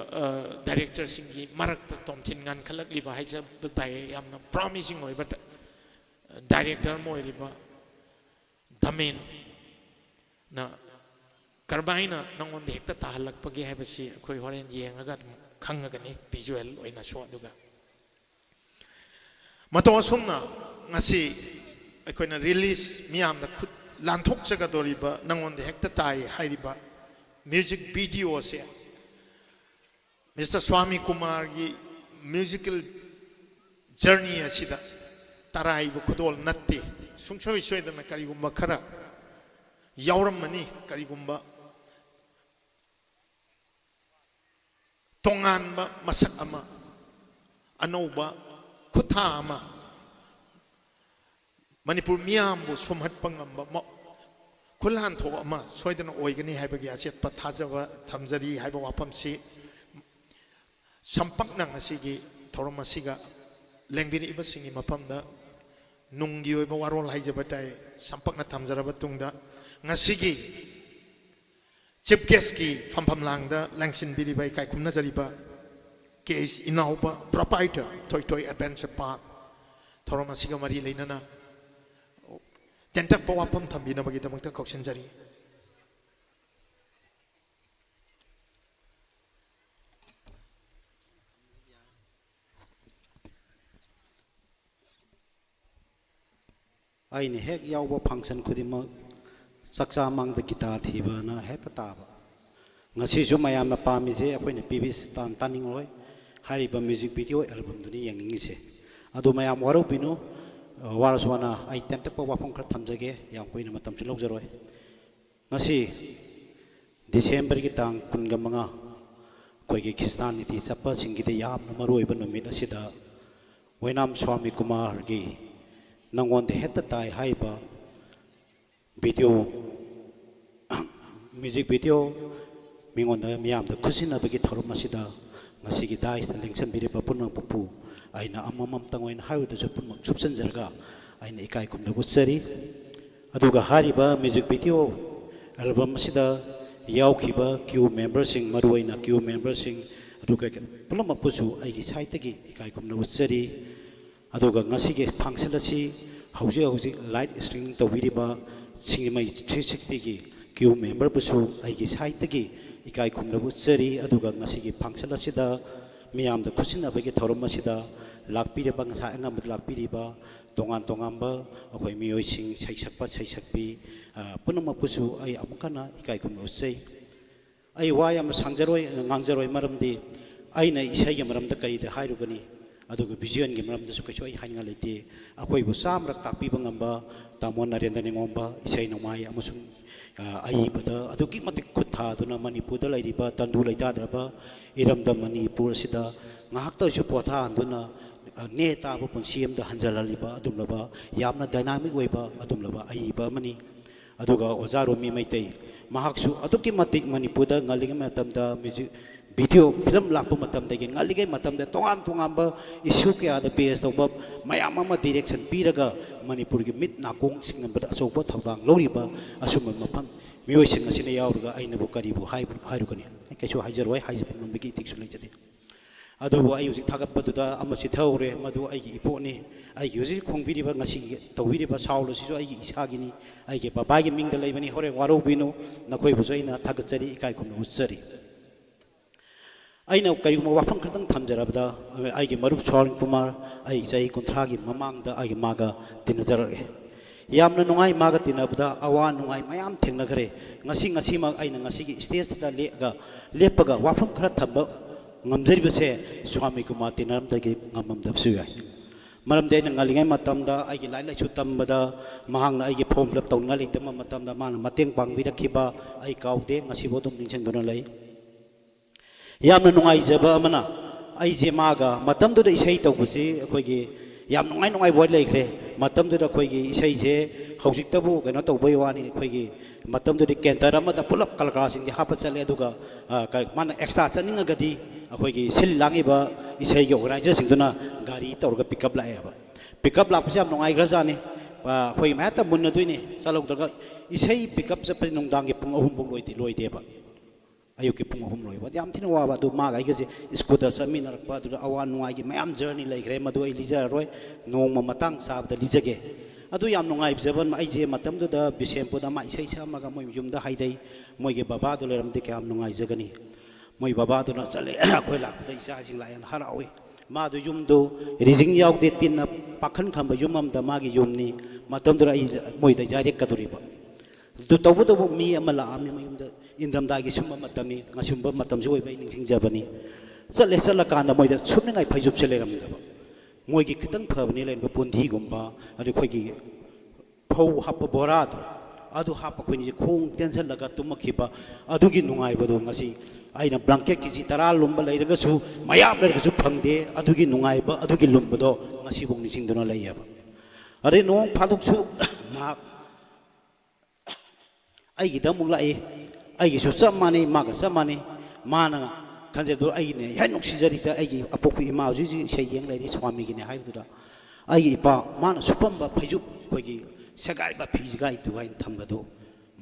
director singi marakta tomthin ngan khalak liba haija bai yamna promising oiba director mo oiriba dhamen na karbaina nangon de hekta tahalak pagi haibasi khoi horen yengaga khangagani visual oina so duga mato sumna ngasi akoina release miam da khut lanthok chaga doriba nangon de hekta tai hairiba music video se Mr. Swami Kumar gi musical journey asida tarai bu khudol natte sungchoi soidana kari gumba khara yauramani kari gumba tongan ba masak ama anauba khutha ama Manipur miyam bu sumhat pangamba khulhan tho ama soidana oigani haibagi aset pathajawa thamjari haiba wapam si sampak nang asigi thorom asiga lengbiri iba singi mapamda nunggi oiba warol haijabatai sampak na thamjaraba tungda ngasigi chief guest ki phampam langda langsin biri bai kai khumna jariba case inauba proprietor toy toy adventure park thorom asiga mari leinana tentak pawapam thambina bagi damakta koksin jari aini hek yauba function khudima saksa mangda gita thiba na hekta taba ngasi ju mayam na pami je akoina pbs tan taning roi hariba music video album duni yangingi se adu mayam waro binu waraswana ai tentak pawapam khar thamjage yang koina matam chu logjaroi ngasi December gi tang kunga manga koigi Kristan niti sapa singide yam na maroi ba numit asida Wainam Swami Kumar gi nangon de heta tai haiba video music video mingon da miam da khusina bagi thorum asida ngasi gi dai sta lengsan biri ba punang pupu aina amamam tangoin hayu da chupun chupsan jarga aina ikai kum da gutsari aduga hariba music video album asida yaukhiba Q member sing maruaina Q member sing aduga pulama pusu aigi site gi ikai kum da gutsari aduga ngasi ge function asi hauji light streaming tawiriba singimai 360 gi Q member pusu aigi site gi ikai khumna bu chari aduga ngasi gi function asida miyam da khusina bagi thorum asida lakpire bang sa ngam lakpiri ba tongan tongamba akoi miyoi sing saisakpi punama pusu ai amukana ikai khumna usai ai wayam sangjaroi ngangjaroi maramdi aina isai gi maramda kai da hairugani aduga vision gi maram da su kachoi hainga lete akoi bu samra takpi bangamba tamon narendra ningomba isai nomai amusung ai bada adugi matik khutha duna manipur da lairiba tandu laita draba iramda manipur sida ngahakta su potha anduna ne ta bu punsiam da hanjalaliba adumlaba yamna dynamic weba adumlaba ai ba mani aduga ozaro mi maitai mahaksu adugi matik manipur da ngalinga matamda music video film lakpa matam dagi ngaligai matam da tongan ba issue kya da PS to bab mayam ama direction piraga manipur gi mit nakong singnam da achokba thodang loriba asuma mafam mioi sin asina yaurga aina bu karibu hairugani kaiso haijarwai haijap ngambigi tiksu leijade adu ai usi thagap badu da amasi thaure madu ai gi iponi ai gi usi khongbiriba ngasi tawiriba saulu sisu ai gi isagini ai gi baba gi mingda leibani hore waro binu nakoi buzaina thagachari kai khumna usari aina kariguma wafam khatang thamjarabda aigi marup Swami Kumar ai jai kunthra gi mamangda ai maga tinajarage yamna nungai maga tinabda awa nungai mayam thengna gare ngasi ma aina ngasi gi stage ta lepaga wafam khara thamba ngamjari se Swami Kumar tinaramda gi ngamam dabsu yai maram de na ngalingai matamda aigi lai lai chu tambada mahangna aigi form fill up tawnga leitama matamda mana mateng pangbirakhiba ai kaude ngasi bodum ningsang dona lai yamna nungai jaba amana ai je maga matam do isai tawbusi akhoi gi ꯌꯥꯝ ꯅꯨꯡꯉꯥꯏ ꯕꯣꯏ ꯂꯩꯈ꯭ꯔꯦ ꯃꯇꯝꯗꯨꯗ ꯑꯩꯈꯣꯏꯒꯤ ꯏꯁꯩꯁꯦ ꯍꯧꯖꯤꯛꯇꯕꯨ ꯀꯩꯅꯣ ꯇꯧꯕꯩ ꯋꯥꯅꯤ ꯑꯩꯈꯣꯏꯒꯤ ꯃꯇꯝꯗꯨꯗꯤ ꯀꯦꯟꯇꯔ ꯑꯃꯗ ꯄꯨꯂꯞ ꯀꯂꯀꯥꯔꯁꯤꯡꯁꯦ ꯍꯥꯞꯄ ꯆꯠꯂꯦ ꯑꯗꯨꯒ ꯃꯥꯅ ꯑꯦꯛꯁꯇ꯭ꯔꯥ ꯆꯠꯅꯤꯡꯉꯒꯗꯤ ꯑꯩꯈꯣꯏꯒꯤ ꯁꯤꯜ ꯂꯥꯡꯉꯤꯕ ꯏꯁꯩꯒꯤ ꯑꯣꯔꯒꯅꯥꯏꯖꯔꯁꯤꯡꯗꯨꯅ ꯒꯥꯔꯤ ꯇꯧꯔꯒ ꯄꯤꯛꯑꯞ ꯂꯥꯛꯑꯦꯕ ꯄꯤꯛꯑꯞ ꯂꯥꯛꯄꯁꯦ ꯌꯥꯝ ꯅꯨꯡꯉꯥꯏꯈ꯭ꯔꯖꯥꯠꯅꯤ ꯑꯩꯈꯣꯏ ꯃꯌꯥꯝꯇ ꯃꯨꯟꯅꯗꯣꯏꯅꯤ ꯆꯠꯍꯧꯗ꯭ꯔꯒ ꯏꯁꯩ ꯄꯤꯛꯑꯞ ꯆꯠꯄꯁꯤ ꯅꯨꯡꯗꯥꯡꯒꯤ ꯄꯨꯡ 3ꯐꯥꯎ ꯂꯣꯏꯗꯦꯕ ꯑꯌꯨꯛꯀꯤ ꯄꯨꯡ 3 ꯂꯣꯏꯕ ꯌꯥꯝ ꯊꯤꯅ ꯋꯥꯕ ꯑꯗꯨ ꯃꯥꯒ ꯑꯩꯒꯁꯦ ꯁ꯭ꯀꯨꯜꯗ ꯆꯠꯃꯤꯟꯅꯔꯛꯄ ꯑꯗꯨꯗ ꯑꯋꯥ ꯅꯨꯡꯉꯥꯏꯒꯤ ꯃꯌꯥꯝ ꯖꯔꯅꯤ ꯂꯩꯈ꯭ꯔꯦ ꯃꯗꯨ ꯑꯩ ꯂꯤꯖꯔꯔꯣꯏ ꯅꯣꯡꯃ ꯃꯇꯥꯡ ꯆꯥꯕꯗ ꯂꯤꯖꯒꯦ ꯑꯗꯨ ꯌꯥꯝ ꯅꯨꯡꯉꯥꯏꯖꯕ ꯑꯩꯁꯦ ꯃꯇꯝꯗꯨꯗ ꯕꯤꯁꯦꯝꯄꯨꯔꯗ ꯃꯥ ꯏꯁꯩ ꯁꯛꯑꯝꯃꯒ ꯃꯣꯏ ꯌꯨꯝꯗ ꯍꯥꯏꯗꯩ ꯃꯣꯏꯒꯤ ꯕꯕꯥꯗꯨ ꯂꯩꯔꯝꯗꯤ ꯀꯌꯥꯝ ꯅꯨꯡꯉꯥꯏꯖꯒꯅꯤ ꯃꯣꯏ ꯕꯕꯥꯗꯨꯅ ꯆꯠꯂꯦ ꯑꯩꯈꯣꯏ ꯂꯥꯛꯄꯗ ꯏꯆꯥꯁꯤꯡ ꯂꯥꯛꯑꯦꯅ ꯍꯔꯥꯎꯏ ꯃꯥꯗꯨ ꯌꯨꯝꯗꯨ ꯔꯤꯖꯤꯡ ꯌꯥꯎꯗꯦ ꯇꯤꯟꯅ ꯄꯥꯈꯟ ꯈꯟꯕ ꯌꯨꯝ ꯑꯃꯗ ꯃꯥꯒꯤ ꯌꯨꯝꯅꯤ ꯃꯇꯝꯗꯨꯗ ꯑꯩ ꯃꯣꯏꯗ ꯌꯥꯏꯔꯦꯛꯀꯗꯣꯔꯤꯕ ꯑꯗꯨ ꯇꯧꯕꯇꯕꯨ ꯃꯤ ꯑꯃ ꯂꯥꯛꯑꯝꯃꯤ ꯃꯌꯨꯝꯗ ꯏꯟꯊꯝꯊꯥꯒꯤ ꯁꯨꯝꯕ ꯃꯇꯝꯅꯤ ꯉꯁꯨꯝꯕ ꯃꯇꯝꯁꯨ ꯑꯣꯏꯕ ꯑꯩ ꯅꯤꯡꯁꯤꯡꯖꯕꯅꯤ ꯆꯠꯂꯀꯥꯟꯗ ꯃꯣꯏꯗ ꯁꯨꯞꯅꯤꯡꯉꯥꯏ ꯐꯩꯖꯨꯞꯁꯦ ꯂꯩꯔꯝꯗꯕ ꯃꯣꯏꯒꯤ ꯈꯤꯇꯪ ꯐꯕꯅꯤ ꯂꯩꯔꯝꯕ ꯄꯨꯟꯊꯤꯒꯨꯝꯕ ꯑꯗꯨ ꯑꯩꯈꯣꯏꯒꯤ ꯐꯧ ꯍꯥꯞꯄ ꯕꯣꯔꯥꯗꯣ ꯑꯗꯨ ꯍꯥꯞꯄ ꯑꯩꯈꯣꯏꯅ ꯈꯣꯡ ꯇꯦꯟꯁꯤꯜꯂꯒ ꯇꯨꯝꯃꯛꯈꯤꯕ ꯑꯗꯨꯒꯤ ꯅꯨꯡꯉꯥꯏꯕꯗꯣ ꯉꯁꯤ ꯑꯩꯅ ꯕ꯭ꯂꯥꯡꯀꯦꯠ ꯀꯦꯖꯤ 10 ꯂꯨꯝꯕ ꯂꯩꯔꯒꯁꯨ ꯃꯌꯥꯝ ꯂꯩꯔꯒꯁꯨ ꯐꯪꯗꯦ ꯑꯗꯨꯒꯤ ꯅꯨꯡꯉꯥꯏꯕ ꯑꯗꯨꯒꯤ ꯂꯨꯝꯕꯗꯣ ꯉꯁꯤꯐꯥꯎ ꯅꯤꯡꯁꯤꯡꯗꯨꯅ ꯂꯩꯌꯦꯕ ꯑꯗꯩ ꯅꯣꯡ ꯐꯥꯗꯣꯛꯁꯨ ꯃꯍꯥꯛ ꯑꯩꯒꯤꯗ ꯑꯃꯨꯛ ꯂꯥꯛꯏ ꯑꯩꯒꯤꯁꯨ ꯆꯞ ꯃꯥꯟꯅꯩ ꯃꯥꯒ ꯆꯞ ꯃꯥꯟꯅꯩ ꯃꯥꯅ ꯈꯟꯖꯕꯗꯣ ꯑꯩꯒꯤꯅꯦ ꯍꯦꯛ ꯅꯨꯡꯁꯤꯖꯔꯤꯗ ꯑꯩꯒꯤ ꯑꯄꯣꯛꯄ ꯏꯃꯥ ꯍꯧꯖꯤꯛ ꯍꯧꯖꯤꯛ ꯏꯁꯩ ꯌꯦꯡ ꯂꯩꯔꯤ ꯁ꯭ꯋꯥꯃꯤꯒꯤꯅꯦ ꯍꯥꯏꯕꯗꯨꯗ ꯑꯩꯒꯤ ꯏꯄꯥ ꯃꯥꯅ ꯁꯨꯞꯄꯝꯕ ꯐꯩꯖꯨꯞ ꯑꯩꯈꯣꯏꯒꯤ ꯁꯦꯒꯥꯏꯕ ꯐꯤꯒꯥꯏꯗꯨꯒꯥꯏꯅ ꯊꯝꯕꯗꯣ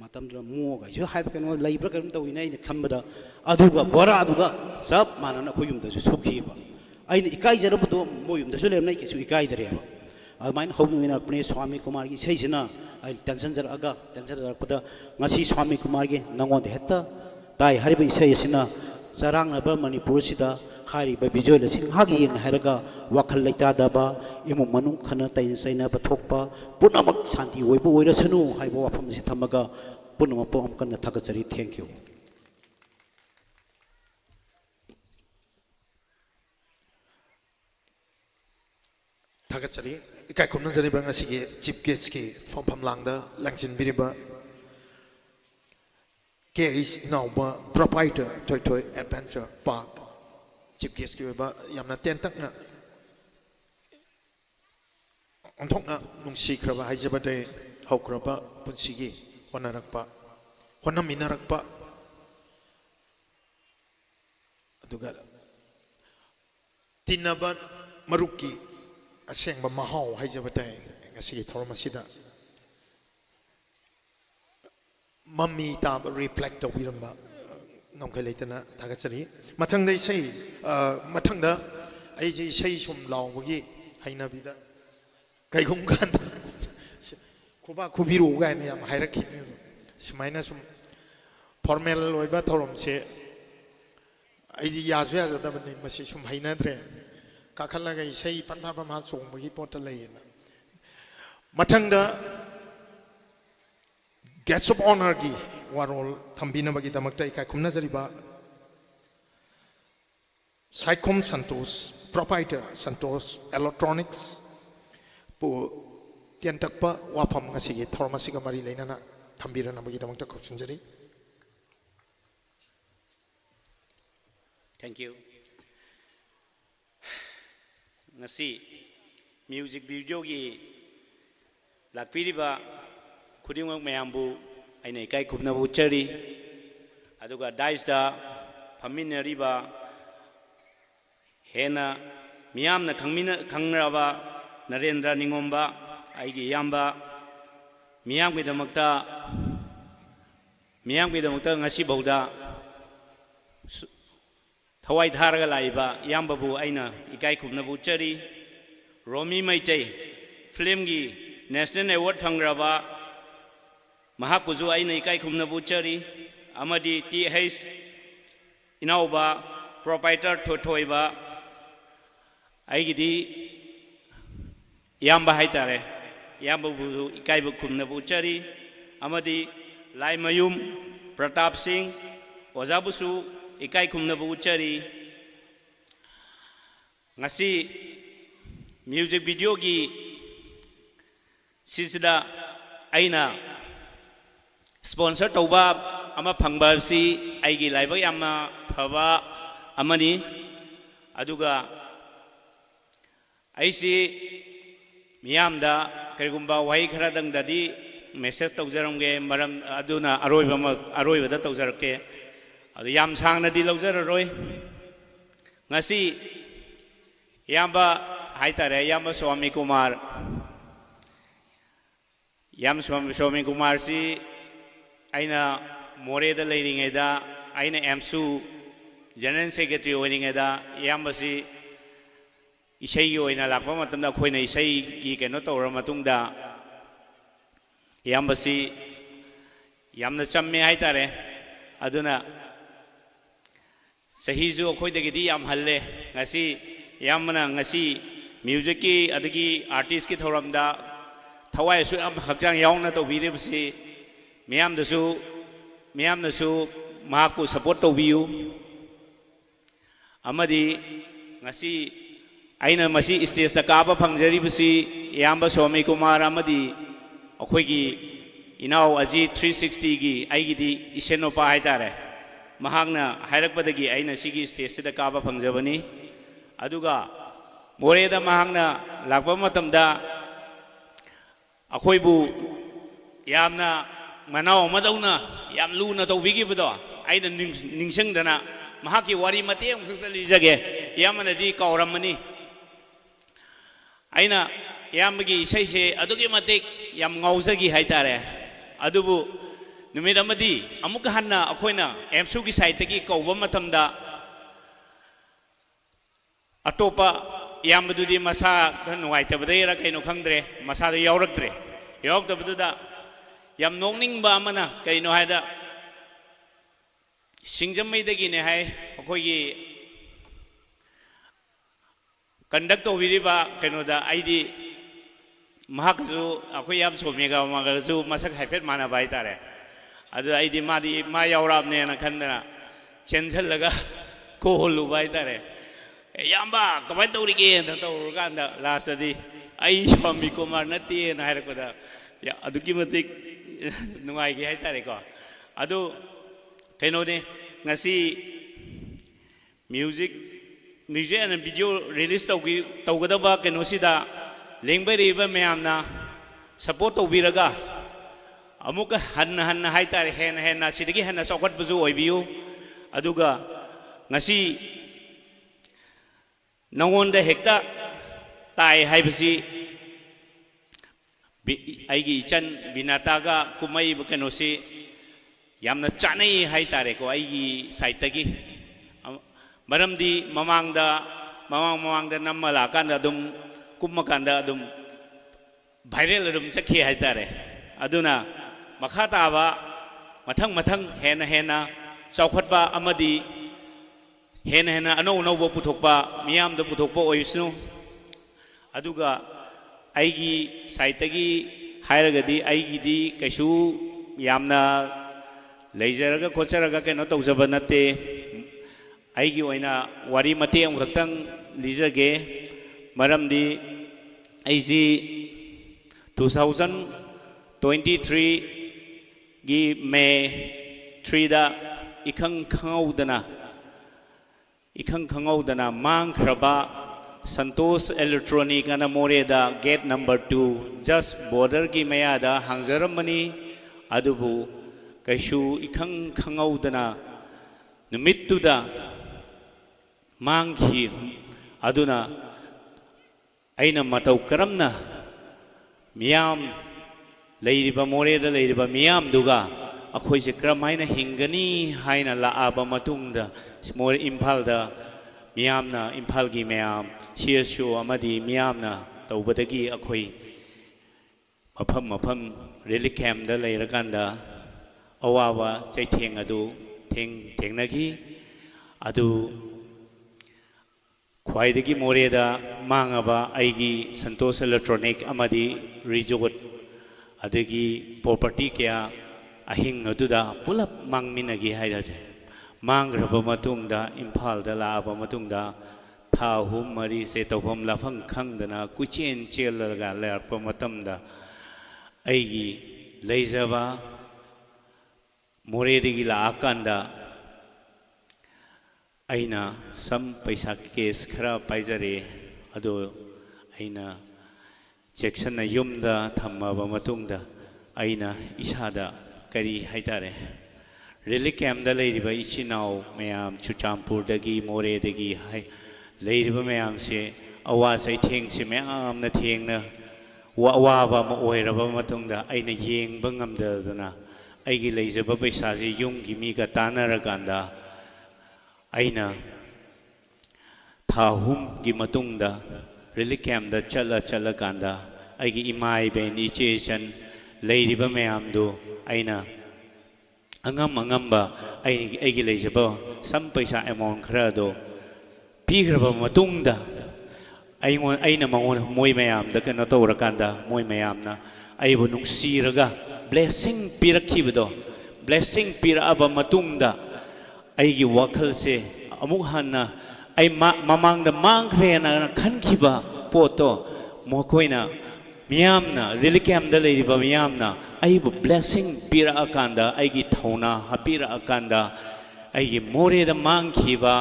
ꯃꯇꯝꯗꯨꯗ ꯃꯣꯒꯁꯨ ꯍꯥꯏꯕ ꯀꯩꯅꯣ ꯂꯩꯕ꯭ꯔꯥ ꯀꯩꯅꯣꯝ ꯇꯧꯋꯤꯅꯦ ꯑꯩꯅ ꯈꯟꯕꯗ ꯑꯗꯨꯒ ꯕꯣꯔꯥꯗꯨꯒ ꯆꯞ ꯃꯥꯟꯅꯅ ꯑꯩꯈꯣꯏ ꯌꯨꯝꯗꯁꯨ ꯁꯨꯈꯤꯕ ꯑꯩꯅ ꯏꯀꯥꯏꯖꯔꯕꯗꯣ ꯃꯣꯏ ꯌꯨꯝꯗꯁꯨ ꯂꯩꯔꯝꯅ ꯑꯩ ꯀꯩꯁꯨ ꯏꯀꯥꯏꯗ꯭ꯔꯦꯕ ꯑꯗꯨꯃꯥꯏꯅ ꯍꯧꯅꯤꯡꯉꯛꯄꯅꯦ ꯁ꯭ꯋꯥꯃꯤ ꯀꯨꯃꯥꯔꯒꯤ ꯏꯁꯩꯁꯤꯅ ꯑꯩ ꯇꯦꯟꯁꯟꯖꯔꯛꯄꯗ ꯉꯁꯤ ꯁ꯭ꯋꯥꯃꯤ ꯀꯨꯃꯥꯔꯒꯤ ꯅꯉꯣꯟꯗ ꯍꯦꯛꯇ ꯇꯥꯏ ꯍꯥꯏꯔꯤꯕ ꯏꯁꯩ ꯑꯁꯤꯅ ꯆꯔꯥꯡꯅꯕ ꯃꯅꯤꯄꯨꯔꯁꯤꯗ ꯍꯥꯏꯔꯤꯕ ꯚꯤꯖꯨꯋꯦꯜ ꯑꯁꯤ ꯉꯥꯏꯍꯥꯛ ꯌꯦꯡꯅ ꯍꯥꯏꯔꯒ ꯋꯥꯈꯜ ꯂꯩꯇꯥꯗꯕ ꯏꯃꯨꯡ ꯃꯅꯨꯡ ꯈꯟꯅ ꯆꯩꯅꯕ ꯊꯣꯛꯄ ꯄꯨꯝꯅꯃꯛ ꯁꯥꯟꯇꯤ ꯑꯣꯏꯕ ꯑꯣꯏꯔꯁꯅꯨ ꯍꯥꯏꯕ ꯋꯥꯐꯝ ꯑꯁꯤ ꯊꯝꯃꯒ ꯄꯨꯝꯅꯃꯛꯄꯨ ꯑꯃꯨꯛ ꯀꯟꯅ ꯊꯥꯒꯠꯆꯔꯤ ꯊꯦꯡꯛ ꯌꯨ ꯊꯥꯒꯠꯆꯔꯤ ꯏꯀꯥꯏ ꯈꯨꯝꯅꯖꯔꯤꯕ ꯉꯁꯤꯒꯤ chief ꯒꯦꯁꯠꯀꯤ ꯐꯝꯐꯝꯂꯥꯡꯗ ꯂꯪꯁꯤꯟꯕꯤꯔꯤꯕ ꯀꯦ.ꯍꯩꯆ ꯏꯅꯥꯎꯕ proprietor ꯊꯣꯏꯊꯣꯏ adventure park chief ꯒꯦꯁꯠꯀꯤ ꯑꯣꯏꯕ ꯌꯥꯝꯅ ꯇꯦꯟꯇꯛꯅ ꯑꯣꯟꯊꯣꯛꯅ ꯅꯨꯡꯁꯤꯈ꯭ꯔꯕ ꯍꯥꯏꯖꯕꯗꯩ ꯍꯧꯈ꯭ꯔꯕ ꯄꯨꯟꯁꯤꯒꯤ ꯍꯣꯠꯅꯃꯤꯟꯅꯔꯛꯄ ꯑꯗꯨꯒ ꯇꯤꯟꯅꯕ ꯃꯔꯨꯞꯀꯤ ꯑꯁꯦꯡꯕ ꯃꯍꯥꯎ ꯍꯥꯏꯖꯕ ꯇꯥꯏ ꯉꯁꯤꯒꯤ ꯊꯧꯔꯝ ꯑꯁꯤꯗ ꯃꯃꯤ ꯇꯥꯕ ꯔꯤꯐ꯭ꯂꯦꯛ ꯇꯧꯕꯤꯔꯝꯕ ꯉꯝꯈꯩ ꯂꯩꯇꯅ ꯊꯥꯒꯠꯆꯔꯤ ꯃꯊꯪꯗ ꯑꯩꯁꯦ ꯏꯁꯩ ꯁꯨꯝ ꯂꯥꯎꯕꯒꯤ ꯍꯩꯅꯕꯤꯗ ꯀꯩꯒꯨꯝꯕ ꯀꯥꯟꯗ ꯈꯨꯕꯥꯛ ꯈꯨꯕꯤꯔꯛꯎ ꯀꯥꯏꯅ ꯌꯥꯝ ꯍꯥꯏꯔꯛꯈꯤꯅꯤ ꯁꯨꯃꯥꯏꯅ ꯁꯨꯝ ꯐꯣꯔꯃꯦꯜ ꯑꯣꯏꯕ ꯊꯧꯔꯝꯁꯦ ꯑꯩꯗꯤ ꯌꯥꯁꯨ ꯌꯥꯖꯗꯕꯅꯤ ꯃꯁꯤ ꯁꯨꯝ ꯍꯩꯅꯗ꯭ꯔꯦ ꯀꯥꯈꯠꯂꯒ ꯏꯁꯩ ꯄꯟꯐꯥ ꯄꯟꯐꯥ ꯆꯣꯡꯕꯒꯤ ꯄꯣꯠꯇ ꯂꯩꯌꯦꯅ ꯃꯊꯪꯗ ꯒꯦꯁꯠ ꯑꯣꯐ ꯑꯣꯅꯔꯒꯤ ꯋꯥꯔꯣꯜ ꯊꯝꯕꯤꯅꯕꯒꯤꯗꯃꯛꯇ ꯏꯀꯥꯏ ꯈꯨꯝꯅꯖꯔꯤꯕ ꯁꯥꯏꯈꯣꯝ ꯁꯟꯇꯣꯁ ꯄ꯭ꯔꯣꯄꯥꯏꯇꯔ ꯁꯟꯇꯣꯁ ꯑꯦꯂꯦꯛꯇ꯭ꯔꯣꯅꯤꯛꯁ ꯄꯨ ꯇꯦꯟꯇꯛꯄ ꯋꯥꯐꯝ ꯉꯁꯤꯒꯤ ꯊꯧꯔꯝ ꯑꯁꯤꯒ ꯃꯔꯤ ꯂꯩꯅꯅ ꯊꯝꯕꯤꯔꯅꯕꯒꯤꯗꯃꯛꯇ ꯀꯧꯁꯤꯟꯖꯔꯤ thank you ngasi music video gi lakpiriba khudimak mayambu aina ikai khubna bu chari aduga dice da phaminariba hena miyamna khangraba narendra ningomba aigi yamba miyamgi damakta ngasi bauda Thawai Dharaga Laiba, Yambabu Aina, Ikai Kubnabu Chari, Romi Maitei, Flimgi, National Award Fangraba, Mahakuzu Aina Ikai Kubnabu Chari, Amadi T.H. Inauba, Proprietor Totoiba, Aigidi Yamba Haitare, Yambabu Ikai Kubnabu Chari, Amadi Lai Mayum, Pratap Singh, Ozabusu, Ikai Kumnabu Chari ngasi music video gi sisida aina sponsor tauba ama phangba si aigi laiba yamna phaba amani aduga aisi मियामदा करिगुम्बा वही खरादंगददी मेसेज तौजरमगे मरम अदुना अरोइबदा तौजरके अदु याम सांगनदी लौजररोय ngasi yamba haitare yamba Swami Kumar yam Swami Kumar si aina more da leiringeda aina MSU General Secretary oiningeda yamba si isai gi oina lakpa matamda khoina isai gi keno tawra matungda yamba si yamna chamme haitare aduna sahizu akhoi yam halle ngasi yamna ngasi music ki adagi artist ki thoramda thawai su am hakjang yauna to biribsi miyam da su mahakpu support to biu amadi ngasi aina masi stage ta kaba phangjari bsi yamba Swami Kumar amadi akhoi gi inau aji 360 gi aigi di isenopa haitare mahagna hairakpadagi aina sigi stage sida kaba phangjabani aduga moreda mahagna lakpa matamda akhoibu yamna manau madawna yam luna tawbigibdo aina ningsangdana mahaki wari mateng khakta lijage yamna di kauramani aina yamgi isai se adugi matik yam ngauzagi haitare adubu numit amadi amuk hanna akhoina MSU gi site gi kauba matamda atopa yambadudi masa nuai tabadera kaino khangdre masa do yauraktre yauktabuda yam nongning ba amana kaino haida singjamai dagi ne hai akhoi gi conduct to viriba kaino da aidi mahakzu akhoi yam somega magazu masak haifet mana bai tare adu aidi ma yaurabne na khandana chenjal laga ko holu bai tare yamba kamai tawrige na tawruganda last adi ai Swami Kumar nati na harakoda ya adu kimatik nungai gi hai tare ko adu kaino ne ngasi music and video release tawgadaba kaino sida lengbariba mayamna support tawbiraga amuka hanna haitare hena sidagi hena sokot buzu oibiu aduga ngasi nangonda hekta tai haibasi aigi ichan binataga kumai kenosi yamna chanai haitare ko aigi site tagi maramdi mamangda namala kanda dum kummakanda dum viral dum sakhi haitare aduna makata ba mathang hena chawkhatba amadi hena ano bo puthokpa miyam do puthokpa oisnu aduga aigi site gi hairagadi aigi di kaisu yamna leijaraga kocharaga keno tawjaba nate aigi oina wari mate am khaktang lijage maramdi aisi 2023 gi May 3 da ikhang khangaudana mangkraba Santosh Electronic ana moreda gate number 2 just border gi maya da hangjaramani adubu kaisu ikhang khangaudana numittuda manghi aduna aina matau karamna miyam leiriba moreda leiriba miyam duga akhoi se kramaina hingani haina laaba matungda more Imphal da miyamna Imphal gi miyam CSO amadi miyamna tawbadagi akhoi mafam relic camp da leirakanda awawa chaitheng adu thengnagi adu khwaidagi moreda mangaba aigi Santosh Electronic amadi resort adagi property kya ahing aduda pulap mangminagi hairate mangraba matungda Imphal da laaba matungda tha hum mari se tawham lafang khangdana kuchen chelaga lerpa matamda aigi leijaba moredi la akanda aina sam paisa case khara paijare ado aina ꯆꯦꯛꯁꯟꯅ ꯌꯨꯝꯗ ꯊꯝꯃꯕ ꯃꯇꯨꯡꯗ ꯑꯩꯅ ꯏꯁꯥꯗ ꯀꯔꯤ ꯍꯥꯏꯇꯥꯔꯦ ꯔꯤꯂꯤꯐ ꯀꯦꯝꯞꯗ ꯂꯩꯔꯤꯕ ꯏꯆꯤꯟ ꯏꯅꯥꯎ ꯃꯌꯥꯝ ꯆꯨꯔꯆꯥꯟꯄꯨꯔꯗꯒꯤ ꯃꯣꯔꯦꯗꯒꯤ ꯂꯩꯔꯤꯕ ꯃꯌꯥꯝꯁꯦ ꯑꯋꯥ ꯆꯩꯊꯦꯡꯁꯦ ꯃꯌꯥꯝꯅ ꯊꯦꯡꯅ ꯑꯋꯥꯕ ꯑꯃ ꯑꯣꯏꯔꯕ ꯃꯇꯨꯡꯗ ꯑꯩꯅ ꯌꯦꯡꯕ ꯉꯝꯗꯗꯅ ꯑꯩꯒꯤ ꯂꯩꯖꯕ ꯄꯩꯁꯥꯁꯦ ꯌꯨꯝꯒꯤ ꯃꯤꯒ ꯇꯥꯟꯅꯔꯀꯥꯟꯗ ꯑꯩꯅ ꯊꯥ 3ꯒꯤ ꯃꯇꯨꯡꯗ ꯔꯤꯂꯤꯐ ꯀꯦꯝꯞꯗ ꯆꯠꯂꯀꯥꯟꯗ ꯑꯩꯒꯤ ꯏꯃꯥ ꯏꯕꯦꯟ ꯏꯆꯦ ꯏꯆꯟ ꯂꯩꯔꯤꯕ ꯃꯌꯥꯝꯗꯨ ꯑꯩꯅ ꯑꯉꯝꯕ ꯑꯩꯒꯤ ꯂꯩꯖꯕ ꯁꯝ ꯄꯩꯁꯥ ꯑꯦꯃꯥꯎꯟ ꯈꯔꯗꯣ ꯄꯤꯈ꯭ꯔꯕ ꯃꯇꯨꯡꯗ ꯑꯩꯅ ꯃꯣꯏ ꯃꯌꯥꯝꯗ ꯀꯩꯅꯣ ꯇꯧꯔꯀꯥꯟꯗ ꯃꯣꯏ ꯃꯌꯥꯝꯅ ꯑꯩꯕꯨ ꯅꯨꯡꯁꯤꯔꯒ ꯕ꯭ꯂꯦꯁꯤꯡ ꯄꯤꯔꯛꯈꯤꯕꯗꯣ ꯕ꯭ꯂꯦꯁꯤꯡ ꯄꯤꯔꯛꯑꯕ ꯃꯇꯨꯡꯗ ꯑꯩꯒꯤ ꯋꯥꯈꯜꯁꯦ ꯑꯃꯨꯛ ꯍꯟꯅ ꯑꯩ ꯃꯃꯥꯡꯗ ꯃꯥꯡꯈ꯭ꯔꯦꯅ ꯈꯟꯈꯤꯕ ꯄꯣꯠꯇꯣ ꯃꯈꯣꯏꯅ ꯃꯤꯌꯥꯝꯅ ꯔꯤꯂꯤꯐ ꯀꯦꯝꯞꯗ ꯂꯩꯔꯤꯕ ꯃꯤꯌꯥꯝꯅ ꯑꯩꯕꯨ ꯕ꯭ꯂꯦꯁꯤꯡ ꯄꯤꯔꯛꯑꯀꯥꯟꯗ ꯑꯩꯒꯤ ꯊꯧꯅꯥ ꯍꯥꯞꯄꯤꯔꯛꯑꯀꯥꯟꯗ ꯑꯩꯒꯤ ꯃꯣꯔꯦꯗ ꯃꯥꯡꯈꯤꯕ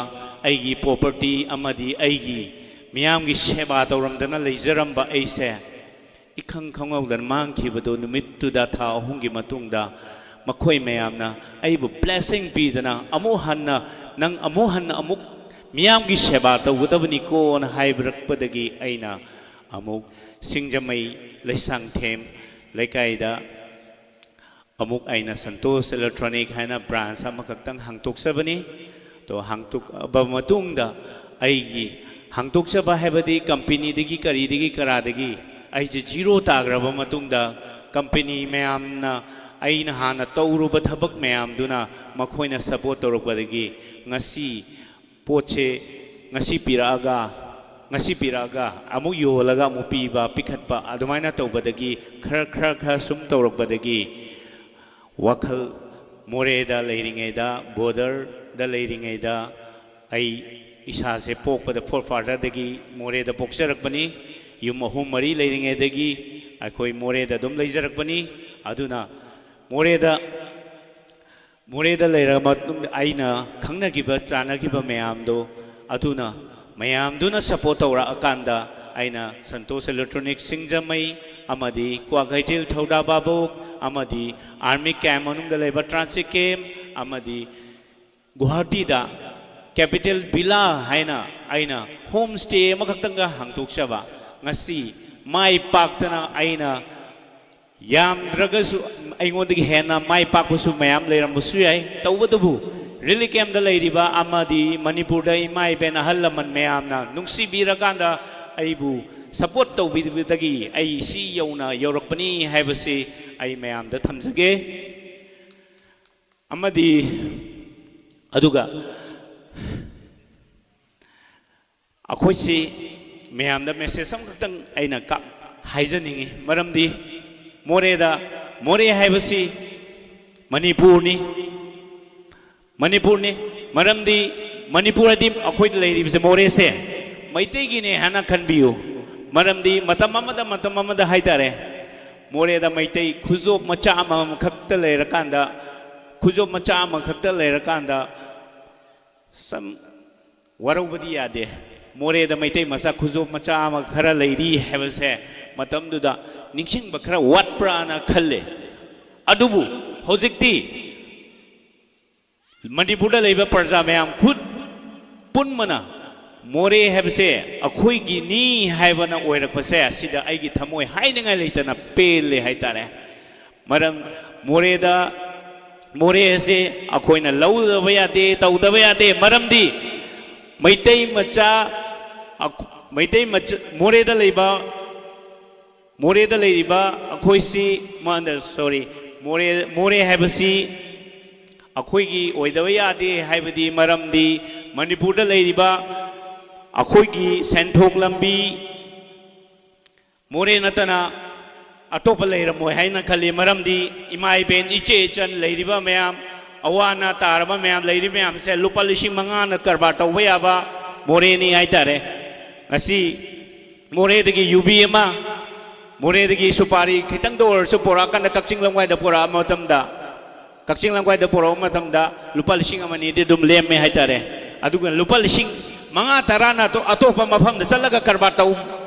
ꯑꯩꯒꯤ ꯄ꯭ꯔꯣꯄꯔꯇꯤ ꯑꯃꯗꯤ ꯑꯩꯒꯤ ꯃꯤꯌꯥꯝꯒꯤ ꯁꯦꯕꯥ ꯇꯧꯔꯝꯗꯅ ꯂꯩꯖꯔꯝꯕ ꯑꯩꯁꯦ इखंग खंगौदन मांगखिबदो नुमित्तुदा था 3गी मतुंगदा मखोय मयामना अइबु ब्लेसिंग पीदना अमु हन्ना नंग अमु हन्ना अमुक मियामगी सेवा तौगदबनिको न हाइब्रकपदगी अइना अमुक सिंगजमै लैसांगथेम लैकाइदा अमुक अइना संतोष इलेक्ट्रॉनिक हाइना ब्रांच अमखक्तंग हांगतोकसबनी तो हांगतोकबा मतुंगदा अइगी हांगतोकसबा हाइबदी कंपनीदगी करीदगी करादगी अइजे जीरो ताग्रबा मतुंगदा कंपनी मयामना अइना हाना तौरुबा थबक मयामदुना मखोइना सपोर्ट तौरकपदगी ngasi पोचे ngasi piraga amu yolaga amu piba pikhatpa adumaina tawbadagi khara sum tawrakpadagi wakhal moreda leiringaida border da leiringaida ai isa se pokpada forefather dagi moreda poksarakpani yum ahum mari leiringaidagi akhoi moreda dum leijarakpani aduna moreda leirama aina khangnagiba chanagiba mayamdo aduna mayamduna support tawra akanda aina santosh electronic singjamai amadi kwagaitil thauda babu amadi army camp manungda leba transit camp amadi guwahati da capital villa haina aina homestay makaktanga hangtoksaba ngasi mai paktana aina yam dragasu aingodagi hena mai pakpusu mayam leirambusu yai tawbadabu really came the lady ba amadi manipur da imai ben halaman mayamna nungsi birakanda aibu support tawbidagi ai si yauna yorakpani haibasi ai mayam da thamjage amadi aduga akhoi si mayam da message sam khang aina ka haijaningi maramdi more haibasi manipurni maramdi manipur adi akhoi leiribse more se maitegi ne hana khanbiu maramdi matam amada haitare more da maitai khujob macha ama khakta leirakanda khujob macha ama khakta leirakanda sam warubadi yade more da maitai masa khujob macha ama khara leiri haibase matam duda निक्षिंग बखरा वाट प्राना खल्ले अदुबु होजिक्ति मणिपुरदा लेबा प्रजा मयाम खुद पुनमना मोरे हेबसे अखोई गी नी हाइबना ओइरकपसे सिदा आइगी थमोय हाइनंगाय लेतना पेले हाइतारे मरम मोरे से अखोइना लौदबा यादे तौदबा यादे मरमदी मैतै मचा मोरेदा लेबा मोरेदा लेरिबा अखोइसी सॉरी मोरे हाइबसी अखोइगी ओइदबा यादे हाइबदी मरमदी मणिपुरदा लेरिबा अखोइगी सेंथोक लंबी मोरे नतना अतोप लेरमोय हाइना खली मरमदी इमाई बेन इचे चन लेरिबा मयाम अवाना तारबा मयाम लेरि मयाम से लुपा 5,000 ना करबा तौबा याबा मोरेनी हाइतारे ngasi मोरेदगी यूबी एमा मोरेदगी सुपारी खितंग दो और सुपोरा कंदा कक्चिंग लंगवाई दा पोरा मतमदा कक्चिंग लंगवाई दा पोरा मतमदा लुपा 5,000 दे दुम लेम में हाइतारे अदुगा लुपा 5,000 तरना तो अतोपा मफम दा चलगा करबा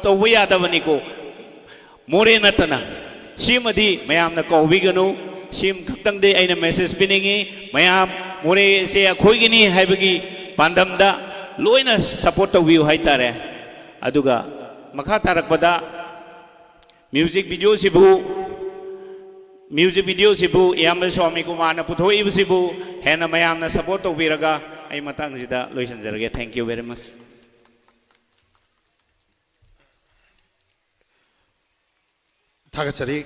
तौबा यादबनी को मोरे नतना सिमदी मयामना कौबिगनु सिम खक्तंगदे आइना मेसेज पिनिंगी मयाम मोरे से अखोइगिनी हाइबगी पांदमदा लोइना सपोर्ट तौबियु हाइतारे अदुगा मखा तारकपदा म्यूजिक वीडियो सिबु याम स्वामी कुमार पुथोइब सिबु हेना मयामना सपोर्ट तौबिरगा आई मतंगसिदा लोइसनजरगे थैंक यू वेरी मच थागसरी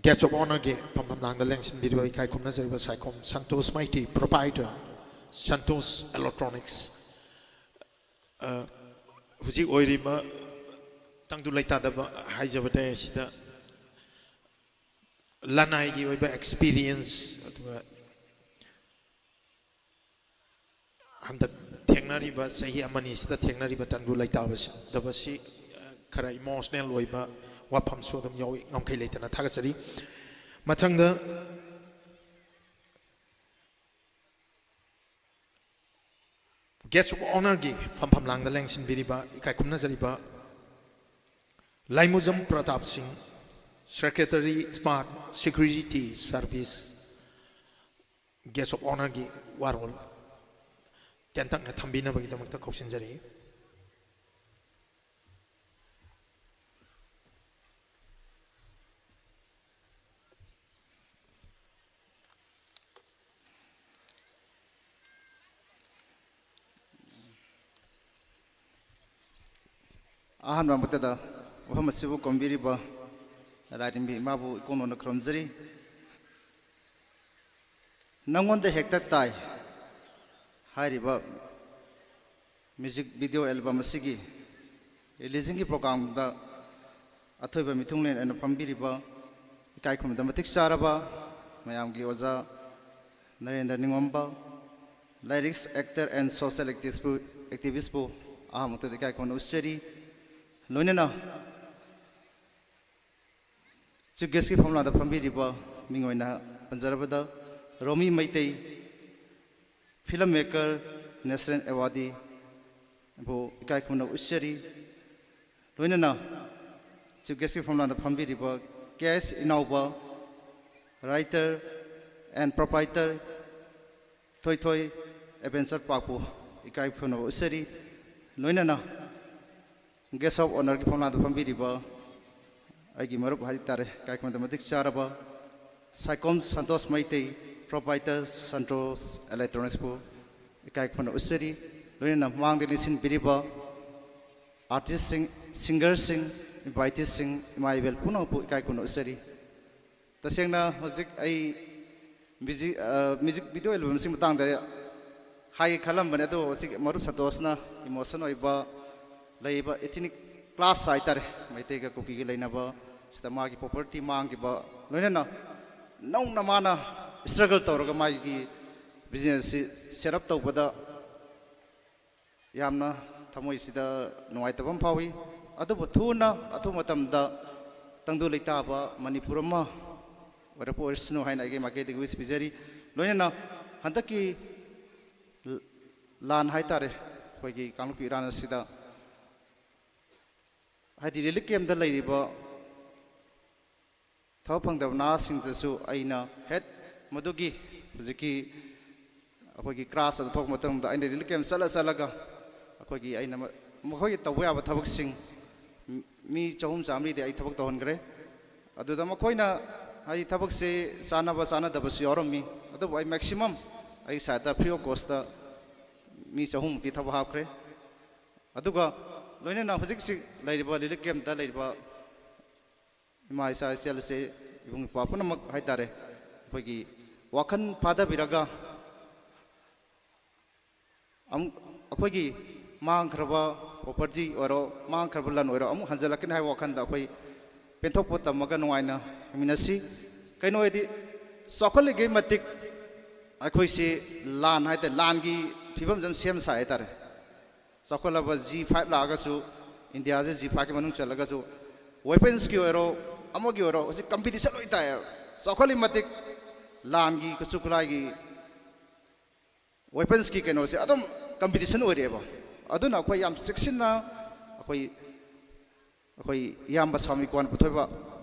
गेस्ट ऑफ ऑनर के पंपम लांग लेंसिन वीडियो इकाई खुमना जरिबा साइकोम संतोष माइटी प्रोपाइटर संतोष इलेक्ट्रॉनिक्स हुजी ओइरिमा तंगदु लैतादबा हाइजबते सिदा लनाइगी ओइबा एक्सपीरियंस अथवा हंदक थेंगनारिबा सही अमनी सिदा थेंगनारिबा तंगदु लैताबसी खरा इमोशनल ओइबा वाफम सोदम यावी ngam-khai leitana thagasari mathangda guest of honor gi pham langda lengsin biriba ikai kumna jariba Laimuzam Pratap Singh, Secretary Smart Security Service guest of honor gi warol tentang na thambina bagi damakta kausinjari ahan rambutada waham sibu kombiri ba larimbi mabu ikono na kromjari nangon de hekta tai hari ba music video album asigi releasing ki program da athoi ba mithungne na pambiri ba ikai khum da matik saraba mayam gi oza Narendra Ningomba lyrics actor and social activist bu ahamuta ikai khum usari Loinana Chugeski Pamla the Pambiriba, Mingoina, Panzarabada, Romi Maitei, filmmaker, Nasrin Awadi, Bo Kaikuna Ushari, Loinana Chugeski Pamla the Pambiriba, Gas Inauba, writer and proprietor, Toy Toy, Ebenser Papu, Ikaipuna Usari, Loinana. Guest of honor Pamla the Pambiriba, Agi Marup Haitare, Kaikmatamatic Charaba, Saikom Santos Maite, proprietor Santos Electronics, Kaikman Usari, Luna Mang the Lisin Biriba, artist singer sing, invited sing, my well Puno Kaikun Usari. The singer was a music video album Simutang, the High Kalam Benedo, Marup Santosna, emotional Laiba ethnic class side may take a cookie lainaba, stamaki property mangiba, Lunana, no namana, struggle to Rogamagi business set up to Wada Yamna, Tamoisida, Noaitavam Pawi, Adopatuna, Atomatam da Tangdulitaba, Manipurama, where a poor snow high again, Magati with Bizari, Lunana, Hantaki Lan Haitare, Wagi, Kanuki Rana Sida. I did really came the lady, but Topang the Nasing the Su Aina head Madugi, Ziki, Akogi Crass at the Tomatum, the Indi came Salaga, Akogi Aina Mohoy, the way of a Tabuxing, me, Jones, Amri, the Itabak Hongre. Adudamakoina, I Tabuxi, Sana Basana, the Basiorum, otherwise maximum. I sat the Prio Costa, me, Jahum, the Tabakre. Aduga. Loina Hosiksi, Lady Lilicam, the Lady my size, say, Yung Papana Haitare, Hogi, Wakan Pada Viraga Akogi, Mang Kraba, Property or Mang Karbulan or Hanzalakan Wakan, the way Pentopota Maganoina, Minasi, Kanoedi, Sokoli game matic, Akoisi, Lan, Haita, Langi, people and same side. Sokola was G5 Lagasu, India G5 Manuncha Lagasu, weapons Kioro, Amogoro, was a competition with tire. Sokoli Matic, Langi, Kusukulagi, weapons kick and also Adam competition whatever. I don't know why I'm 16 now, ꯑꯩꯈꯣꯏ ꯏꯌꯥꯝꯕ ꯁ꯭ꯋꯥꯃꯤ ꯀ꯭ꯋꯥꯟ ꯄꯨꯊꯣꯏꯕ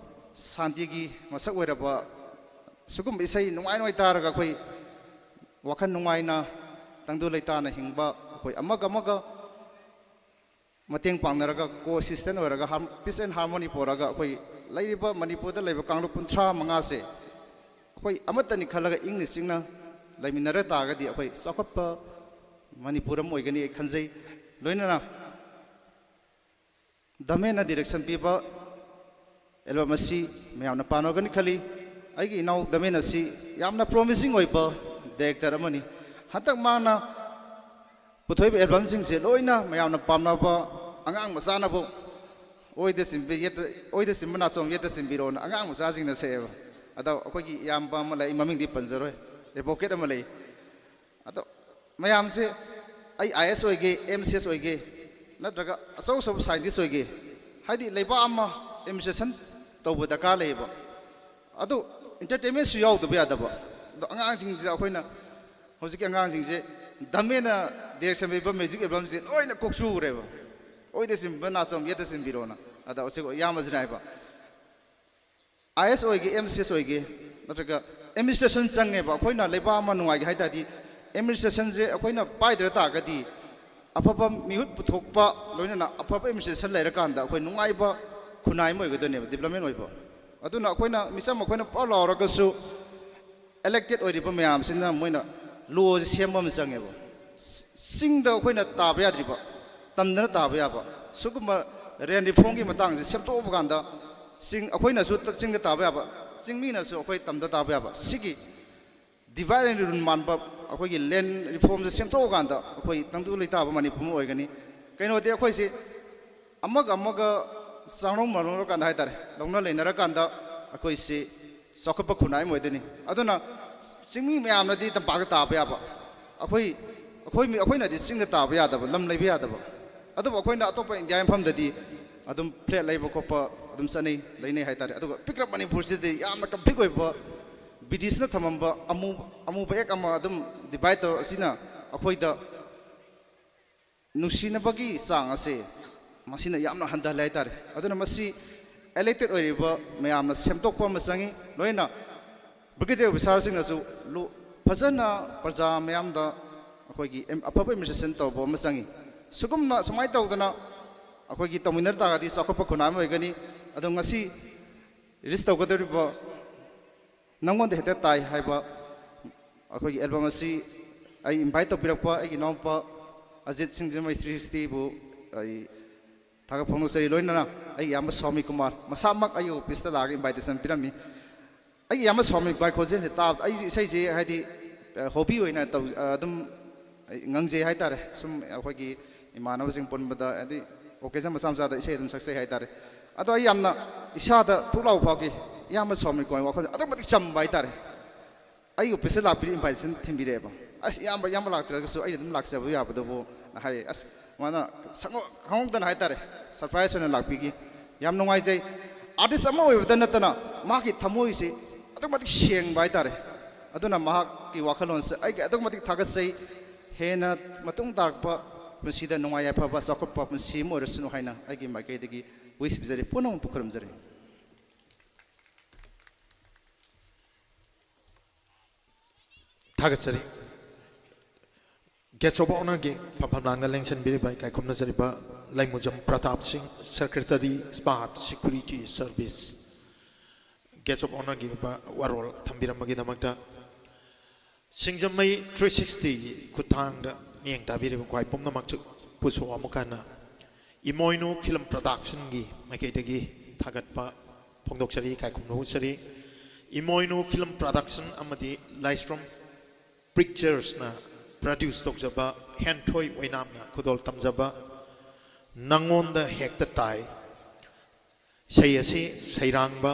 ꯁꯥꯟꯇꯤꯒꯤ ꯃꯁꯛ ꯑꯣꯏꯔꯕ ꯁꯨꯒꯨꯝꯕ ꯏꯁꯩ ꯅꯨꯡꯉꯥꯏ ꯅꯨꯡꯉꯥꯏ ꯇꯥꯔꯒ ꯑꯩꯈꯣꯏ ꯋꯥꯈꯜ ꯅꯨꯡꯉꯥꯏꯅ ꯇꯪꯗꯨ ꯂꯩꯇꯥꯅ ꯍꯤꯡꯕ ꯑꯩꯈꯣꯏ ꯑꯃꯒ ꯃꯇꯦꯡ ꯄꯥꯡꯅꯔꯒ ꯀꯣ ꯑꯦꯁꯤꯁꯇꯦꯟ ꯑꯣꯏꯔꯒ ꯄꯤꯁ ꯑꯦꯟ ꯍꯥꯔꯃꯣꯅꯤ ꯄꯨꯔꯒ ꯑꯩꯈꯣꯏ ꯂꯩꯔꯤꯕ ꯃꯅꯤꯄꯨꯔꯗ ꯂꯩꯕ ꯀꯥꯡꯂꯨꯞ 35ꯁꯦ ꯑꯩꯈꯣꯏ ꯑꯃꯠꯇꯅꯤ ꯈꯜꯂꯒ ꯏꯪꯅ ꯆꯤꯡꯅ ꯂꯩꯃꯤꯟꯅꯔ ꯇꯥꯔꯒꯗꯤ ꯑꯩꯈꯣꯏ ꯆꯥꯎꯈꯠꯄ ꯃꯅꯤꯄꯨꯔ ꯑꯃ ꯑꯣꯏꯒꯅꯤ ꯑꯩ ꯈꯟꯖꯩ ꯂꯣꯏꯅꯅ ꯗꯃꯦꯟꯅ ꯗꯤꯔꯦꯛꯁꯟ ꯄꯤꯕ ꯑꯦꯜꯕꯝ ꯑꯁꯤ ꯃꯌꯥꯝꯅ ꯄꯥꯝꯅꯒꯅꯤ ꯈꯜꯂꯤ ꯑꯩꯒꯤ ꯏꯅꯥꯎ ꯗꯃꯦꯟ ꯑꯁꯤ ꯌꯥꯝꯅ ꯄ꯭ꯔꯣꯃꯤꯁꯤꯡ ꯑꯣꯏꯕ ꯗꯥꯏꯔꯦꯛꯇꯔ ꯑꯃꯅꯤ ꯍꯟꯗꯛ ꯃꯥꯅ ꯄꯨꯊꯣꯛꯏꯕ ꯑꯦꯜꯕꯝꯁꯤꯡꯁꯦ ꯂꯣꯏꯅ ꯃꯌꯥꯝꯅ ꯄꯥꯝꯅꯕ ꯑꯉꯥꯡ ꯃꯆꯥꯅꯕꯨ ꯑꯣꯏꯗ ꯆꯤꯟꯕ ꯅꯥꯆꯣꯝ ꯌꯦꯠꯇ ꯆꯤꯟꯕꯤꯔꯣꯅ ꯑꯉꯥꯡ ꯃꯆꯥꯁꯤꯡꯅ ꯁꯛꯑꯦꯕ ꯑꯗꯣ ꯑꯩꯈꯣꯏꯒꯤ ꯏꯌꯥꯝꯕ ꯑꯃ ꯂꯩ ꯃꯃꯤꯡꯗꯤ ꯄꯟꯖꯔꯣꯏ ꯑꯦꯗꯚꯣꯀꯦꯠ ꯑꯃ ꯂꯩ ꯑꯗꯣ ꯃꯌꯥꯝꯁꯦ ꯑꯩ IAS ꯑꯣꯏꯒꯦ MCS ꯑꯣꯏꯒꯦ ꯅꯠꯇ꯭ꯔꯒ ꯑꯆꯧ ꯑꯆꯧꯕ ꯁꯥꯏꯟꯇꯤꯁ ꯑꯣꯏꯒꯦ ꯍꯥꯏꯗꯤ ꯂꯩꯕꯥꯛ ꯑꯃ ꯑꯦꯗꯃꯤꯅꯤꯁꯇ꯭ꯔꯦꯁꯟ ꯇꯧꯕ ꯗꯔꯀꯥꯔ ꯂꯩꯌꯦꯕ ꯑꯗꯣ ꯏꯟꯇꯔꯇꯦꯟꯃꯦꯟꯁꯨ ꯌꯥꯎꯗꯕ ꯌꯥꯗꯕ ꯑꯗꯣ ꯑꯉꯥꯡꯁꯤꯡꯁꯦ ꯑꯩꯈꯣꯏꯅ ꯍꯧꯖꯤꯛꯀꯤ ꯑꯉꯥꯡꯁꯤꯡꯁꯦ ꯗꯃꯦꯟꯅ ꯗꯤꯔꯦꯛꯁꯟ ꯄꯤꯕ ꯃ꯭ꯌꯨꯖꯤꯛ ꯑꯦꯜꯕꯝꯁꯦ ꯂꯣꯏꯅ ꯀꯣꯛꯆꯨꯈ꯭ꯔꯦꯕ ꯑꯣꯏꯗ ꯆꯤꯟꯕ ꯅꯥꯆꯣꯝ ꯌꯦꯠꯇ ꯆꯤꯟꯕꯤꯔꯣꯅ ꯑꯗ ꯍꯧꯖꯤꯛ ꯏꯌꯥꯝꯕꯁꯤꯅ ꯍꯥꯏꯕ IAS ꯑꯣꯏꯒꯦ MCS ꯑꯣꯏꯒꯦ ꯅꯠꯇ꯭ꯔꯒ ꯑꯦꯗꯃꯤꯅꯤꯁꯇ꯭ꯔꯦꯁꯟ ꯆꯪꯉꯦꯕ ꯑꯩꯈꯣꯏꯅ ꯂꯩꯕꯥꯛ ꯑꯃ ꯅꯨꯡꯉꯥꯏꯒꯦ ꯍꯥꯏ ꯇꯥꯔꯗꯤ ꯑꯦꯗꯃꯤꯅꯤꯁꯇ꯭ꯔꯦꯁꯟꯁꯦ ꯑꯩꯈꯣꯏꯅ ꯄꯥꯏꯗ꯭ꯔ ꯇꯥꯔꯒꯗꯤ ꯑꯐꯕ ꯃꯤꯍꯨꯠ ꯄꯨꯊꯣꯛꯄ ꯂꯣꯏꯅꯅ ꯑꯐꯕ ꯑꯦꯗꯃꯤꯅꯤꯁꯇ꯭ꯔꯦꯁꯟ ꯂꯩꯔꯀꯥꯟꯗ ꯑꯩꯈꯣꯏ ꯅꯨꯡꯉꯥꯏꯕ ꯈꯨꯟꯅꯥꯏ ꯑꯃ ꯑꯣꯏꯒꯗꯣꯏꯅꯦꯕ ꯗꯤꯕꯂꯞꯃꯦꯟ ꯑꯣꯏꯕ ꯑꯗꯨꯅ ꯑꯩꯈꯣꯏꯅ ꯃꯤꯆꯝ ꯑꯩꯈꯣꯏꯅ ꯄꯥꯎ ꯂꯥꯎꯔꯒꯁꯨ elected ꯑꯣꯏꯔꯤꯕ ꯃꯌꯥꯝꯁꯤꯅ ꯃꯣꯏꯅ ꯂꯣꯁꯦ ꯁꯦꯝꯕ ꯑꯃ ꯆꯪꯉꯦꯕ ꯆꯤꯡꯗ ꯑꯩꯈꯣꯏꯅ ꯇꯥꯕ ꯌꯥꯗ꯭ꯔꯤꯕ ꯇꯝꯗꯅ ꯇꯥꯕ ꯌꯥꯕ ꯁꯤꯒꯨꯝꯕ ꯔꯦꯟ ꯔꯤꯐꯣꯔꯝꯒꯤ ꯃꯇꯥꯡꯁꯦ ꯁꯦꯝꯗꯣꯛꯑꯕ ꯀꯥꯟꯗ ꯑꯩꯈꯣꯏꯅꯁꯨ ꯆꯤꯡꯗ ꯇꯥꯕ ꯌꯥꯕ ꯆꯤꯡꯃꯤꯅꯁꯨ ꯑꯩꯈꯣꯏ ꯇꯝꯗ ꯇꯥꯕ ꯌꯥꯕ ꯁꯤꯒꯤ ꯗꯤꯚꯥꯏꯠ ꯑꯦꯟ ꯔꯨꯜ ꯃꯥꯟꯕ ꯑꯩꯈꯣꯏꯒꯤ ꯂꯦꯟ ꯔꯤꯐꯣꯔꯝꯁꯦ ꯁꯦꯝꯗꯣꯛꯑꯀꯥꯟꯗ ꯑꯩꯈꯣꯏ ꯇꯪꯗꯨ ꯂꯩꯇꯥꯕ ꯃꯅꯤꯄꯨꯔ ꯑꯃ ꯑꯣꯏꯒꯅꯤ ꯀꯩꯅꯣꯗꯤ ꯑꯩꯈꯣꯏꯁꯤ ꯑꯃꯒ ꯆꯥꯡꯅꯧ ꯃꯥꯟꯅꯔꯀꯥꯟꯗ ꯍꯥꯏꯇꯥꯔꯦ ꯂꯧꯅ ꯂꯩꯅꯔꯀꯥꯟꯗ ꯑꯩꯈꯣꯏꯁꯤ ꯆꯥꯎꯈꯠꯄ ꯈꯨꯟꯅꯥꯏ ꯑꯃ ꯑꯣꯏꯗꯣꯏꯅꯤ ꯑꯗꯨꯅ ꯆꯤꯡꯃꯤ ꯃꯌꯥꯝꯅꯗꯤ ꯇꯝꯄꯥꯛꯇ ꯇꯥꯕ ꯌꯥꯕ ꯑꯩꯈꯣꯏꯅꯗꯤ ꯆꯤꯡꯗ ꯇꯥꯕ ꯌꯥꯗꯕ ꯂꯝ ꯂꯩꯕ ꯌꯥꯗꯕ ꯑꯗꯨꯕꯨ ꯑꯩꯈꯣꯏꯅ ꯑꯇꯣꯞꯄ ꯏꯟꯗꯤꯌꯥ ꯃꯐꯝꯗꯗꯤ ꯑꯗꯨꯝ ꯐ꯭ꯂꯦꯠ ꯂꯩꯕ ꯈꯣꯠꯄ ꯑꯗꯨꯝ ꯆꯠꯅꯩ ꯂꯩꯅꯩ ꯍꯥꯏꯇꯥꯔꯦ ꯑꯗꯨꯒ ꯄꯤꯛꯂꯞ ꯃꯅꯤꯄꯨꯔꯁꯤꯗꯤ ꯌꯥꯝꯅ ꯀꯝꯐ꯭ꯂꯤꯛ ꯑꯣꯏꯕ ꯕ꯭ꯔꯤꯇꯤꯁꯅ ꯊꯝꯃꯝꯕ ꯑꯃꯨꯕ ꯑꯦꯛ ꯑꯃ ꯑꯗꯨꯝ ꯗꯤꯚꯥꯏꯠ ꯇꯧ ꯑꯁꯤꯅ ꯑꯩꯈꯣꯏꯗ ꯅꯨꯡꯁꯤꯅꯕꯒꯤ ꯆꯥꯡ ꯑꯁꯦ ꯃꯁꯤꯅ ꯌꯥꯝꯅ ꯍꯟꯊꯍꯜꯂꯦ ꯍꯥꯏꯇꯥꯔꯦ ꯑꯗꯨꯅ ꯃꯁꯤ elected ꯑꯣꯏꯔꯤꯕ ꯃꯌꯥꯝꯅ ꯁꯦꯝꯗꯣꯛꯄ ꯑꯃ ꯆꯪꯉꯤ ꯂꯣꯏꯅ ꯕ꯭ꯔꯤꯒꯦꯗꯤꯌꯔ ꯑꯣꯐꯤꯁꯥꯔꯁꯤꯡꯅꯁꯨ ꯐꯖꯅ ꯄ꯭ꯔꯖꯥ ꯃꯌꯥꯝꯗ ꯑꯩꯈꯣꯏꯒꯤ ꯑꯐꯕ ꯑꯦꯗꯃꯤꯅꯤꯁꯇ꯭ꯔꯦꯁꯟ ꯇꯧꯕ ꯑꯃ ꯆꯪꯉꯤ ꯁꯨꯃꯥꯏꯅ ꯇꯧꯗꯅ ꯑꯩꯈꯣꯏꯒꯤ ꯇꯧꯃꯤꯟꯅꯔ ꯇꯥꯔꯒꯗꯤ ꯆꯥꯎꯈꯠꯄ ꯈꯨꯟꯅꯥꯏ ꯑꯃ ꯑꯣꯏꯒꯅꯤ ꯑꯗꯣ ꯉꯁꯤ ꯔꯤꯂꯤꯁ ꯇꯧꯒꯗꯧꯔꯤꯕ ꯅꯪꯉꯣꯟꯗ ꯍꯦꯛꯇ ꯇꯥꯏ ꯍꯥꯏꯕ ꯑꯩꯈꯣꯏꯒꯤ ꯑꯦꯜꯕꯝ ꯑꯁꯤ ꯑꯩ ꯏꯟꯚꯥꯏꯠ ꯇꯧꯕꯤꯔꯛꯄ ꯑꯩꯒꯤ ꯏꯅꯥꯎꯄꯥ ꯑꯖꯤꯠ ꯁꯤꯡꯖꯃꯩ 360ꯕꯨ ꯑꯩ ꯊꯥꯒꯠ ꯐꯣꯡꯗꯣꯛꯆꯔꯤ ꯂꯣꯏꯅꯅ ꯑꯩꯒꯤ ꯏꯌꯥꯝꯕ ꯁ꯭ꯋꯥꯃꯤ ꯀꯨꯃꯥꯔ ꯃꯁꯥꯃꯛ ꯑꯩꯒꯤ ꯑꯣꯐꯤꯁꯇ ꯂꯥꯛꯑꯒ ꯏꯟꯚꯥꯏꯇꯦꯁꯟ ꯄꯤꯔꯝꯃꯤ ꯑꯩꯒꯤ ꯏꯌꯥꯝꯕ ꯁ꯭ꯋꯥꯃꯤ ꯀꯨꯃꯥꯔ ꯈꯣꯟꯖꯦꯜꯁꯦ ꯇꯥꯕꯗ ꯑꯩꯁꯨ ꯏꯁꯩꯁꯦ ꯍꯥꯏꯗꯤ ꯍꯣꯕꯤ ꯑꯣꯏꯅ ꯑꯗꯨꯝ ꯉꯪꯖꯩ ꯍꯥꯏꯇꯥꯔꯦ ꯁꯨꯝ ꯑꯩꯈꯣꯏꯒꯤ ꯏꯃꯥꯟꯅꯕꯁꯤꯡ ꯄꯨꯟꯕꯗ ꯍꯥꯏꯗꯤ ꯑꯣꯀꯦꯖꯟ ꯃꯆꯥ ꯃꯆꯥꯗ ꯏꯁꯩ ꯑꯗꯨꯝ ꯁꯛꯆꯩ ꯍꯥꯏꯇꯥꯔꯦ ꯑꯗꯣ ꯑꯩ ꯌꯥꯝꯅ ꯏꯁꯥꯗ ꯊꯨꯛ ꯂꯥꯎꯕ ꯐꯥꯎꯈꯤ ꯏꯌꯥꯝꯕ ꯁ꯭ꯋꯥꯃꯤ ꯀꯨꯃꯥꯔ ꯋꯥꯈꯜꯁꯦ ꯑꯗꯨꯛ ꯃꯇꯤꯛ ꯆꯝꯕ ꯍꯥꯏꯇꯥꯔꯦ ꯑꯩꯒꯤ ꯑꯣꯐꯤꯁꯇ ꯂꯥꯛꯄꯤꯔꯤ ꯏꯟꯚꯥꯏꯇꯦꯁꯟ ꯊꯤꯟꯕꯤꯔꯛꯑꯦꯕ ꯑꯁ ꯏꯌꯥꯝꯕ ꯂꯥꯛꯇ꯭ꯔꯒꯁꯨ ꯑꯩ ꯑꯗꯨꯝ ꯂꯥꯛꯆꯕ ꯌꯥꯕꯗꯨꯕꯨ ꯍꯥꯏ ꯑꯁ ꯃꯥꯅ ꯈꯪꯍꯧꯗꯅ ꯍꯥꯏꯇꯥꯔꯦ ꯁꯔꯄ꯭ꯔꯥꯏꯖ ꯑꯣꯏꯅ ꯂꯥꯛꯄꯤꯈꯤ ꯌꯥꯝ ꯅꯨꯡꯉꯥꯏꯖꯩ ꯑꯥꯔꯇꯤꯁ ꯑꯃ ꯑꯣꯏꯕꯇ ꯅꯠꯇꯅ ꯃꯍꯥꯛꯀꯤ ꯊꯃꯣꯏꯁꯤ ꯑꯗꯨꯛ ꯃꯇꯤꯛ ꯁꯦꯡꯕ ꯍꯥꯏꯇꯥꯔꯦ ꯑꯗꯨꯅ ꯃꯍꯥꯛꯀꯤ ꯋꯥꯈꯜꯂꯣꯟꯁꯦ ꯑꯩꯒꯤ ꯑꯗꯨꯛ ꯃꯇꯤꯛ ꯊꯥꯒꯠꯆꯩ ꯍꯦꯟꯅ ꯃꯇꯨꯡ ꯇꯥꯔꯛꯄ ꯄꯨꯟꯁꯤꯗ ꯅꯨꯡꯉꯥꯏ ꯌꯥꯏꯐꯕ ꯆꯥꯎꯈꯠꯄ ꯄꯨꯟꯁꯤ ꯑꯃ ꯑꯣꯏꯔꯁꯅꯨ ꯍꯥꯏꯅ ꯑꯩꯒꯤ ꯃꯥꯏꯀꯩꯗꯒꯤ ꯋꯤꯁ ꯄꯤꯖꯔꯤ ꯄꯨꯝꯅꯃꯛꯄꯨ ꯈꯨꯔꯨꯝꯖꯔꯤ ꯊꯥꯒꯠꯆꯔꯤ ꯒꯦꯁ ꯑꯣꯐ ꯑꯣꯅꯔꯒꯤ ꯐꯝꯐꯝꯂꯥꯡꯗ ꯂꯦꯡꯁꯤꯟꯕꯤꯔꯤꯕ ꯏꯀꯥꯏꯈꯨꯝꯅꯖꯔꯤꯕ Leimujam Pratap Singh secretary smart security service guest of ꯑꯣꯅꯔꯒꯤ ꯑꯣꯏꯕ ꯋꯥꯔꯣꯜ ꯊꯝꯕꯤꯔꯝꯕꯒꯤꯗꯃꯛꯇ ꯁꯤꯡꯖꯃꯩ 360ꯒꯤ ꯈꯨꯠꯊꯥꯡꯗ ꯃꯤꯠꯌꯦꯡ ꯇꯥꯕꯤꯔꯤꯕ ꯈ꯭ꯋꯥꯏ ꯄꯨꯝꯅꯃꯛꯄꯨꯁꯨ ꯑꯃꯨꯛ ꯍꯟꯅ ꯏꯃꯣꯏꯅꯨ ꯐꯤꯂꯝ ꯄ꯭ꯔꯗꯛꯁꯟꯒꯤ ꯃꯥꯏꯀꯩꯗꯒꯤ ꯊꯥꯒꯠꯄ ꯐꯣꯡꯗꯣꯛꯆꯔꯤ ꯏꯀꯥꯏꯈꯨꯝꯅꯧꯖꯔꯤ ꯏꯃꯣꯏꯅꯨ ꯐꯤꯂꯝ ꯄ꯭ꯔꯗꯛꯁꯟ ꯑꯃꯗꯤ ꯂꯥꯏꯁ꯭ꯔꯣꯝ ꯄꯤꯛꯆꯔꯁꯅ ꯄ꯭ꯔꯗ꯭ꯌꯨꯁ ꯇꯧꯖꯕ ꯍꯦꯟꯊꯣꯏ ꯑꯣꯏꯅꯥꯝꯅ ꯈꯨꯗꯣꯜ ꯇꯝꯖꯕ ꯅꯪꯉꯣꯟꯗ ꯍꯦꯛꯇ ꯇꯥꯏ ꯏꯁꯩ ꯑꯁꯤ ꯁꯩꯔꯥꯡꯕ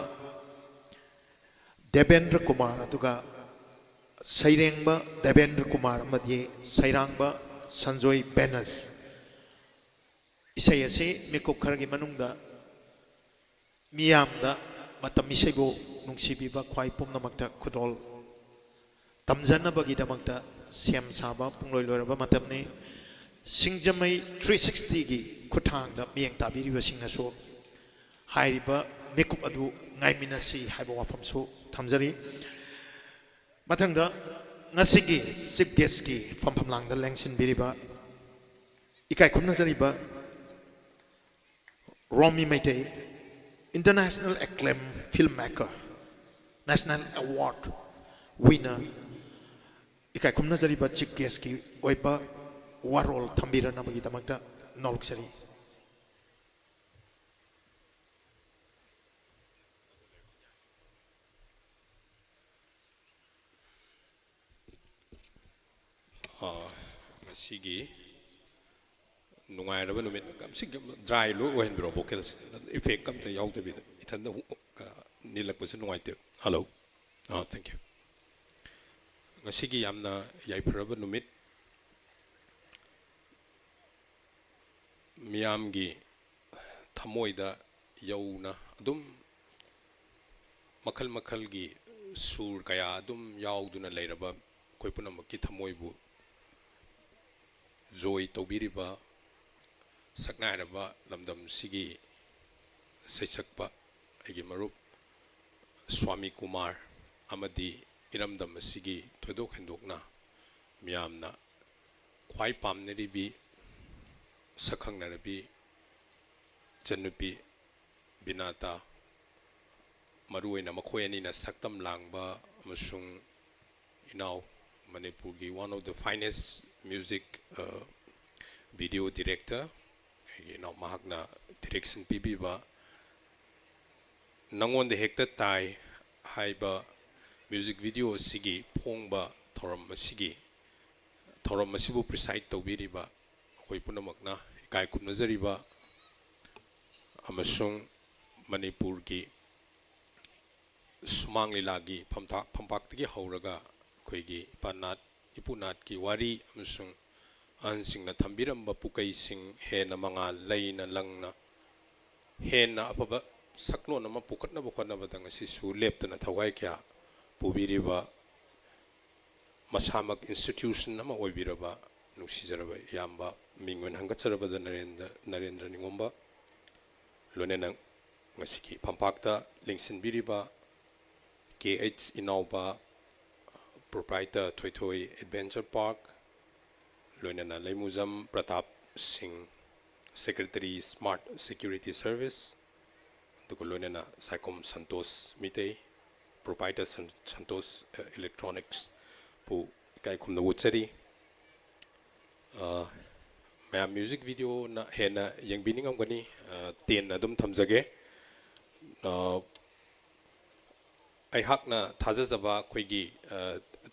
ꯗꯦꯕꯦꯟꯗ꯭ꯔ ꯀꯨꯃꯥꯔ ꯑꯗꯨꯒ ꯁꯩꯔꯦꯡꯕ ꯗꯦꯕꯦꯟꯗ꯭ꯔ ꯀꯨꯃꯥꯔ ꯑꯃꯗꯤ ꯁꯩꯔꯥꯡꯕ ꯁꯟꯖꯣꯏ ꯕꯦꯅꯁ ꯏꯁꯩ ꯑꯁꯤ ꯃꯤꯀꯨꯞ ꯈꯔꯒꯤ ꯃꯅꯨꯡꯗ ꯃꯤꯌꯥꯝꯗ ꯃꯇꯝ ꯏꯁꯩꯕꯨ ꯅꯨꯡꯁꯤꯕꯤꯕ ꯈ꯭ꯋꯥꯏ ꯄꯨꯝꯅꯃꯛꯇ ꯈꯨꯗꯣꯜ ꯇꯝꯖꯅꯕꯒꯤꯗꯃꯛꯇ ꯁꯦꯝ ꯁꯥꯕ ꯄꯨꯡꯂꯣꯏ ꯂꯣꯏꯔꯕ ꯃꯇꯝꯅꯤ ꯁꯤꯡꯖꯃꯩ 360ꯒꯤ ꯈꯨꯠꯊꯥꯡꯗ ꯃꯤꯠꯌꯦꯡ ꯇꯥꯕꯤꯔꯤꯕꯁꯤꯡꯅꯁꯨ ꯍꯥꯏꯔꯤꯕ ꯃꯤꯀꯨꯞ ꯑꯗꯨ ꯉꯥꯏꯃꯤꯟꯅꯁꯤ ꯍꯥꯏꯕ ꯋꯥꯐꯝꯁꯨ ꯊꯝꯖꯔꯤ ꯃꯊꯪꯗ ꯉꯁꯤꯒꯤ ꯆꯤꯐ ꯒꯦꯁꯀꯤ ꯐꯝꯐꯝꯂꯥꯡꯗ ꯂꯦꯡꯁꯤꯟꯕꯤꯔꯤꯕ इकाई खुमनजरीबा Romi Meitei international acclaim filmmaker national award winner इकाई खुमनजरीबा चीफ गेस्ट की ओइबा वारोल थंबीरनबगी दमकता नौलुक्सरी मसीगी नुंगाइरबा नुमित कमसी ड्राई लो ओहन बिरो वोकल्स इफेक्ट कम त याउदबि इथन नीलकपस नुंगाइते हेलो थैंक यू ngasiगी yamna yaifraba numit miyamgi thamoida yauna adum makhal makhal gi sur kaya adum yauduna leiraba koipunamakki thamoibu joy tobiriba saknairaba lamdam sigi saisakpa agi marup swami kumar amadi iramdam sigi thodok hendokna miyamna khwai pamneribi sakhangnarabi janupi binata maruina makhoyani na saktam langba amasung inau manipurgi one of the finest music video director inau mahakna direction pibiba nangon de hekta tai haiba music video sigi phongba thoram masibu preside tobiriba koi punamakna ikai kumnajariba amasung manipur gi sumang lilagi phampak tagi hauraga koigi ipunat ki wari amasung ansingna thambiramba pukai sing hena manga leina langna hena apaba saklona ma pukatna bukhana badang sisu leptana thawai kya pubiriba masamak institution nama oibiraba nusijaraba yamba mingwen hangatjaraba narendra ningomba lonena ngasiki pampakta lingsinbiriba KH Inauba proprietor Thoithoi Adventure Park lonena Laimuzam Pratap Singh secretary Smart Security Service dukolonena Saikom Santos Mitei proprietor Santos Electronics pu kai khumna wuchari maya music video na hena yengbining amgani ten adum thamjage ai hakna thajajaba khoigi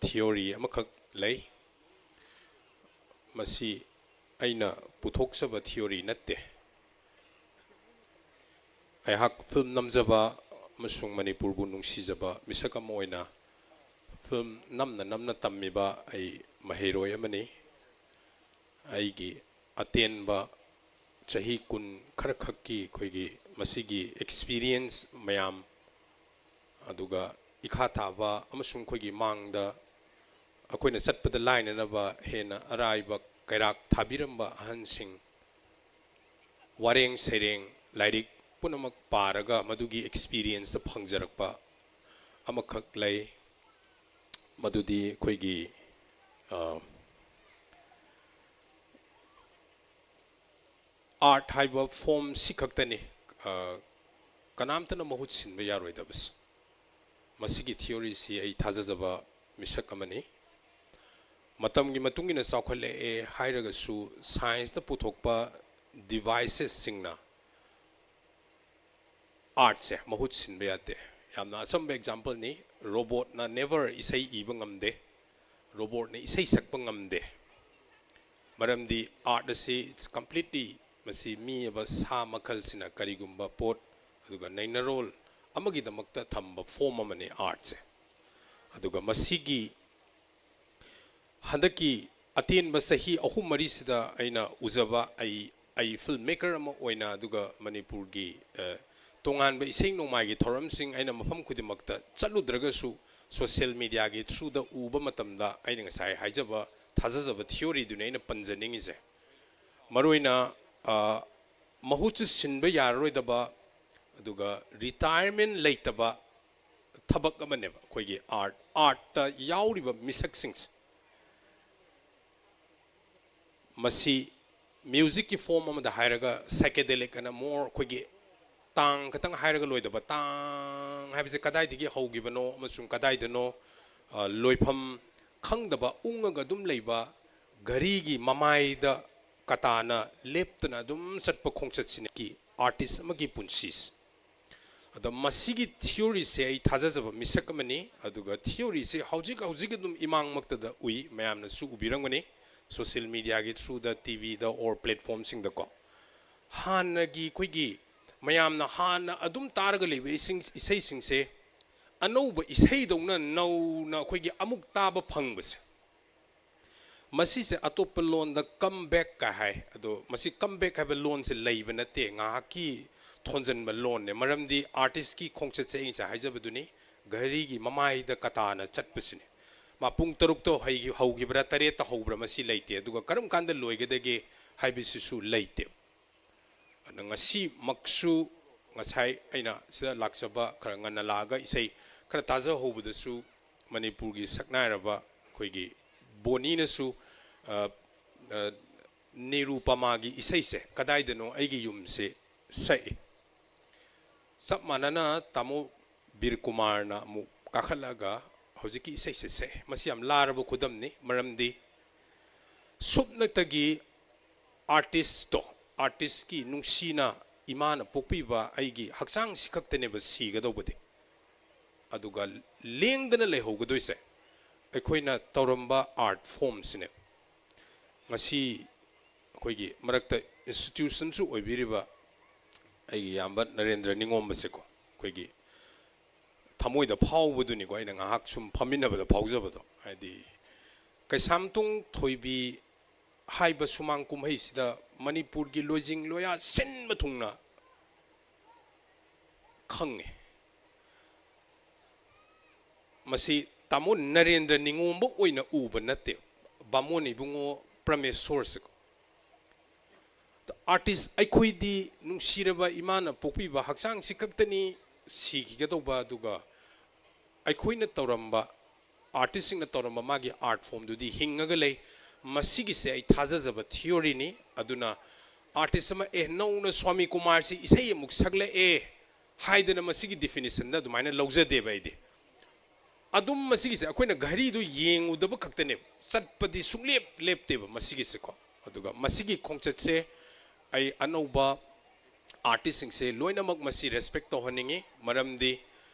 theory amakhak lei masi aina puthokchaba theory natte ai hak film namjaba masung manipur bu nungsijaba misakam oina film namna tammiba ai mahiroi amani aigi atenba chahi kun kharkhakki khoigi masigi experience mayam aduga ikha thaba amasung khoigi mangda akoina chatpada line na ba hena araiba kairak thabiramba ahansing wareng sereng lairik punamak paraga madugi experience da phangjarakpa amakhak lay madudi khoigi art haiba form sikhaktani kanamtana mahut sinba yaroidabas masigi theory si ai thajajaba misak amani matamgi matungina chawkhale e hairaga su science da puthokpa devices singna art se mahut sinba yate yamna asamba example ni robot na never isai iba ngamde robot na isai sakpa ngamde maramdi art se it's completely masi mi aba sa makhal sina karigumba pot aduga naina role amagi damakta thamba form amani art se aduga masigi handaki atin ba sahi ahum mari sida aina uzaba ai filmmaker ama oina aduga manipur gi tongan ba ising nomai gi thoram sing aina mafam khudimakta chaludragasu social media gi through the uba matamda aina ngasai haijaba thajajaba theory du naina panjaningi se maroina mahuchu sinba yaroidaba ꯑꯗꯨꯒ ꯔꯤꯇꯥꯌꯔꯃꯦꯟ ꯂꯩꯇꯕ ꯊꯕꯛ ꯑꯃꯅꯦꯕ ꯑꯩꯈꯣꯏꯒꯤ ꯑꯥꯔꯠꯇ ꯌꯥꯎꯔꯤꯕ ꯃꯤꯁꯛꯁꯤꯡꯁꯦ ꯃꯁꯤ ꯃ꯭ꯌꯨꯖꯤꯛꯀꯤ ꯐꯣꯝ ꯑꯃꯗ ꯍꯥꯏꯔꯒ ꯁꯥꯏꯀꯦꯗꯦꯂꯤꯛ ꯑꯅ ꯃꯣꯔ ꯑꯩꯈꯣꯏꯒꯤ ꯇꯥꯡ ꯈꯛꯇꯪ ꯍꯥꯏꯔꯒ ꯂꯣꯏꯗꯕ ꯇꯥꯡ ꯍꯥꯏꯕꯁꯦ ꯀꯗꯥꯏꯗꯒꯤ ꯍꯧꯈꯤꯕꯅꯣ ꯑꯃꯁꯨꯡ ꯀꯗꯥꯏꯗꯅꯣ ꯂꯣꯏꯐꯝ ꯈꯪꯗꯕ ꯎꯪꯉꯒ ꯑꯗꯨꯝ ꯂꯩꯕ ꯘꯔꯤꯒꯤ ꯃꯃꯥꯏꯗ ꯀꯇꯥꯅ ꯂꯦꯞꯇꯅ ꯑꯗꯨꯝ ꯆꯠꯄ ꯈꯣꯡꯆꯠꯁꯤꯅꯀꯤ ꯑꯥꯔꯇꯤꯁ ꯑꯃꯒꯤ ꯄꯨꯟꯁꯤꯁꯦ ꯑꯗꯣ ꯃꯁꯤꯒꯤ ꯊꯤꯑꯣꯔꯤꯁꯦ ꯑꯩ ꯊꯥꯖꯖꯕ ꯃꯤꯁꯛ ꯑꯃꯅꯤ ꯑꯗꯨꯒ ꯊꯤꯑꯣꯔꯤꯁꯦ ꯍꯧꯖꯤꯛ ꯑꯗꯨꯝ ꯏꯃꯥꯡꯃꯛꯇꯗ ꯎꯏ ꯃꯌꯥꯝꯅꯁꯨ ꯎꯕꯤꯔꯝꯒꯅꯤ ꯁꯣꯁꯤꯌꯦꯜ ꯃꯤडियाꯒꯤ ꯊ꯭ꯔꯨꯗ ꯇꯤꯚꯤꯗ ꯑꯣꯔ ꯄ꯭ꯂꯦꯠꯐꯣꯝꯁꯤꯡꯗꯀꯣ ꯍꯥꯟꯅꯒꯤ ꯑꯩꯈꯣꯏꯒꯤ ꯃꯌꯥꯝꯅ ꯍꯥꯟꯅ ꯑꯗꯨꯝ ꯇꯥꯔꯒ ꯂꯩꯕ ꯏꯁꯩꯁꯤꯡꯁꯦ ꯑꯅꯧꯕ ꯏꯁꯩꯗꯧꯅ ꯅꯧꯅ ꯑꯩꯈꯣꯏꯒꯤ ꯑꯃꯨꯛ ꯇꯥꯕ ꯐꯪꯕꯁꯦ ꯃꯁꯤꯁꯦ ꯑꯇꯣꯞꯄ ꯂꯣꯟꯗ ꯀꯝꯕꯦꯛ ꯀ ꯍꯥꯏ ꯑꯗꯣ ꯃꯁꯤ ꯀꯝꯕꯦꯛ ꯍꯥꯏꯕ ꯂꯣꯟꯁꯦ ꯂꯩꯕ ꯅꯠꯇꯦ ꯉꯥꯏꯍꯥꯛꯀꯤ ꯊꯣꯟꯖꯟꯕ ꯂꯣꯟꯅꯦ ꯃꯔꯝꯗꯤ ꯑꯥꯔꯇꯤꯁꯀꯤ ꯈꯣꯡꯆꯠꯁꯦ ꯑꯩ ꯉꯁꯥꯏ ꯍꯥꯏꯖꯕꯗꯨꯅꯤ ꯘꯔꯤꯒꯤ ꯃꯃꯥꯏꯗ ꯀꯇꯥꯅ ꯆꯠꯄꯁꯤꯅꯤ ꯄꯨꯡ 6ꯇ ꯍꯧꯈꯤꯕ꯭ꯔꯥ 7ꯇ ꯍꯧꯕ꯭ꯔꯥ ꯃꯁꯤ ꯂꯩꯇꯦ ꯑꯗꯨꯒ ꯀꯔꯝ ꯀꯥꯟꯗ ꯂꯣꯏꯒꯗꯒꯦ ꯍꯥꯏꯕꯁꯤꯁꯨ ꯂꯩꯇꯦ ꯑꯗꯨꯅ ꯉꯁꯤꯃꯛꯁꯨ ꯉꯁꯥꯏ ꯑꯩꯅ ꯁꯤꯗ ꯂꯥꯛꯆꯕ ꯈꯔ ꯉꯟꯅ ꯂꯥꯛꯑꯒ ꯏꯁꯩ ꯈꯔ ꯇꯥꯖꯍꯧꯕꯗꯁꯨ ꯃꯅꯤꯄꯨꯔꯒꯤ ꯁꯛꯅꯥꯏꯔꯕ ꯑꯩꯈꯣꯏꯒꯤ ꯕꯣꯅꯤꯅꯁꯨ ꯅꯤꯔꯨꯄꯃꯥꯒꯤ ꯏꯁꯩꯁꯦ ꯀꯗꯥꯏꯗꯅꯣ ꯑꯩꯒꯤ ꯌꯨꯝꯁꯦ ꯁꯛꯏ ꯆꯞ ꯃꯥꯟꯅꯅ ꯇꯥꯃꯣ ꯕꯤꯔ ꯀꯨꯃꯥꯔꯅ ꯑꯃꯨꯛ ꯀꯥꯈꯠꯂꯒ ꯍꯧꯖꯤꯛꯀꯤ ꯏꯁꯩꯁꯦ ꯁꯛꯑꯦ ꯃꯁꯤ ꯌꯥꯝ ꯂꯥꯔꯕ ꯈꯨꯗꯝꯅꯤ ꯃꯔꯝꯗꯤ ꯁꯨꯞꯅꯇꯒꯤ ꯑꯥꯔꯇꯤꯁꯀꯤ ꯅꯨꯡꯁꯤꯅ ꯏꯃꯥꯅ ꯄꯣꯛꯄꯤꯕ ꯑꯩꯒꯤ ꯍꯛꯆꯥꯡꯁꯤ ꯈꯛꯇꯅꯦꯕ ꯁꯤꯒꯗꯧꯕꯗꯤ ꯑꯗꯨꯒ ꯂꯦꯡꯗꯅ ꯂꯩꯍꯧꯒꯗꯣꯏꯁꯦ ꯑꯩꯈꯣꯏꯅ ꯇꯧꯔꯝꯕ ꯑꯥꯔꯠ ꯐꯣꯝꯁꯤꯅꯦ ꯉꯁꯤ ꯑꯩꯈꯣꯏꯒꯤ ꯃꯔꯛꯇ ꯏꯟꯁꯇꯤꯇ꯭ꯌꯨꯁꯟꯁꯨ ꯑꯣꯏꯕꯤꯔꯤꯕ ꯑꯩꯒꯤ ꯏꯌꯥꯝꯕ ꯅꯔꯦꯟꯗ꯭ꯔ ꯅꯤꯉꯣꯝꯕꯁꯦꯀꯣ ꯑꯩꯈꯣꯏꯒꯤ ꯊꯃꯣꯏꯗ ꯐꯥꯎꯕꯗꯨꯅꯤꯀꯣ ꯑꯩꯅ ꯉꯥꯏꯍꯥꯛ ꯁꯨꯝ ꯐꯝꯃꯤꯟꯅꯕꯗ ꯐꯥꯎꯖꯕꯗꯣ ꯍꯥꯏꯗꯤ ꯀꯩꯁꯥꯝꯊꯣꯡ ꯊꯣꯏꯕꯤ ꯍꯥꯏꯕ ꯁꯨꯃꯥꯡ ꯀꯨꯝꯍꯩꯁꯤꯗ ꯃꯅꯤꯄꯨꯔꯒꯤ ꯂꯣꯏꯖꯤꯡ ꯂꯣꯌꯥ ꯁꯤꯟꯕ ꯊꯨꯡꯅ ꯈꯪꯉꯦ ꯃꯁꯤ ꯇꯥꯃꯣ ꯅꯔꯦꯟꯗ꯭ꯔ ꯅꯤꯉꯣꯝꯕ ꯑꯣꯏꯅ ꯎꯕ ꯅꯠꯇꯦ ꯕꯥꯃꯣꯟ ꯏꯕꯨꯡꯉꯣ ꯄ꯭ꯔꯃꯦꯁꯣꯔꯁꯤꯀꯣ ꯑꯥꯔꯇꯤꯁ ꯑꯩꯈꯣꯏꯗꯤ ꯅꯨꯡꯁꯤꯔꯕ ꯏꯃꯥꯅ ꯄꯣꯛꯄꯤꯕ ꯍꯛꯆꯥꯡꯁꯤ ꯈꯛꯇꯅꯤ ꯁꯤꯈꯤꯒꯗꯧꯕ ꯑꯗꯨꯒ ꯑꯩꯈꯣꯏꯅ ꯇꯧꯔꯝꯕ ꯑꯥꯔꯇꯤꯁꯁꯤꯡꯅ ꯇꯧꯔꯝꯕ ꯃꯥꯒꯤ ꯑꯥꯔꯠ ꯐꯣꯝꯗꯨꯗꯤ ꯍꯤꯡꯉꯒ ꯂꯩ ꯃꯁꯤꯒꯤꯁꯦ ꯑꯩ ꯊꯥꯖꯖꯕ ꯊꯤꯑꯣꯔꯤꯅꯤ ꯑꯗꯨꯅ ꯑꯥꯔꯇꯤꯁ ꯑꯃ ꯅꯧꯅ ꯁ꯭ꯋꯥꯃꯤ ꯀꯨꯃꯥꯔꯁꯤ ꯏꯁꯩ ꯑꯃꯨꯛ ꯁꯛꯂꯛꯑꯦ ꯍꯥꯏꯗꯅ ꯃꯁꯤꯒꯤ ꯗꯤꯐꯤꯅꯤꯁꯟꯗ ꯑꯗꯨꯃꯥꯏꯅ ꯂꯧꯖꯗꯦꯕ ꯑꯩꯗꯤ ꯑꯗꯨꯝ ꯃꯁꯤꯒꯤꯁꯦ ꯑꯩꯈꯣꯏꯅ ꯘꯔꯤꯗꯨ ꯌꯦꯡꯉꯨꯗꯕ ꯈꯛꯇꯅꯦꯕ ꯆꯠꯄꯗꯤ ꯁꯨꯡꯂꯦꯞ ꯂꯦꯞꯇꯦꯕ ꯃꯁꯤꯒꯤꯁꯦꯀꯣ ꯑꯗꯨꯒ ꯃꯁꯤꯒꯤ ꯈꯣꯡꯆꯠꯁꯦ ꯑꯩ ꯑꯅꯧꯕ ꯑꯥꯔꯇꯤꯁꯁꯤꯡꯁꯦ ꯂꯣꯏꯅꯃꯛ ꯃꯁꯤ ꯔꯦꯁꯄꯦꯛ ꯇꯧꯍꯟꯅꯤꯡꯉꯤ ꯃꯔꯝꯗꯤ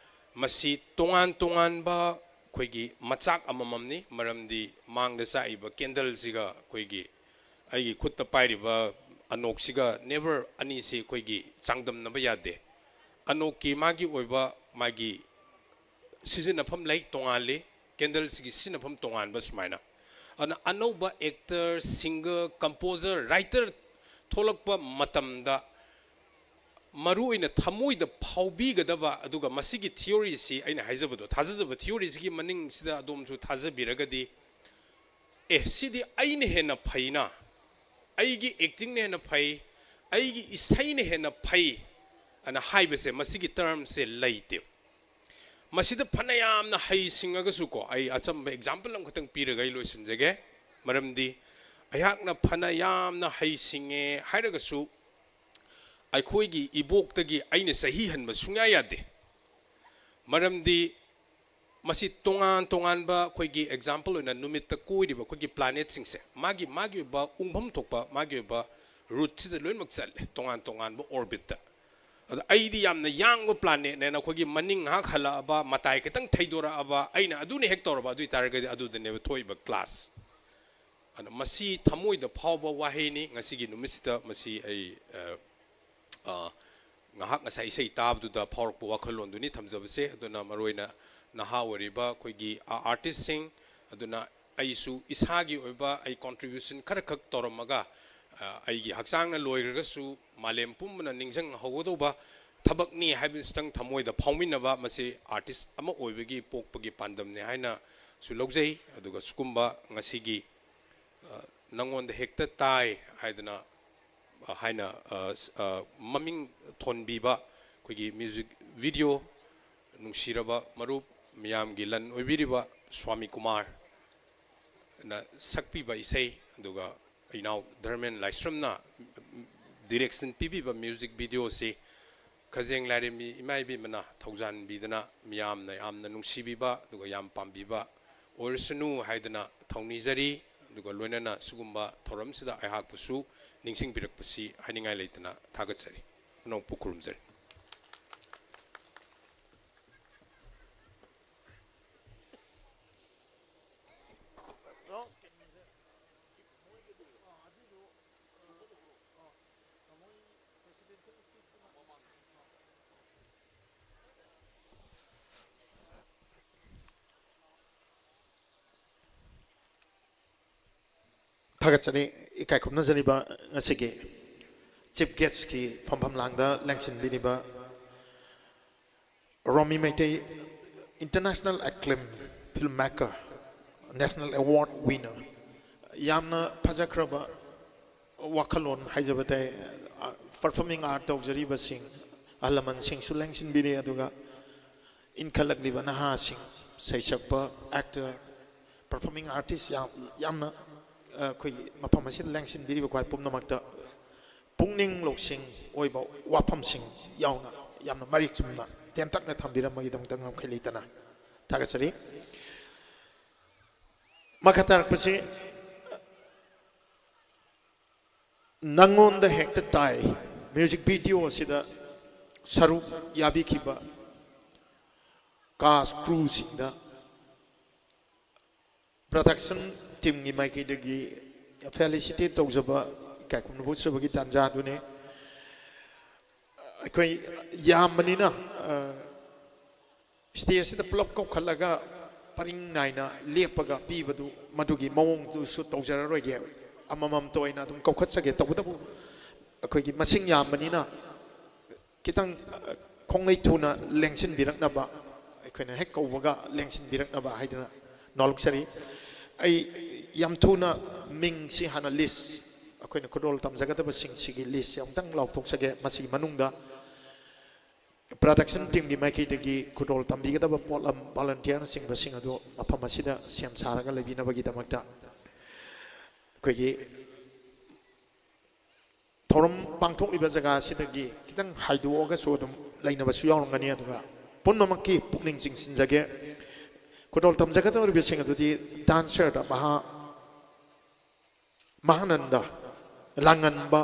ꯃꯁꯤ ꯇꯣꯉꯥꯟ ꯇꯣꯉꯥꯟꯕ ꯑꯩꯈꯣꯏꯒꯤ ꯃꯆꯥꯛ ꯑꯃꯃꯝꯅꯤ ꯃꯔꯝꯗꯤ ꯃꯥꯡꯗ ꯆꯥꯛꯏꯕ ꯀꯦꯟꯗꯜꯁꯤꯒ ꯑꯩꯈꯣꯏꯒꯤ ꯑꯩꯒꯤ ꯈꯨꯠꯇ ꯄꯥꯏꯔꯤꯕ ꯑꯅꯣꯛꯁꯤꯒ ꯅꯦꯚꯔ ꯑꯅꯤꯁꯤ ꯑꯩꯈꯣꯏꯒꯤ ꯆꯥꯡꯗꯝꯅꯕ ꯌꯥꯗꯦ ꯑꯅꯣꯛꯀꯤ ꯃꯥꯒꯤ ꯑꯣꯏꯕ ꯃꯥꯒꯤ ꯁꯤꯖꯤꯟꯅꯐꯝ ꯂꯩ ꯇꯣꯉꯥꯜꯂꯤ ꯀꯦꯟꯗꯜꯁꯤꯒꯤ ꯁꯤꯖꯤꯟꯅꯐꯝ ꯇꯣꯉꯥꯟꯕ ꯁꯨꯃꯥꯏꯅ ꯑꯗꯨꯅ ꯑꯅꯧꯕ ꯑꯦꯛꯇꯔ ꯁꯤꯡꯒꯔ ꯀꯝꯄꯣꯖꯔ ꯔꯥꯏꯇꯔ ꯊꯣꯛꯂꯛꯄ ꯃꯇꯝꯗ ꯃꯔꯨꯑꯣꯏꯅ ꯊꯃꯣꯏꯗ ꯐꯥꯎꯕꯤꯒꯗꯕ ꯑꯗꯨꯒ ꯃꯁꯤꯒꯤ ꯊꯤꯑꯣꯔꯤꯁꯤ ꯑꯩꯅ ꯍꯥꯏꯖꯕꯗꯣ ꯊꯥꯖꯖꯕ ꯊꯤꯑꯣꯔꯤꯁꯤꯒꯤ ꯃꯅꯤꯡꯁꯤꯗ ꯑꯗꯣꯝꯁꯨ ꯊꯥꯖꯕꯤꯔꯒꯗꯤ ꯁꯤꯗꯤ ꯑꯩꯅ ꯍꯦꯟꯅ ꯐꯩꯅ ꯑꯩꯒꯤ ꯑꯦꯛꯇꯤꯡꯅ ꯍꯦꯟꯅ ꯐꯩ ꯑꯩꯒꯤ ꯏꯁꯩꯅ ꯍꯦꯟꯅ ꯐꯩ ꯑꯅ ꯍꯥꯏꯕꯁꯦ ꯃꯁꯤꯒꯤ ꯇꯔꯝꯁꯦ ꯂꯩꯇꯦ ꯃꯁꯤꯗ ꯐꯅ ꯌꯥꯝꯅ ꯍꯩꯁꯤꯡꯉꯒꯁꯨꯀꯣ ꯑꯩ ꯑꯆꯝꯕ ꯑꯦꯛꯖꯥꯝꯄꯜ ꯑꯃꯈꯛꯇꯪ ꯄꯤꯔꯒ ꯑꯩ ꯂꯣꯏꯁꯤꯟꯖꯒꯦ ꯃꯔꯝꯗꯤ ꯑꯩꯍꯥꯛꯅ ꯐꯅ ꯌꯥꯝꯅ ꯍꯩꯁꯤꯡꯉꯦ ꯍꯥꯏꯔꯒꯁꯨ ꯑꯩꯈꯣꯏꯒꯤ ꯏꯕꯣꯛꯇꯒꯤ ꯑꯩꯅ ꯆꯍꯤ ꯍꯟꯕ ꯁꯨꯡꯌꯥ ꯌꯥꯗꯦ ꯃꯔꯝꯗꯤ ꯃꯁꯤ ꯇꯣꯉꯥꯟ ꯇꯣꯉꯥꯟꯕ ꯑꯩꯈꯣꯏꯒꯤ ꯑꯦꯛꯖꯥꯝꯄꯜ ꯑꯣꯏꯅ ꯅꯨꯃꯤꯠꯇ ꯀꯣꯏꯔꯤꯕ ꯑꯩꯈꯣꯏꯒꯤ ꯄ꯭ꯂꯥꯅꯦꯠꯁꯤꯡꯁꯦ ꯃꯥꯒꯤ ꯑꯣꯏꯕ ꯎꯡꯐꯝ ꯊꯣꯛꯄ ꯃꯥꯒꯤ ꯑꯣꯏꯕ ꯔꯨꯠꯁꯤꯗ ꯂꯣꯏꯅꯃꯛ ꯆꯠꯂꯦ ꯇꯣꯉꯥꯟ ꯇꯣꯉꯥꯟꯕ ꯑꯣꯔꯕꯤꯠꯇ ꯑꯗꯣ ꯑꯩꯗꯤ ꯌꯥꯝꯅ ꯌꯥꯡꯕ ꯄ꯭ꯂꯥꯅꯦꯠꯅꯦꯅ ꯑꯩꯈꯣꯏꯒꯤ ꯃꯅꯤꯡ ꯉꯥꯏꯍꯥꯛ ꯍꯜꯂꯛꯑꯕ ꯃꯇꯥꯏ ꯈꯤꯇꯪ ꯊꯩꯗꯣꯔꯛꯑꯕ ꯑꯩꯅ ꯑꯗꯨꯅ ꯍꯦꯛ ꯇꯧꯔꯕ ꯑꯗꯨ ꯑꯣꯏꯇꯥꯔꯒꯗꯤ ꯑꯗꯨꯗꯅꯦꯕ ꯊꯣꯛꯏꯕ ꯀ꯭ꯂꯥꯁ ꯑꯗꯣ ꯃꯁꯤ ꯊꯃꯣꯏꯗ ꯐꯥꯎꯕ ꯋꯥꯍꯩꯅꯤ ꯉꯁꯤꯒꯤ ꯅꯨꯃꯤꯠꯁꯤꯗ ꯃꯁꯤ ꯑꯩ ꯉꯥꯏꯍꯥꯛ ꯉꯁꯥꯏ ꯏꯁꯩ ꯇꯥꯕꯗꯨꯗ ꯐꯥꯎꯔꯛꯄ ꯋꯥꯈꯜꯂꯣꯟꯗꯨꯅꯤ ꯊꯝꯖꯕꯁꯦ ꯑꯗꯨꯅ ꯃꯔꯨꯑꯣꯏꯅ ꯅꯍꯥ ꯑꯣꯏꯔꯤꯕ ꯑꯩꯈꯣꯏꯒꯤ ꯑꯥꯔꯇꯤꯁꯁꯤꯡ ꯑꯗꯨꯅ ꯑꯩꯁꯨ ꯏꯁꯥꯒꯤ ꯑꯣꯏꯕ ꯑꯩ ꯀꯣꯟꯇ꯭ꯔꯤꯕ꯭ꯌꯨꯁꯟ ꯈꯔꯈꯛ ꯇꯧꯔꯝꯃꯒ ꯑꯩꯒꯤ ꯍꯛꯆꯥꯡꯅ ꯂꯣꯏꯈ꯭ꯔꯒꯁꯨ ꯃꯥꯂꯦꯝ ꯄꯨꯝꯕꯅ ꯅꯤꯡꯁꯤꯡꯍꯧꯒꯗꯧꯕ ꯊꯕꯛꯅꯤ ꯍꯥꯏꯕꯁꯤꯇꯪ ꯊꯃꯣꯏꯗ ꯐꯥꯎꯃꯤꯟꯅꯕ ꯃꯁꯤ ꯑꯥꯔꯇꯤꯁ ꯑꯃ ꯑꯣꯏꯕꯒꯤ ꯄꯣꯛꯄꯒꯤ ꯄꯥꯟꯗꯝꯅꯤ ꯍꯥꯏꯅꯁꯨ ꯂꯧꯖꯩ ꯑꯗꯨꯒ ꯁꯤꯒꯨꯝꯕ ꯉꯁꯤꯒꯤ ꯅꯉꯣꯟꯗ ꯍꯦꯛꯇ ꯇꯥꯏ ꯍꯥꯏꯗꯅ ꯃꯃꯤꯡ ꯊꯣꯟꯕꯤꯕ ꯑꯩꯈꯣꯏꯒꯤ ꯃ꯭ꯌꯨꯖꯤꯛ ꯚꯤꯗꯤꯑꯣ ꯅꯨꯡꯁꯤꯔꯕ ꯃꯔꯨꯞ ꯃꯤꯌꯥꯝꯒꯤ ꯂꯟ ꯑꯣꯏꯕꯤꯔꯤꯕ ꯁ꯭ꯋꯥꯃꯤ ꯀꯨꯃꯥꯔꯅ ꯁꯛꯄꯤꯕ ꯏꯁꯩ ꯑꯗꯨꯒ ꯏꯅꯥꯎ ꯙꯔꯃꯦꯟ ꯂꯥꯏꯁ꯭ꯔꯝꯅ ꯗꯤꯔꯦꯛꯁꯟ ꯄꯤꯕꯤꯕ ꯃ꯭ꯌꯨꯖꯤꯛ ꯚꯤꯗꯤꯑꯣꯁꯤ ꯈꯖꯦꯡ ꯂꯥꯏꯔꯦꯝꯕꯤ ꯏꯃꯥ ꯏꯕꯦꯝꯃꯅ ꯊꯧꯖꯥꯟꯕꯤꯗꯅ ꯃꯤꯌꯥꯝꯅ ꯌꯥꯝꯅ ꯅꯨꯡꯁꯤꯕꯤꯕ ꯑꯗꯨꯒ ꯌꯥꯝ ꯄꯥꯝꯕꯤꯕ ꯑꯣꯏꯔꯁꯅꯨ ꯍꯥꯏꯗꯅ ꯊꯧꯅꯤꯖꯔꯤ ꯑꯗꯨꯒ ꯂꯣꯏꯅꯅ ꯁꯤꯒꯨꯝꯕ ꯊꯧꯔꯝꯁꯤꯗ ꯑꯩꯍꯥꯛꯄꯨꯁꯨ ꯅꯤꯡꯁꯤꯡꯕꯤꯔꯛꯄꯁꯤ ꯍꯥꯏꯅꯤꯡꯉꯥꯏ ꯂꯩꯇꯅ ꯊꯥꯒꯠꯆꯔꯤ ꯅꯣꯡꯄꯨ ꯈꯨꯔꯨꯝꯖꯔꯤ थागतचरी इकाई खुमनजरीबा ngasiगी chief guest ki pham langda lengchin biniba Romi Meitei international acclaimed filmmaker national award winner yamna phajakraba wakalon haijabate performing art tawjariba sing alaman sing su lengchin bini aduga inkhalakliba naha sing saisakpa actor performing artist yamna khoi mapam asin lengsin biriba kwai pumnamakta pungning loksing oiba wapam sing yauna yamna marik chumna tentakna thambiramagi dongtang ngam khailitana tagasari makatar pasi nangon the hector tai music video sida saru yabi khiba cast crew sida production team ni mai kidagi felicity tawjaba kai kum bu sabagi tanja dune koi yamnina stage the plop ko khalaga paring naina lepaga pibadu madugi mawong tu su tawjara roge amamam toina dum ko khatsage tawdabu koi gi masing yamnina kitang khonglei thuna lengsin birakna ba koina hek kowaga lengsin birakna ba haidana noluksari ai yam thuna ming si hana list akoina kodol tamjagadaba sing sigi list yam tang lauk thok sage masi manungda production team gi maiki degi kodol tambigadaba polam volunteer sing basing ado mafam asida siam saraga lebina bagi damakta kogi thorum pangthok liba jaga sidagi kitang haiduoga so dum lainaba su yawnngani aduga punnamakki pukning jingsin jage kodol tamjagata or bising adudi dancer da mahananda langanba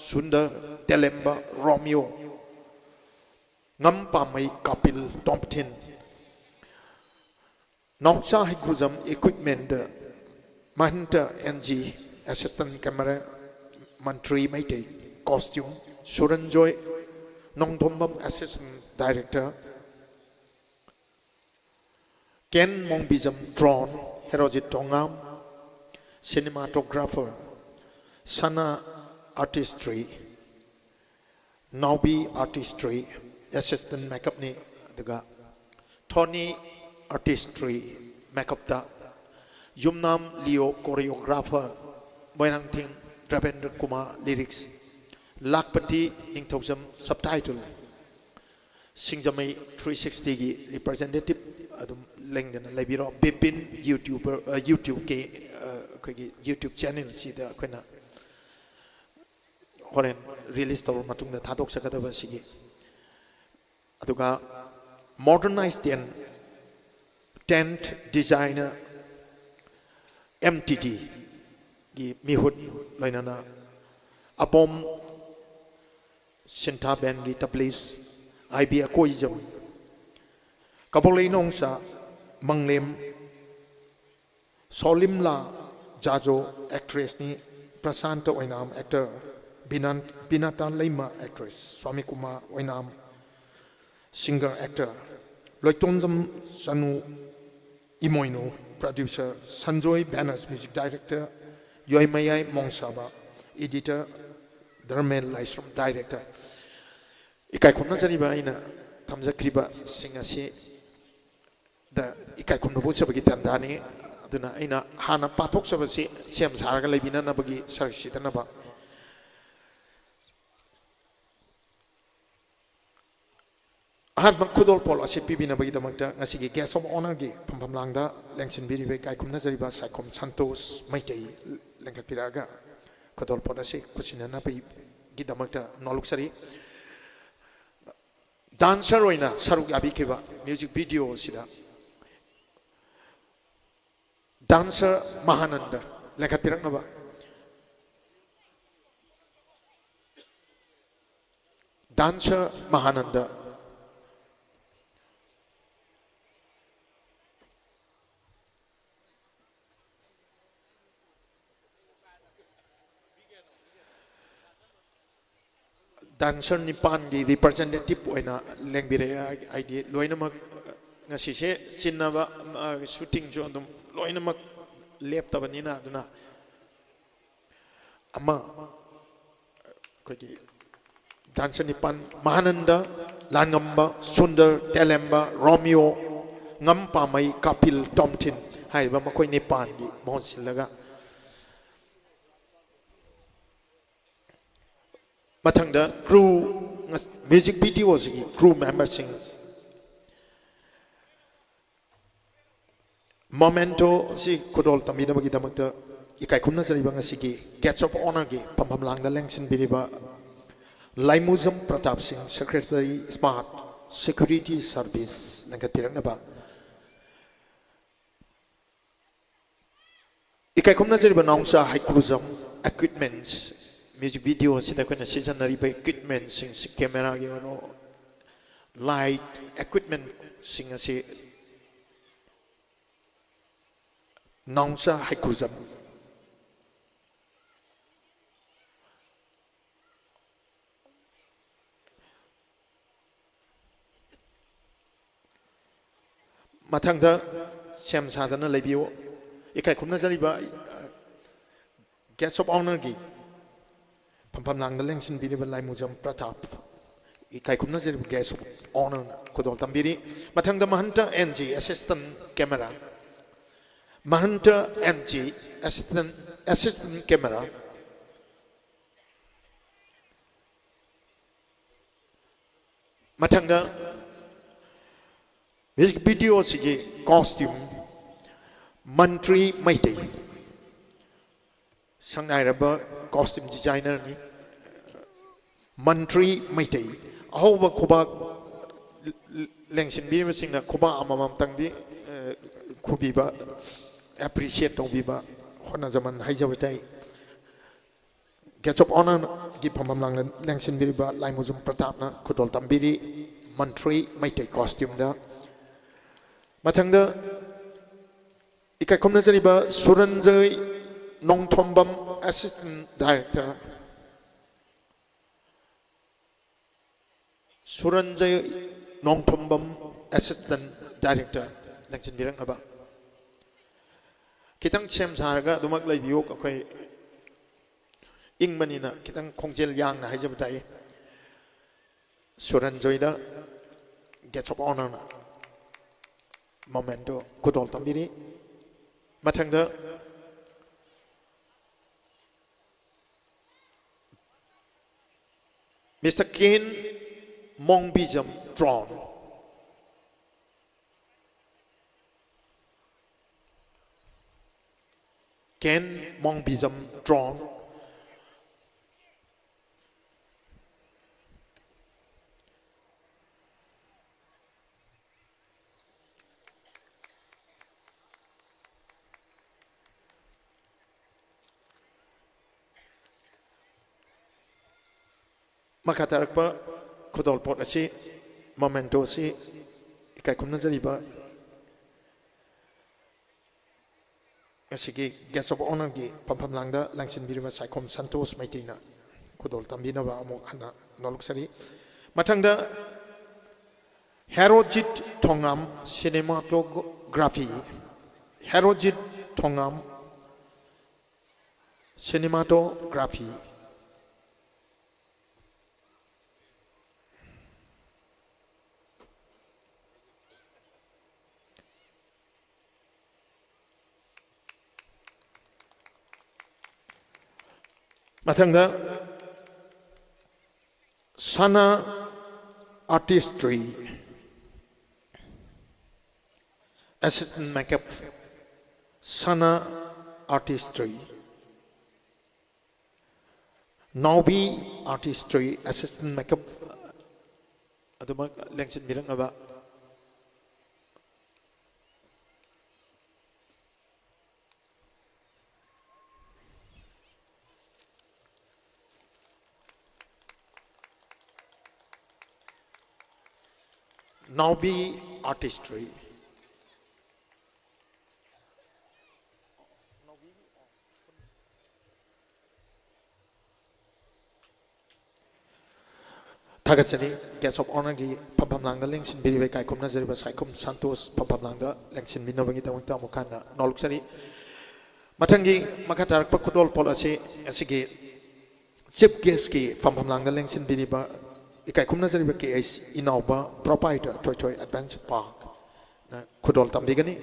sundar telemba romeo ngampa mai kapil tomptin nongsa hikuzam equipment mahanta ng assistant camera mantri maite costume suranjoy nongdombam assistant director Ken Mongbijam drone Herojit Tongam cinematographer Sana artistry Naubi artistry assistant makeup ni daga Tony artistry makeup da Yumnam Leo choreographer Boynang Ting Ravendra Kumar lyrics Lakpati Ningthojam subtitle Singjamai 360 gi representative adum lengdana lebiro bipin youtuber youtube ke kogi youtube channel sida koina horen release tawr matungda thadok sakadaba sigi aduga modernized tent designer mtt gi mihut lainana apom sinta ben gi tablis ib akoijam Kapolei nongsa manglem solimla jajo actress ni prasanta oinam actor binatan leima actress Swami Kumar oinam singer actor loitonjam sanu imoino producer Sanjoy Banas music director Yoimayai Mongsaba editor Dharmen Laisram director ikai khomna jariba aina thamjakriba singasi da ikai khumna bu sabagi tandani aduna aina hana pathok sabasi sem saraga lebina na bagi sarksi tanaba ꯑꯍꯥꯟꯕ ꯈꯨꯗꯣꯜ ꯄꯣꯠ ꯑꯁꯤ ꯄꯤꯕꯤꯅꯕꯒꯤꯗꯃꯛꯇ ꯉꯁꯤꯒꯤ ꯒꯦꯁ ꯑꯣꯐ ꯑꯣꯅꯔꯒꯤ ꯐꯝꯐꯝ ꯂꯥꯡꯗ ꯂꯦꯡꯁꯤꯟꯕꯤꯔꯤꯕ ꯏꯀꯥꯏ ꯈꯨꯝꯅꯖꯔꯤꯕ ꯁꯥꯏꯈꯣꯝ ꯁꯟꯇꯣꯁ ꯃꯩꯇꯩ ꯂꯦꯡꯈꯠꯄꯤꯔꯛꯑꯒ ꯈꯨꯗꯣꯜ ꯄꯣꯠ ꯑꯁꯤ ꯈꯨꯠꯁꯤꯟꯅꯅꯕꯒꯤꯗꯃꯛꯇ ꯅꯣꯜꯂꯨꯛꯆꯔꯤ ꯗꯥꯟꯁꯔ ꯑꯣꯏꯅ ꯁꯔꯨꯛ ꯌꯥꯕꯤꯈꯤꯕ ꯃ꯭ꯌꯨꯖꯤꯛ ꯚꯤꯗꯤꯑꯣ ꯑꯁꯤꯗ dancer ꯃꯍꯥꯅꯟꯗ ꯂꯦꯡꯈꯠꯄꯤꯔꯛꯅꯕ Dancer Mahananda. Dancer Nipan gi representative oina lengbire ID loinamak ngasise chinnaba shooting jo adum loinamak leptabanina aduna ama kogi Dancer Nipan Mahananda Langamba Sundar Telemba Romeo Ngampamai Kapil Tomtin haiba makoi Nipan gi mohon silaga Mathangda crew music videos gi crew members sing Momento si kudol tamina bagi damakta ikai kumna sariba ngasigi Guest of Honor gi pampam langda lengsin biriba Laimuzam Pratap Singh Secretary Smart Security Service nangkat pirang naba ikai kumna sariba naungsa high cruisam equipments music video sida kena season dari by equipment sing camera gi ano light equipment sing asi naungsa high cruisam Mathangda Syam Sadhana Lebio ikai kumna sariba Guest of Honor gi Pampam lang dalang sin bini balai mujam Pratap ikai kumna sariba Guest of Honor kudol tambiri Mathangda Mahanta NG assistant camera Mahanta NG assistant camera Mathangda music video sige costume Mantri Maitai sangnai raba costume designer ni Mantri Maitai ahoba khoba lengsin bini singna khoba amamam tangdi khubiba appreciate tongbiba hona zaman haijabatai Guest of Honor gi phamam lang lengsin bini ba laimuzum Pratap na khudol tambiri Mantri Maitai costume da Mathangda ikai kumna sariba Suranjay Nongthombam assistant director Suranjay Nongthombam assistant director lengsin birang aba kitang chem saraga dumak lai biyo akai ingmanina kitang khongjel yang na haijabatai Suranjay da Guest of Honor na Momento kudol tambiri Mathangda Mr. Ken Mongbijam Drawn Ken Mongbijam Drawn Makatarakpa kudol pot asi momento si ikai kumna sariba asigi Guest of Honor gi pampam langda langsin birima Saikhom Santos Maitina kudol tambina ba amu hana noluk sari Mathangda Herojit Thongam cinematography Herojit Thongam cinematography Mathangda Sana Artistry assistant makeup Sana Artistry, Naubi Artistry assistant makeup adumak lengsin birang aba Naubi Artistry. Tagasari, guest of honor gi Pampamlanga Lengsin Birive Kaikum Nazariba Saikum Santos Pampamlanga Lengsin Minovangi Tawita Mukana Noluksari Matangi Makatar Pakudol Policy Asigi Chip Geski Pampamlanga Lengsin Biriba Ikaikum Nazariba case Inauba proprietor Toy Adventure Park Kudol Tambigani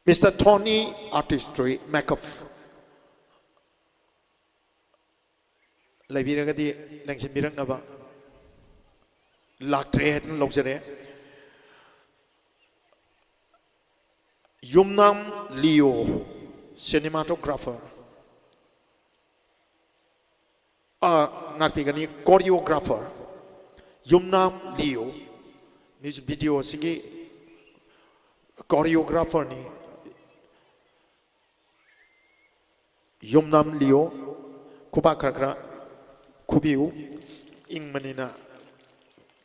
Mr. Tony Artistry Makoff Laibiragadi Lengsin Birang Naba Laktre Loxere Yumnam Leo cinematographer Napigani choreographer Yumnam Leo music video sigi choreographer ni Yumnam Leo Kubakakra Kubiu ing manina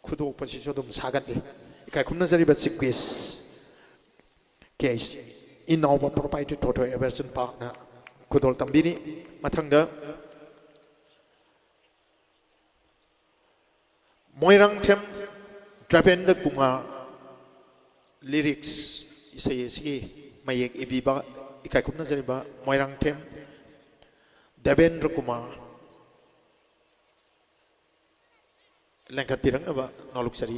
Kudo Pasisodum Sagati Kakumnazari Basikis case in our proprietary Toto Everson partner Kudol Tambini Matanga Moirang Tem Drabenda Kumar lyrics Isayesi Mayek Ibiba Ikakumnazariba Moirang Tem Devendra Kumar Langkat pirang apa noluk sari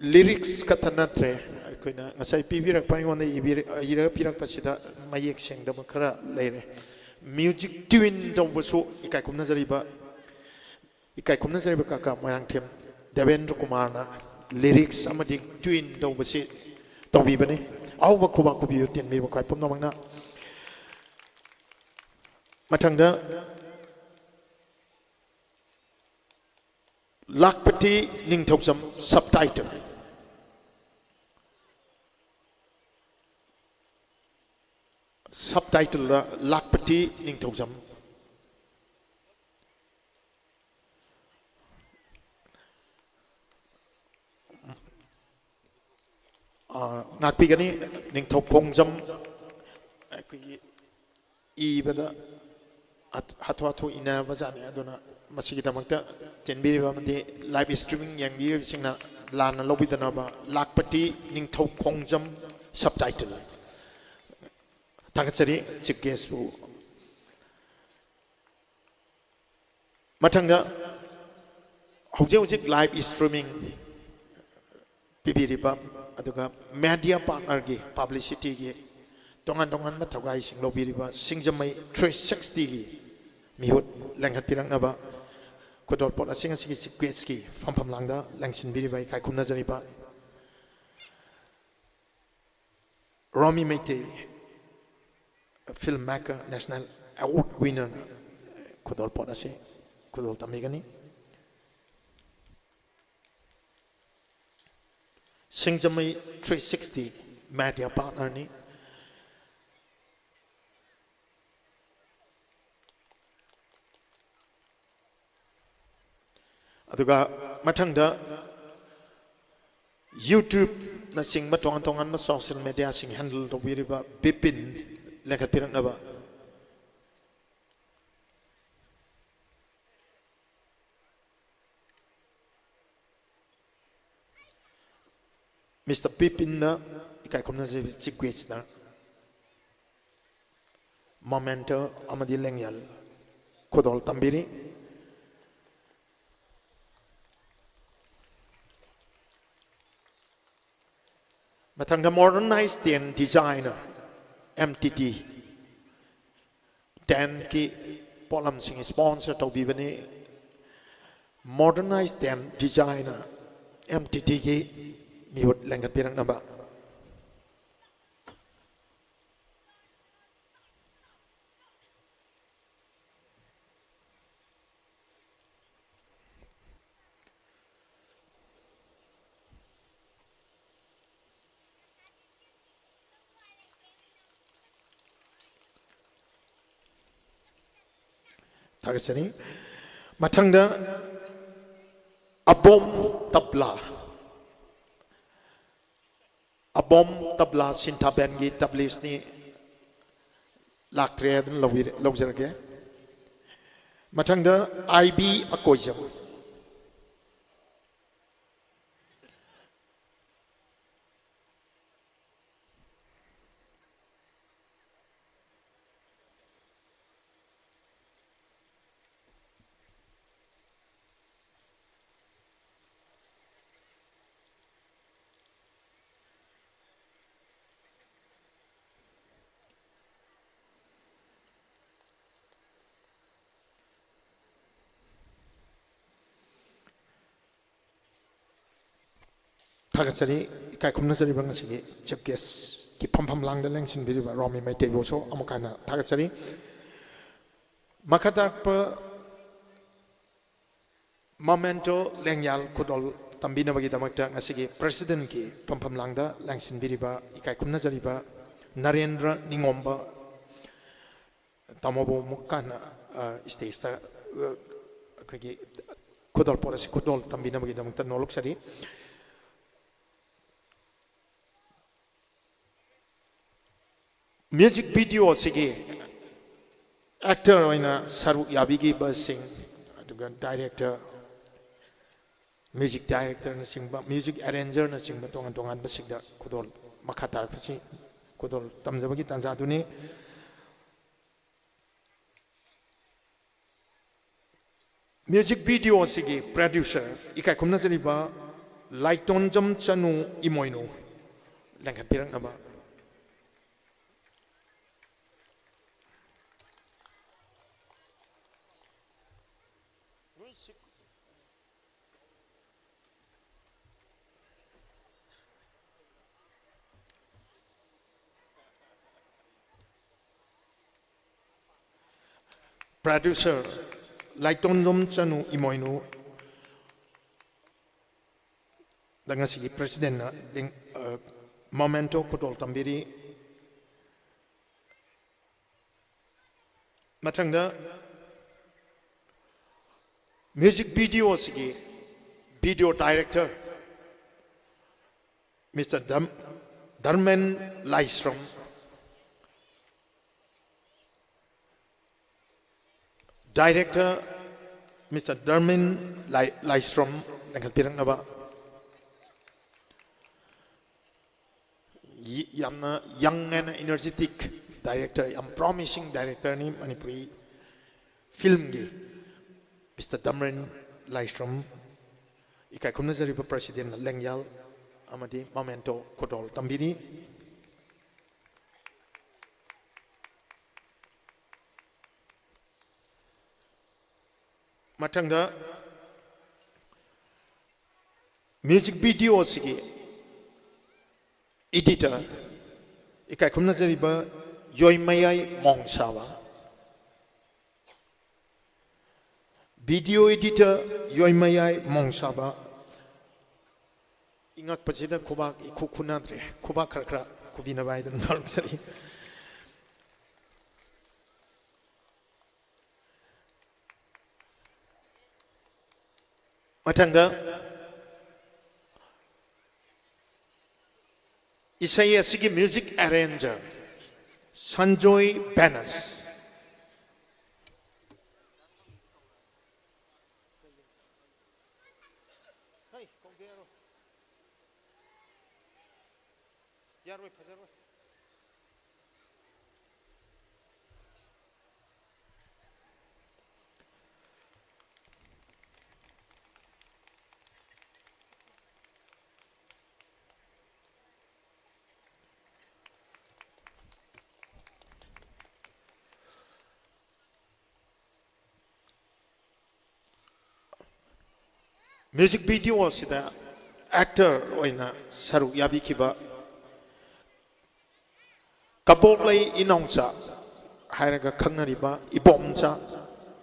lyrics kata natre koina ngasai pibirak paingon ira pirak pasida mayek seng dama kara leire music tune dong bosu ikai kumna zariba Ikai kumna zariba kaka Moirang Tem Devendra Kumar na lyrics amadi tune dong bosi dong bibane au bakuba kubi utin mi bakai pum namang na matangda Lakpati Ningthokjam subtitle Lakpati Ningthokjam Nakpigani Ningthok Kongjam Ibada Hatu ina bazani aduna masigi damakta tenbiriba mandi live streaming yang biri singna lana lobidana ba Lakpati Ningthok Kongjam subtitle Takasari Chikesu Matanga Hojik live streaming Pibiriba Aduga media partner gi publicity gi tongan mathagai sing lobiriba singjamai 360 gi mihut langhat pirang naba kodol pot asing asigi sequence fam langda langsin biribai kai kumna jariba Romy Mete filmmaker national award winner kodol pot asing kodol tamigani Singjamai 360 media partner ni aduga mathangda YouTube na sing matongan ma social media sing handle to biriba Bipin lekhat pirang naba Mr. Bipin na ikai kumna sequence na momento amadi lengyal kodol tambiri ꯃꯊꯪꯗ modernized tent designer MTT tent ki ꯄꯣꯠꯂꯝꯁꯤꯡ sponsor ꯇꯧꯕꯤꯕꯅꯤ modernized tent designer MTT ki ꯃꯤꯍꯨꯠ ꯂꯦꯡꯈꯠꯄꯤꯔꯛꯅꯕ थागसनी मथंगदा अबोम तबला सिंथा बैंड की तबलिस ने लाक्ट्रे लौजरगे मथंगदा आईबी अकोइजम थागसरी इकाय खुमनसरी बंगसगी चीफ गेस्ट की फम लांग लेंसिन बिरिबा रोमी मैते बोसो अमुकाना थागसरी मखताप मोमेंटो लेंयाल कुदोल तंबिनबगी दमकता ngасigi president की फम लांग लेंसिन बिरिबा इकाय खुमनसरी बा नरेंद्र निंगोम्बा तमोबो मुकाना स्टेज ता कगी कुदोल पोरस कुदोल तंबिनबगी दमकता नोलुक्सरी म्यूजिक वीडियो सिगी एक्टर होइना सरुक याबिगी बसिंग अदुगा डायरेक्टर म्यूजिक डायरेक्टर न सिंगबा म्यूजिक अरेंजर न सिंगबा तोंगान तोंगान बसिगदा कुदोल मखा तारखसि कुदोल तमजबगी तांजा दुनि म्यूजिक वीडियो सिगी प्रोड्यूसर इकाय खुमनजरिबा लाइटोनजम चनु इमोइनो लेंखा पिरंगबा producer Laitonlom Chanu Imoinu dengan segi presiden na momento kudol tambiri matangda music video segi video director Mr. Dharmen Laistrom Director Mr. Dharmen Laistrom dengan pirang naba yamna young and energetic director yam promising director ni Manipuri film gi Mr. Dharmen Laistrom ikai khumna jariba president lengyal amadi momento kodol tambiri matangda music video sigi editor ikai khumna jariba yoimayai mongsawa video editor yoimayai mongsawa ingat pasida khubak ikhukuna dre khubak khara kubina bai dan sari matangda isai asigi music arranger Sanjoy Banas 뮤직 비디오시다 액터 오이나 사룩 야비키바 갑복레이 이농자 하이라가 강나리바 이봄자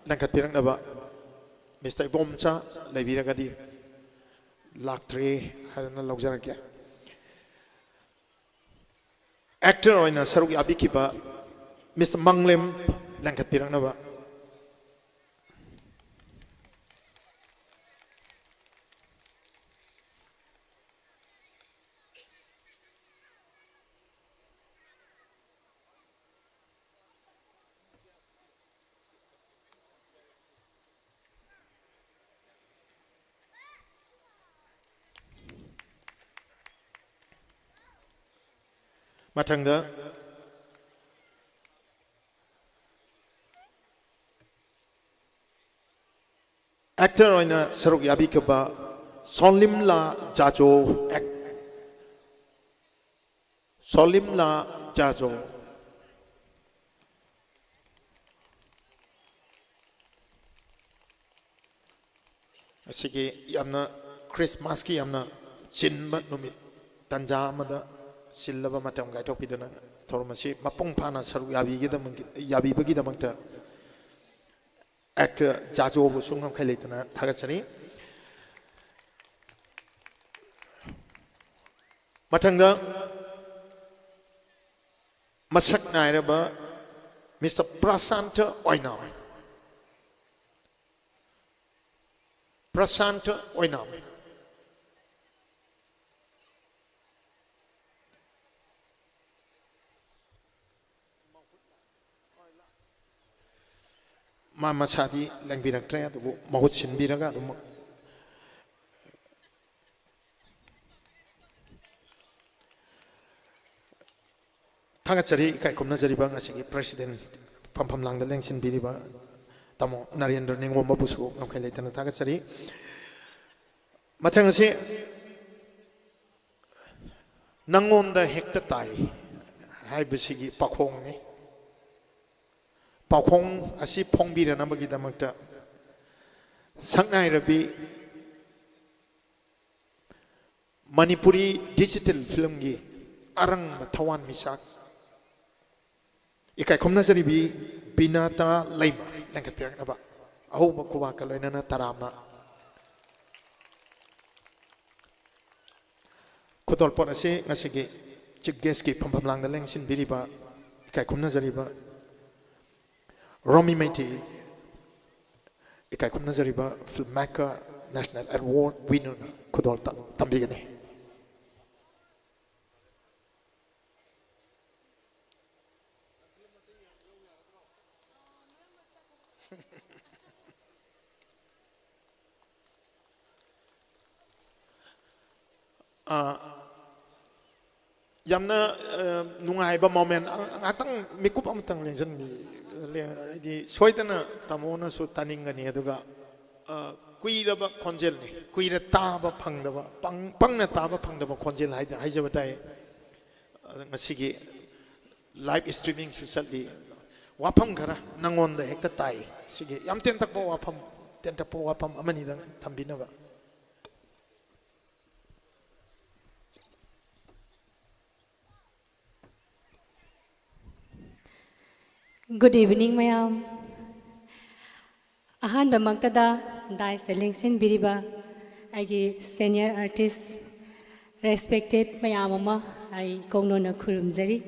랭카피랑나바 미스터 이봄자 레비라가디 락트리 하이나 럭자라게 액터 오이나 사룩 야비키바 미스터 망렘 랭카피랑나바 마탕다 액터 오이나 사룩 야비키바 솔림라 자조 솔림라 자조 ꯑꯁꯤꯒꯤ ꯌꯥꯝꯅ ꯈ꯭ꯔꯤꯁꯃꯥꯁꯀꯤ ꯌꯥꯝꯅ ꯆꯤꯟꯕ ꯅꯨꯃꯤꯠ ꯇꯥꯟꯖꯥ ꯑꯃꯗ ꯁꯤꯜꯂꯕ ꯃꯇꯝ ꯀꯥꯏꯊꯣꯛꯄꯤꯗꯨꯅ ꯊꯧꯔꯝ ꯑꯁꯤ ꯃꯄꯨꯡ ꯐꯥꯅ ꯁꯔꯨꯛ ꯌꯥꯕꯤꯕꯒꯤꯗꯃꯛꯇ ꯑꯦꯛꯇꯔ ꯖꯥꯖꯣꯕꯨꯁꯨ ꯉꯝꯈꯩ ꯂꯩꯇꯅ ꯊꯥꯒꯠꯆꯔꯤ ꯃꯊꯪꯗ ꯃꯁꯛ ꯅꯥꯏꯔꯕ mister Prasanta Oinam Prasanta Oinam. Mama Sadi Langbirak Trea, the Mahutsin Biraga, the Tangatari, Kaikumnazari Bangasiki, President Pampam Lang, the Langsin Biriba. Tamo Narendra Ningwa Mabusu, okay, later in Tagasari. Matangasi Nangon the Hectatai, Hibisigi Pakong, Pakong, Asi Pongbi and Nabagita Makta Sangai Rabi Manipuri digital filmgi Arang Tawan Misak Ikai Kumnazari bi Binata Laima. Tangkat pirak naba, ahu makuwa kalau ina na taramna. Kutol po nasi ngasigi ciggeski pampamlang daleng sin biriba, ikai kumna zariba. Romy Maiti, ikai kumna zariba filmmaker national award winner na kutol tambigani. Yamna nungaiba moment atang mikup amatang lengsan di soitana tamona su taningani aduga kuiraba konjel ni kuira taba phangdaba pangna taba phangdaba konjel haijabatai ngasigi live streaming su salli wapam khara nangonda hekta tai sige yam tentakpo wapam amani dang thambinaba. Good evening, mayam. Ahan bamagtada dai selection biriba agi senior artist respected mayam ama ai kongno na khurumjari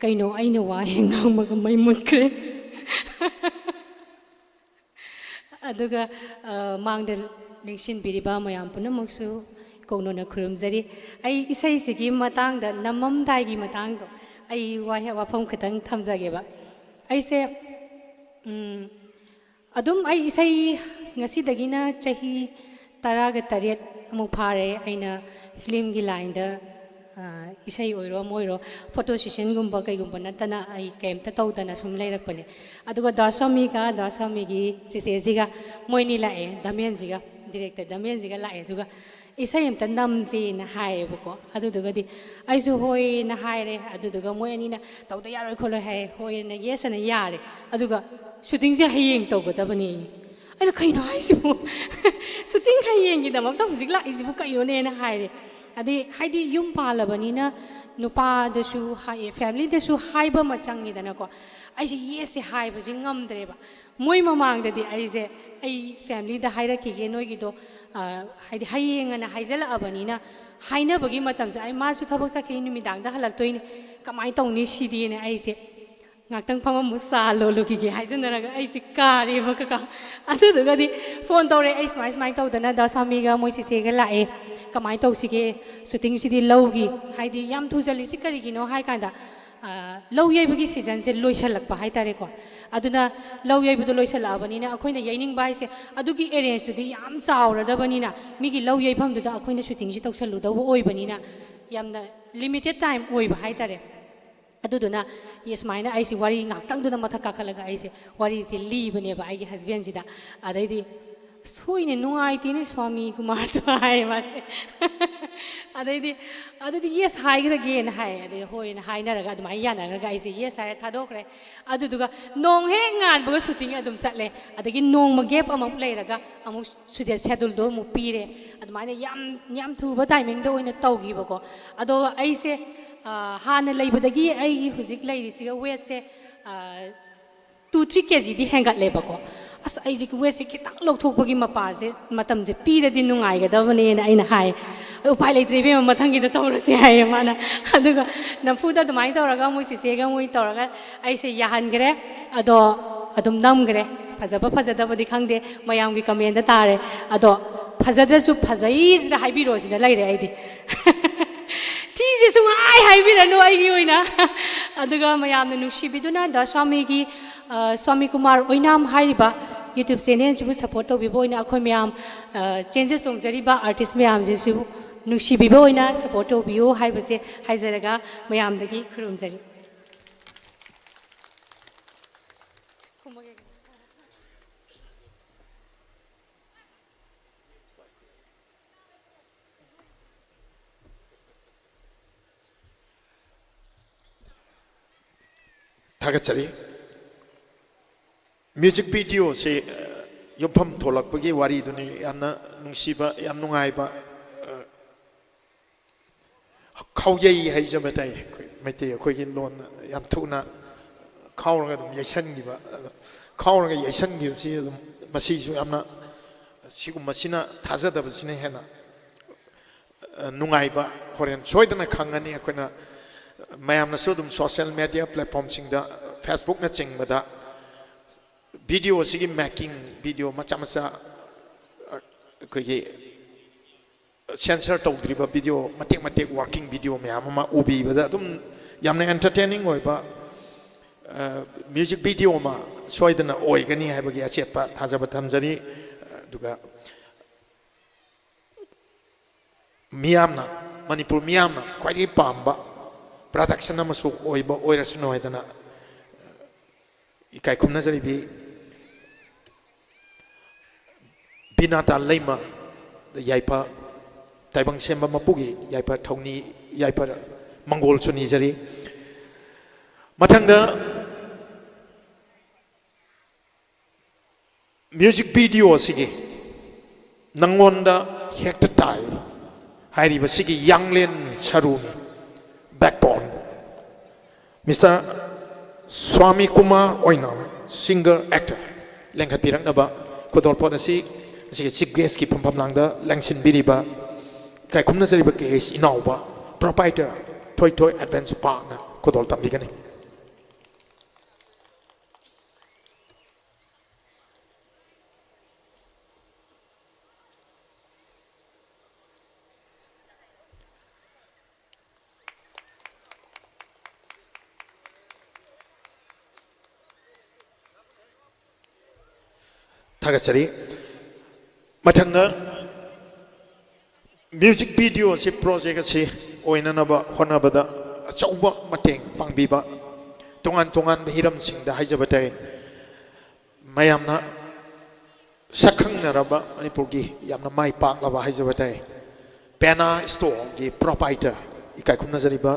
kaino aino wa hengang maga mai mutkre aduga mangdal selection biriba mayam punamaksu kongno na khurumjari ai isai sigi matang da namam dai gi matang do ai wafam khatang thamjage ba I say, Adum I say, Nasidagina, Chahi, Taraga Tariat, Mupare, Aina, Film Gilinda, Isai Oiro, Moiro, photo session Gumba Gumbanatana, I came to Totana from Lerapone. Aduga Dasamiga, Dasamigi, Siseziga, Moinila, Damienziga, director Damienziga Laeduga. Isayam Tandamzi in high boko, Adudugadi. I so hoy in a high, Aduga Moenina, Tauda color hay, hoy in a yes and a yard, Aduga, shooting the haying togo, Tabani. ꯑꯩꯅ ꯀꯩꯅꯣ ꯍꯥꯏꯁꯤꯕꯨ ꯁꯨꯇꯤꯡ ꯍꯌꯦꯡꯒꯤꯗꯃꯛꯇ ꯍꯧꯖꯤꯛ ꯂꯥꯛꯏꯁꯤꯕꯨ ꯀꯩꯅꯣꯅꯦꯅ ꯍꯥꯏꯔꯦ ꯑꯗꯩ ꯍꯥꯏꯗꯤ ꯌꯨꯝ ꯄꯥꯜꯂꯕꯅꯤꯅ ꯅꯨꯄꯥꯗꯁꯨ ꯐꯦꯃꯤꯂꯤꯗꯁꯨ ꯍꯥꯏꯕ ꯑꯃ ꯆꯪꯉꯤꯗꯅꯀꯣ ꯑꯩꯁꯦ ꯌꯦꯁꯁꯦ ꯍꯥꯏꯕꯁꯦ ꯉꯝꯗ꯭ꯔꯦꯕ ꯃꯣꯏ ꯃꯃꯥꯡꯗꯗꯤ ꯑꯩꯁꯦ ꯑꯩ ꯐꯦꯃꯤꯂꯤꯗ ꯍꯥꯏꯔꯛꯈꯤꯒꯦ ꯅꯣꯏꯒꯤꯗꯣ ꯍꯥꯏꯗꯤ ꯍꯌꯦꯡꯑꯅ ꯍꯥꯏꯖꯜꯂꯛꯑꯕꯅꯤꯅ ꯍꯥꯏꯅꯕꯒꯤ ꯃꯇꯝꯁꯦ ꯑꯩ ꯃꯥꯁꯨ ꯊꯕꯛ ꯆꯠꯈꯤ니 ꯅꯨꯃꯤꯗꯥꯡꯗ ꯍꯜꯂꯛꯇꯣꯏꯅꯦ ꯀꯃꯥꯏꯅ ꯇꯧꯅꯤ ꯁꯤꯗꯤꯅ ꯑꯩꯁꯦ ꯉꯥꯛꯇꯪ ꯐꯝꯃꯝꯃꯨ ꯆꯥ ꯂꯣꯜꯂꯨꯈꯤꯒꯦ ꯍꯥꯏꯖꯟꯅꯔꯒ ꯑꯩꯁꯦ ꯀꯥꯔꯦꯕ ꯀꯀꯥ ꯑꯗꯨꯗꯨꯒꯗꯤ ꯐꯣꯟ ꯇꯧꯔꯦ ꯑꯩ ꯁꯨꯃꯥꯏꯅ ꯇꯧꯗꯅ ꯗꯥꯁꯥꯃꯤꯒ ꯃꯣꯏ ꯆꯦꯆꯦꯒ ꯂꯥꯛꯑꯦ ꯀꯃꯥꯏꯅ ꯇꯧꯁꯤꯒꯦ ꯁꯨꯇꯤꯡꯁꯤꯗꯤ ꯂꯧꯒꯤ ꯍꯥꯏꯗꯤ ꯌꯥꯝ ꯊꯨꯖꯜꯂꯤꯁꯤ ꯀꯔꯤꯒꯤꯅꯣ ꯍꯥꯏ ꯀꯥꯟꯗ ꯂꯧ ꯌꯩꯕꯒꯤ ꯁꯤꯖꯟꯁꯦ ꯂꯣꯏꯁꯜꯂꯛꯄ ꯍꯥꯏꯇꯥꯔꯦꯀꯣ ꯑꯗꯨꯅ ꯂꯧ ꯌꯩꯕꯗꯣ ꯂꯣꯏꯁꯜꯂꯛꯑꯕꯅꯤꯅ ꯑꯩꯈꯣꯏꯅ ꯌꯩꯅꯤꯡꯕ ꯍꯥꯏꯁꯦ ꯑꯗꯨꯒꯤ ꯑꯦꯔꯦꯟꯖꯇꯨꯗꯤ ꯌꯥꯝ ꯆꯥꯎꯔꯗꯕꯅꯤꯅ ꯃꯤꯒꯤ ꯂꯧ ꯌꯩꯐꯝꯗꯨꯗ ꯑꯩꯈꯣꯏꯅ ꯁꯨꯇꯤꯡꯁꯤ ꯇꯧꯁꯜꯂꯨꯗꯧꯕ ꯑꯣꯏꯕꯅꯤꯅ ꯌꯥꯝꯅ ꯂꯤꯃꯤꯇꯦഡ് ꯇꯥꯏꯝ ꯑꯣꯏꯕ ꯍꯥꯏꯇꯥꯔꯦ ꯑꯗꯨꯗꯨꯅ ꯁꯨꯃꯥꯏꯅ ꯑꯩꯁꯦ ꯋꯥꯔꯤ ꯉꯥꯛꯇꯪꯗꯨꯅ ꯃꯊꯛ ꯀꯥꯈꯠꯂꯒ ꯑꯩꯁꯦ ꯋꯥꯔꯤꯁꯦ ꯂꯤꯕꯅꯦꯕ ꯑꯩꯒꯤ ꯍꯁꯕꯦꯟꯁꯤꯗ ꯑꯗꯩꯗꯤ ꯁꯣꯏꯅꯦ ꯅꯨꯡꯉꯥꯏꯇꯦꯅꯦ ꯁ꯭ꯋꯥꯃꯤ ꯀꯨꯃꯥꯔꯗꯣ ꯍꯥꯏꯌꯦ ꯃꯥꯁꯦ ꯑꯗꯩꯗꯤ ꯑꯗꯨꯗꯤ ꯌꯦꯁ ꯍꯥꯏꯈ꯭ꯔꯒꯦꯅ ꯍꯥꯏ ꯑꯗꯩ ꯍꯣꯏꯅ ꯍꯥꯏꯅꯔꯒ ꯑꯗꯨꯃꯥꯏꯅ ꯌꯥꯅꯈ꯭ꯔꯒ ꯑꯩꯁꯦ ꯌꯦꯁ ꯍꯥꯏꯔ ꯊꯥꯗꯣꯛꯈ꯭ꯔꯦ ꯑꯗꯨꯗꯨꯒ ꯅꯣꯡ ꯍꯦꯛ ꯉꯥꯟꯕꯒ ꯁꯨꯇꯤꯡ ꯑꯗꯨꯝ ꯆꯠꯂꯦ ꯑꯗꯒꯤ ꯅꯣꯡꯃ ꯒꯦꯞ ꯑꯃꯨꯛ ꯂꯩꯔꯒ ꯑꯃꯨꯛ ꯁꯦꯗꯨꯜꯗꯣ ꯑꯃꯨꯛ ꯄꯤꯔꯦ ꯑꯗꯨꯃꯥꯏꯅ ꯌꯥꯝ ꯊꯨꯕ ꯇꯥꯏꯃꯤꯡꯗ ꯑꯣꯏꯅ ꯇꯧꯈꯤꯕꯀꯣ ꯑꯗꯣ ꯑꯩꯁꯦ ꯍꯥꯟꯅ ꯂꯩꯕꯗꯒꯤ ꯑꯩꯒꯤ ꯍꯧꯖꯤꯛ ꯂꯩꯔꯤꯁꯤꯒ ꯋꯦꯠꯁꯦ 2-3 kgꯗꯤ ꯍꯦꯟꯒꯠꯂꯦꯕꯀꯣ ꯑꯁ ꯑꯩꯁꯦ ꯋꯦꯠꯁꯦ ꯈꯤꯇꯪ ꯂꯧꯊꯣꯛꯄꯒꯤ ꯃꯇꯝꯁꯦ ꯄꯤꯔꯗꯤ ꯅꯨꯡꯉꯥꯏꯒꯗꯕꯅꯦꯅ ꯑꯩꯅ ꯍꯥꯏ ꯎꯄꯥꯏ ꯂꯩꯇ꯭ꯔꯦ ꯏꯕꯦꯝꯃ ꯃꯊꯪꯒꯤꯗ ꯇꯧꯔꯁꯦ ꯍꯥꯏꯌꯦ ꯃꯥꯅ ꯑꯗꯨꯒ ꯅꯝꯐꯨꯗ ꯑꯗꯨꯃꯥꯏꯅ ꯇꯧꯔꯒ ꯃꯣꯏ ꯆꯦꯆꯦꯒ ꯃꯣꯏ ꯇꯧꯔꯒ ꯑꯩꯁꯦ ꯌꯥꯍꯟꯈ꯭ꯔꯦ ꯑꯗꯣ ꯑꯗꯨꯝ ꯅꯝꯈ꯭ꯔꯦ ꯐꯖꯕ ꯐꯖꯗꯕꯗꯤ ꯈꯪꯗꯦ ꯃꯌꯥꯝꯒꯤ ꯀꯃꯦꯟꯗ ꯇꯥꯔꯦ ꯑꯗꯣ ꯐꯖꯗ꯭ꯔꯁꯨ ꯐꯖꯩꯁꯤꯗ ꯍꯥꯏꯕꯤꯔꯣꯁꯤꯅ ꯂꯩꯔꯦ ꯑꯩꯗꯤ ꯊꯤꯁꯦ ꯁꯨꯡꯍꯥꯏ ꯍꯥꯏꯕꯤꯔꯅꯨ ꯑꯩꯒꯤ ꯑꯣꯏꯅ ꯑꯗꯨꯒ ꯃꯌꯥꯝꯅ ꯅꯨꯡꯁꯤꯕꯤꯗꯨꯅ ꯗꯥꯁ꯭ꯋꯥꯃꯤꯒꯤ ꯁ꯭ꯋꯥꯃꯤ ꯀꯨꯃꯥꯔ ꯑꯣꯏꯅꯥꯝ ꯍꯥꯏꯔꯤꯕ ꯌꯨꯇ꯭ꯌꯨꯕ ꯆꯦꯅꯦꯜꯁꯤꯕꯨ ꯁꯞꯄꯣꯔꯠ ꯇꯧꯕꯤꯕ ꯑꯣꯏꯅ ꯑꯩꯈꯣꯏ ꯃꯌꯥꯝ ꯆꯦꯟꯖ ꯆꯣꯡꯖꯔꯤꯕ ꯑꯥꯔꯇꯤꯁ ꯃꯌꯥꯝꯁꯤꯁꯨ ꯅꯨꯡꯁꯤꯕꯤꯕ ꯑꯣꯏꯅ ꯁꯞꯄꯣꯔꯠ ꯇꯧꯕꯤꯌꯨ ꯍꯥꯏꯕꯁꯦ ꯍꯥꯏꯖꯔꯒ ꯃꯌꯥꯝꯗꯒꯤ ꯈꯨꯔꯨꯝꯖꯔꯤ थागतचरी म्यूजिक वीडियो से युफम थोलकपगी वारी दुनी यामना नुंगसीबा याम नुंगाइबा खाउयै हाइजबताय मैते अखोयगी लोन याम थुना खाउरगा दुम यैसनगिबा खाउरगा यैसनगिबसि दुम मसिसु यामना सिगुमसिना थाजदबसिना हेना नुंगाइबा होरेन सोयदना खंगनी अखोयना ma'am social media platform Facebook चिंबदा वीडियो से मेकिंग वीडियो मचा मचा सेंसर तौद्रीब वीडियो मटेक मटेक वर्किंग वीडियो मैम उबीबदा एंटरटेनिंग म्यूजिक वीडियो सोयदना ओइगनी हाइबगी अचेतपा थाजब थमजरी मियामना मणिपुर मियामना ख्वाइदगी पामबा प्रोडक्शन ओइरसनो इकाई खुमनजरीबी बिनाता लेमा याइपा ताइबंग सेंबा मपुगी याइपा थौनी याइपा मंगोल सुनीजरी मथंगदा म्यूजिक वीडियो सिगी नंगोंदा हेक्ट ताई हाइरिबा सिगी यांगलेन सरुनी backbone Mr. Swami Kumar Oinam singer actor lengkhat piraknaba kodolpot asi chief guest ki phampam langda langsin biriba kai khumna jariba case inauba proprietor Toy Adventure Park na kodol tambigani थागतचरी मथंगदा म्यूजिक वीडियो से प्रोजेक्ट से ओइननबा होनबदा अचौबा मटेंग पांगबीबा तोंगान तोंगान हिरम सिंगदा हाइजबताय मयामना सखंगनरबा मणिपुरगी यामना माइ पाकलबा हाइजबताय पेना स्टोर की प्रोप्राइटर इकाई खुमनजरीबा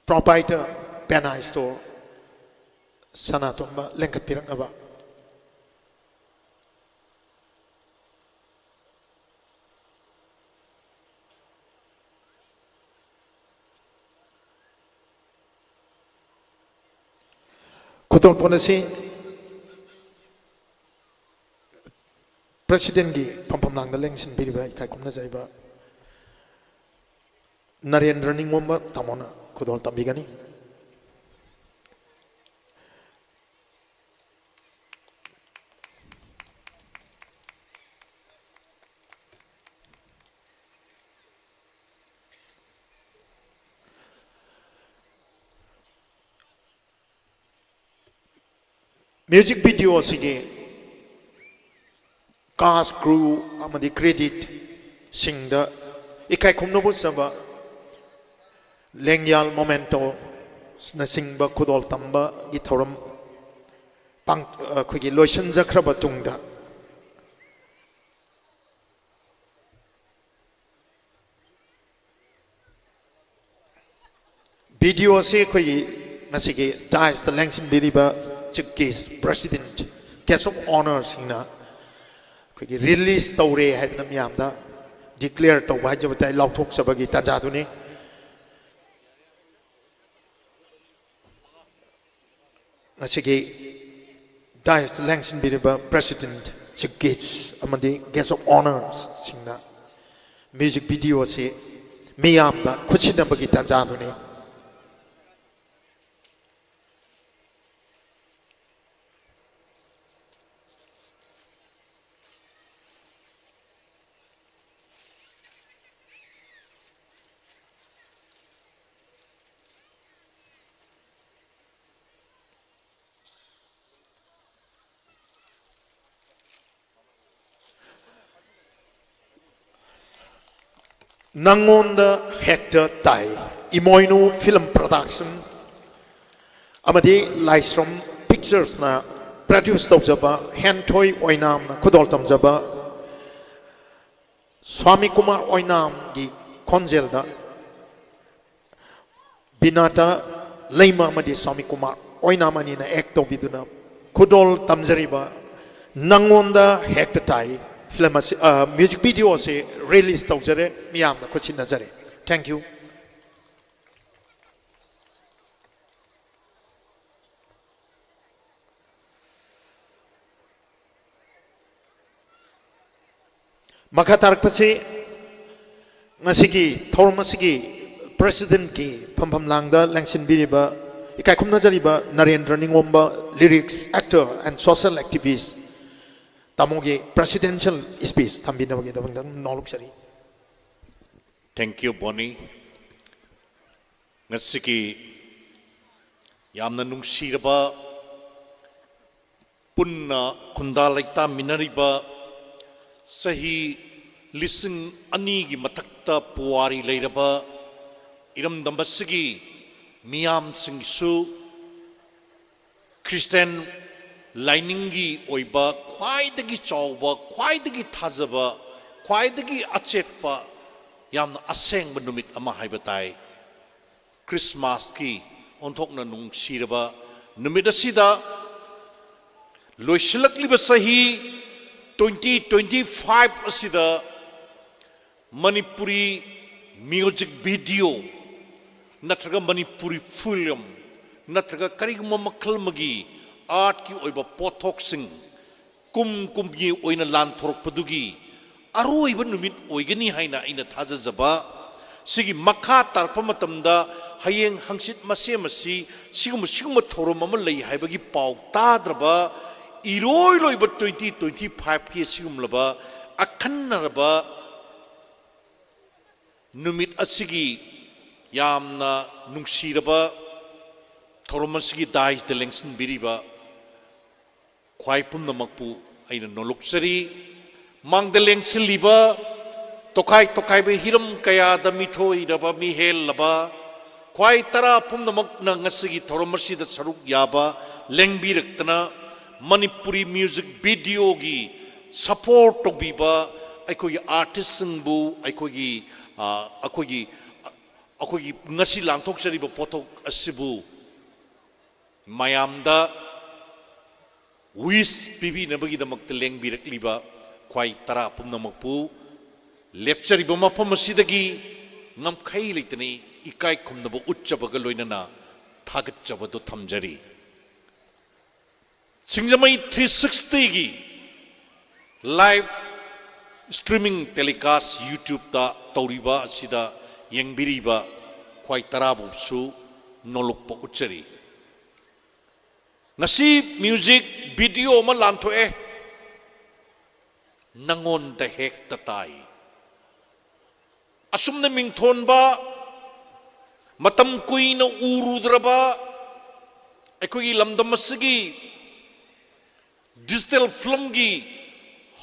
प्रोप्राइटर पेना store Sanatomba Lenkapiranaba. Kutong Ponasi President Gi Pampam Lang the Lengsin Biriba Kaikumna Zariba Narendra Ningomba Tamona Kudol Tambigani. Music video sige cast crew amadi credit singda ikai khumno bu saba lengyal momento na singba kudol tamba gi thoram pang khogi lotion jakraba tungda video se khogi nasige dies the lengsin biriba Case President Guest of Honors ina kogi release tawre haidna miyamda declare to wajabata lauthok sabagi tajaduni asigi Dice Langston Biriba President Chief Gates amadi Guest of Honors singna music video se miyamda kuchina bagi tajaduni Nangonda Hector Tai Imoinu Film Production Amadi Lystrom Pictures na produce tawjaba Hentoi Oinam na kudol tamjaba Swami Kumar Oinam gi Konjelda Binata Leima Amadi Swami Kumar Oinam ani na acto biduna kudol tamjariba Nangonda Hector Tai film music video se release tawjare miyam na kuchin nazare. Thank you. Makatark pasi ngasigi thor masigi president ki Pampam Langda Langsin Biriba ikai kum nazariba Narendra Ningomba lyrics actor and social activist Tamogi presidential speech tambina bagi dabang noluk sari. Thank you, Bonnie. Ngasiki yamna nungsiraba punna kundalaita minariba sahi lising ani gi matakta puari leiraba iram dambasigi miyam singsu Christian Liningi oiba khwaidagi chawba khwaidagi thajaba khwaidagi achetpa yamna asengba numit ama haibatai Christmas ki onthokna nungsiraba numit asida loisilakliba sahi 2025 asida Manipuri music video natraga Manipuri film natraga kariguma makhal magi art ki oiba pothok sing kum ye oina lan thorok padugi aroi ba numit oigani haina ina thaja jaba sigi makha tarpa matamda hayeng hangsit mase masi siguma thorom ama lei haibagi pau tadraba iroi loiba 2025 ki sigum laba akhannaraba numit asigi yamna nungsiraba thorom asigi dais de lengsin biriba Kwai pumna makpu aina noloksari mangdeleng siliba tokai be hiram kaya da mithoi raba mi hel laba kwai tara pumna mak na ngasigi thoromarsi da saruk yaba lengbi raktana Manipuri music video gi support to biba aikoi artist singbu aikoi ngasi langthok sari ba potok asibu mayamda ꯋꯤꯁ ꯄꯤꯕꯤꯅꯕꯒꯤꯗꯃꯛꯇ ꯂꯦꯡꯕꯤꯔꯛꯂꯤꯕ ꯈ꯭ꯋꯥꯏ ꯇꯔꯥ ꯄꯨꯝꯅꯃꯛꯄꯨ ꯂꯦꯞꯆꯔꯤꯕ ꯃꯐꯝ ꯑꯁꯤꯗꯒꯤ ꯉꯝꯈꯩ ꯂꯩꯇꯅ ꯏꯀꯥꯏ ꯈꯨꯝꯅꯕ ꯎꯠꯆꯕꯒ ꯂꯣꯏꯅꯅ ꯊꯥꯒꯠꯆꯕꯗꯨ ꯊꯝꯖꯔꯤ ꯁꯤꯡꯖꯃꯩ 360ꯒꯤ ꯂꯥꯏꯚ ꯁ꯭ꯇ꯭ꯔꯤꯃꯤꯡ ꯇꯦꯂꯤꯀꯥꯁ ꯌꯨꯇ꯭ꯌꯨꯕꯇ ꯇꯧꯔꯤꯕ ꯑꯁꯤꯗ ꯌꯦꯡꯕꯤꯔꯤꯕ ꯈ꯭ꯋꯥꯏ ꯇꯔꯥꯕꯨꯁꯨ ꯅꯣꯂꯨꯛꯄ ꯎꯠꯆꯔꯤ ngasi music video ma lanthoe nangon da hek ta tai asumna mingthon ba matam kuina urudraba aikoi lamdam asigi digital film gi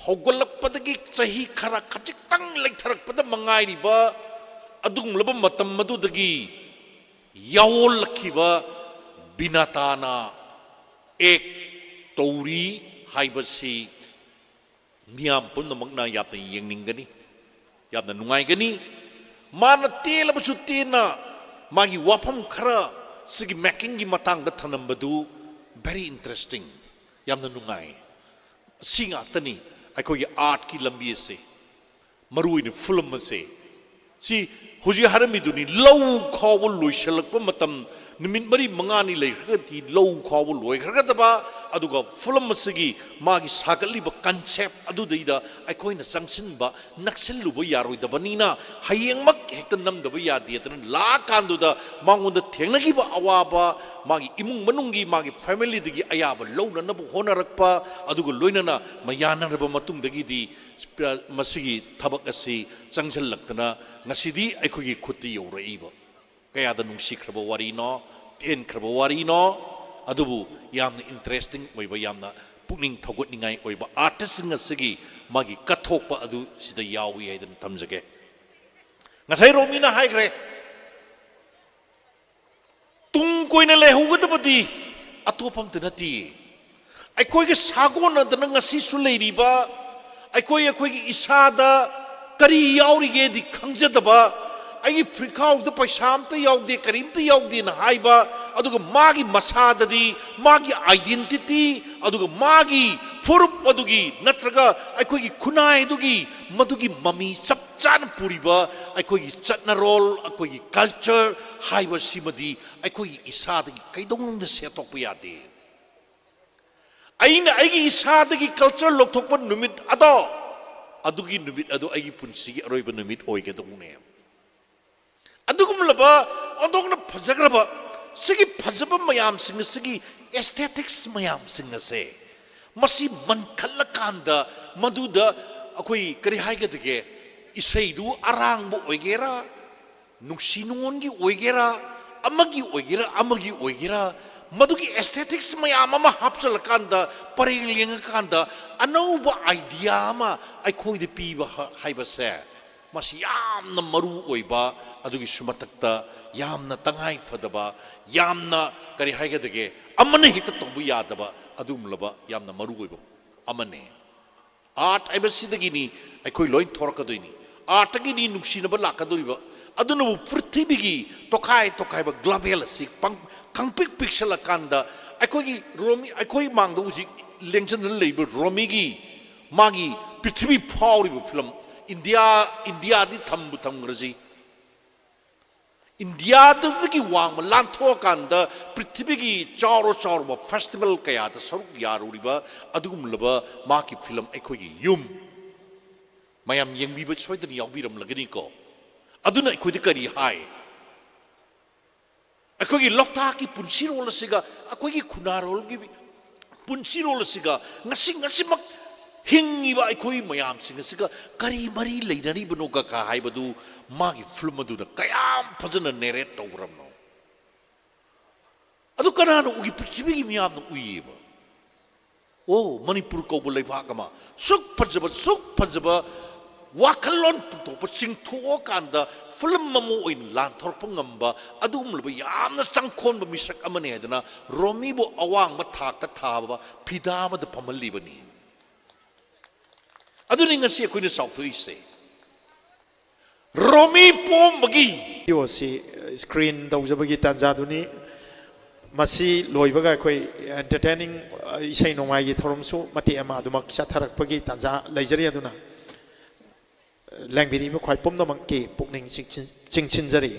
hogolak padagi chahi khara khachik tang lektharak pada mangai riba adum laba matam madudagi yawol lakhiba binatana ek tauri haibasi miyam punnamakna yapna yengningani yapna nungaigani mana telabasu tena magi wapam khara sigi making gi matangda thanambadu very interesting yamna nungai singa tani aikoi art ki lambi ase maruine film ase si huji haramiduni low khawul loisalakpa matam numit mari mangani lekhati low khawul loi khragadaba aduga film asigi magi sagatliba concept adudaida aikoina changsinba naksilluba yaroidabanina hayengmak hekta namdaba yadetana la kanduda mangonda thengnagiba awaba magi imung manungi magi family digi ayaba lownanabu honarakpa aduga loinana mayanaraba matungdagi di masigi thabak asi changsallaktana ngasidi aikogi khutti yoraiba kayada nungsikraba warino tenkraba warino adubu yamna interesting oiba yamna pukning thogotningai oiba artist ngasigi magi kathokpa adu sida yawi haidan tamjage ngasai romina haigre tung koina lehugadabadi atopam tanati aikoigi sagona dana ngasi su leiriba aikoigi isada kari yaurige di khangjadaba ai frikau da paisa amta yaude karimta yaude na haiba aduga magi masadadi magi identity aduga magi furup adugi natraga aikogi khunai adugi madugi mami sapchan puriba aikogi chatna role aikogi culture haiba simadi aikogi isadagi kaidong da setokpa yade aina aigi isadagi culture lokthokpa numit ado adugi numit adu aigi punsigi aroiba numit oigedone adugumlaba ondongna phajagraba sigi phajaba mayam sing sigi aesthetics mayam sing ase masi man khallakanda maduda akoi kari haigedege isaidu arangbu oigera nungsinungongi oigera amagi oigera madugi aesthetics mayam ama hapsalakanda pareng lengakanda anauba idea ama aikoi de piba haibase masi yamna maru oiba adugi sumatakta yamna tangai fadaba yamna kari haigedege amane hita tobu yadaba adumlaba yamna maru oiba amane art aibasidagini aikoi loin thorakadoini art agini nuksinaba lakadoiba adunabu prithibigi tokai ba global asik kangpik pixela kanda aikogi romi aikoi mangdo uji lengchan leiba romigi magi prithibi phawriba film India di thamgraji India dagi wang lantho kanda prithibigi charo festival kaya da saruk yaruriba adugumlaba maki film aikogi yum mayam yengbiba soidan yawbiram lagani ko aduna aikoidi kari hai aikogi loktaki punsirol siga aikogi khunarol gi punsirol siga ngasi mak hingiba aikoi mayam sing asiga kari mari leinani banoga ka haibadu magi film adu da kayam phajana narrate tawramno adu kanano ugi prithibigi miyam no uiba o manipur ko bolai phakama suk phajaba wakalon to sing thuo kanda film mamu oin lan thorpa ngamba adum leba yamna sangkhon ba misak amane adana romi bo awang ba thakta thaba phida ma da phamalli bani aduni ngasi akoina sauthuise romi pom bagi yosi screen tawjabagi tanjaduni मसी लोइबगा अखोई एंटरटेनिंग इसे नोंगाई थोरमसु मते अमा दुमक चथरकपगी तांजा लेजरी अदुना लैंबिरीब ख्वाई पुमनमक पुकनिंग चिंचिनजरी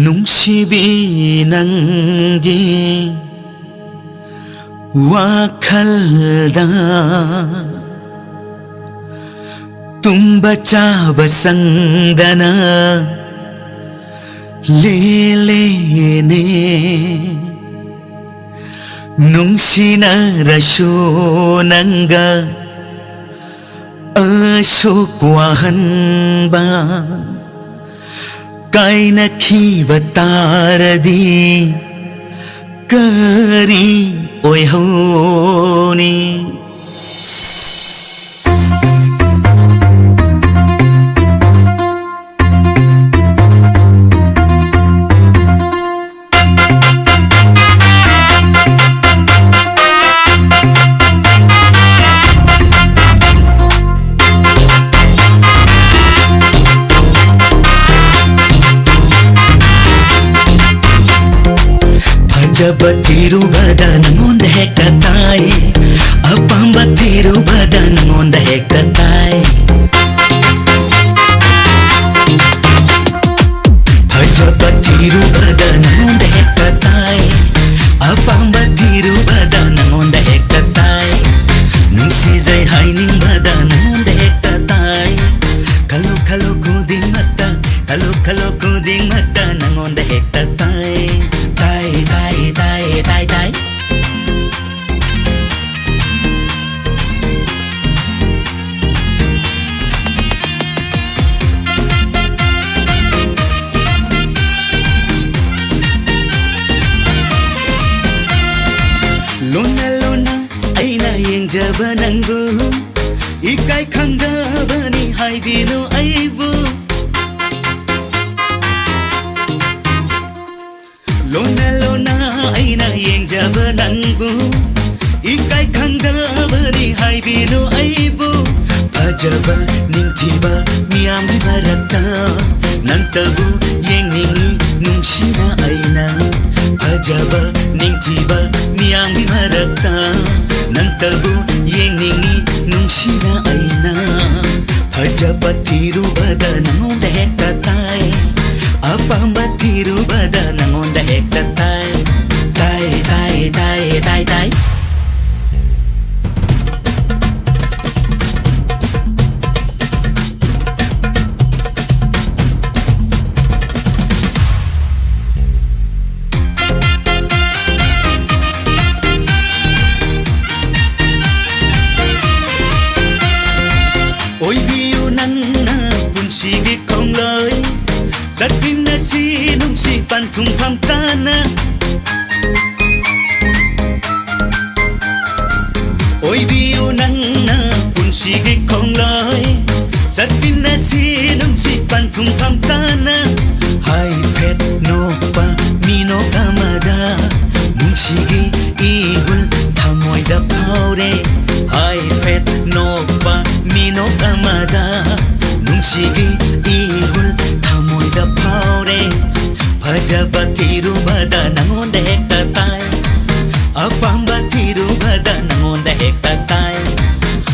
ꯅꯨꯡꯁꯤꯕꯤ ꯅꯪꯒꯤ ꯋꯥꯈꯜꯗ tumba chaba sangdana lelene nungsina rasonanga asukwahanba kaina khiba taradi kari oihoni Batiruba nangonda hekta tai apamba tiruba nangonda hekta tai batiruba nangonda hekta tai apamba tiruba nangonda hekta tai nungsi jai haining bada nangonda hekta tai kalo kalo kuding mata kalo kalo kuding mata nangonda hekta tai tai tai tai tai tai lona lona aina yengjaba nangu ikai khangdabani haibinu aibu lona lona aina yengjaba nangu ikai khangdabani haibinu aibu pajaba ningthiba miyamgi barakta nantabu yengningi nungsina aina pajaba ningthiba miyamgi barakta nantabu yengningi nungsina aina pajaba tirubada nangonda hekta tai apamba tirubada nangonda hekta tai tai tai tai tai tai oi biu nanna punsigi kongloi Zatina si nung si pantung pamtana Oi biu nang na pun sige kongloi Zatina si nung si pantung pamtana Hai pet no pa mino kamada Nung sige ihul tamoy da paure Hai pet no pa mino kamada Nung sige ihul tamoy da paure Pajaba tirubada nangonda hekta tai Apamba tirubada nangonda hekta tai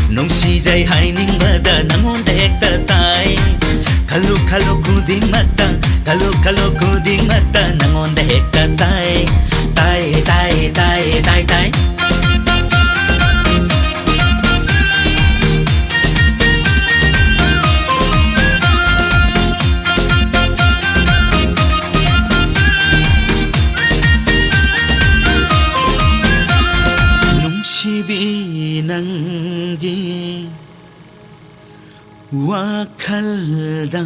Nung si jai haining bada nangonda hekta tai Kalu kalu kuding mata Kalu kalu kuding mata nangonda hekta tai Tai tai tai tai tai nangi wakhalda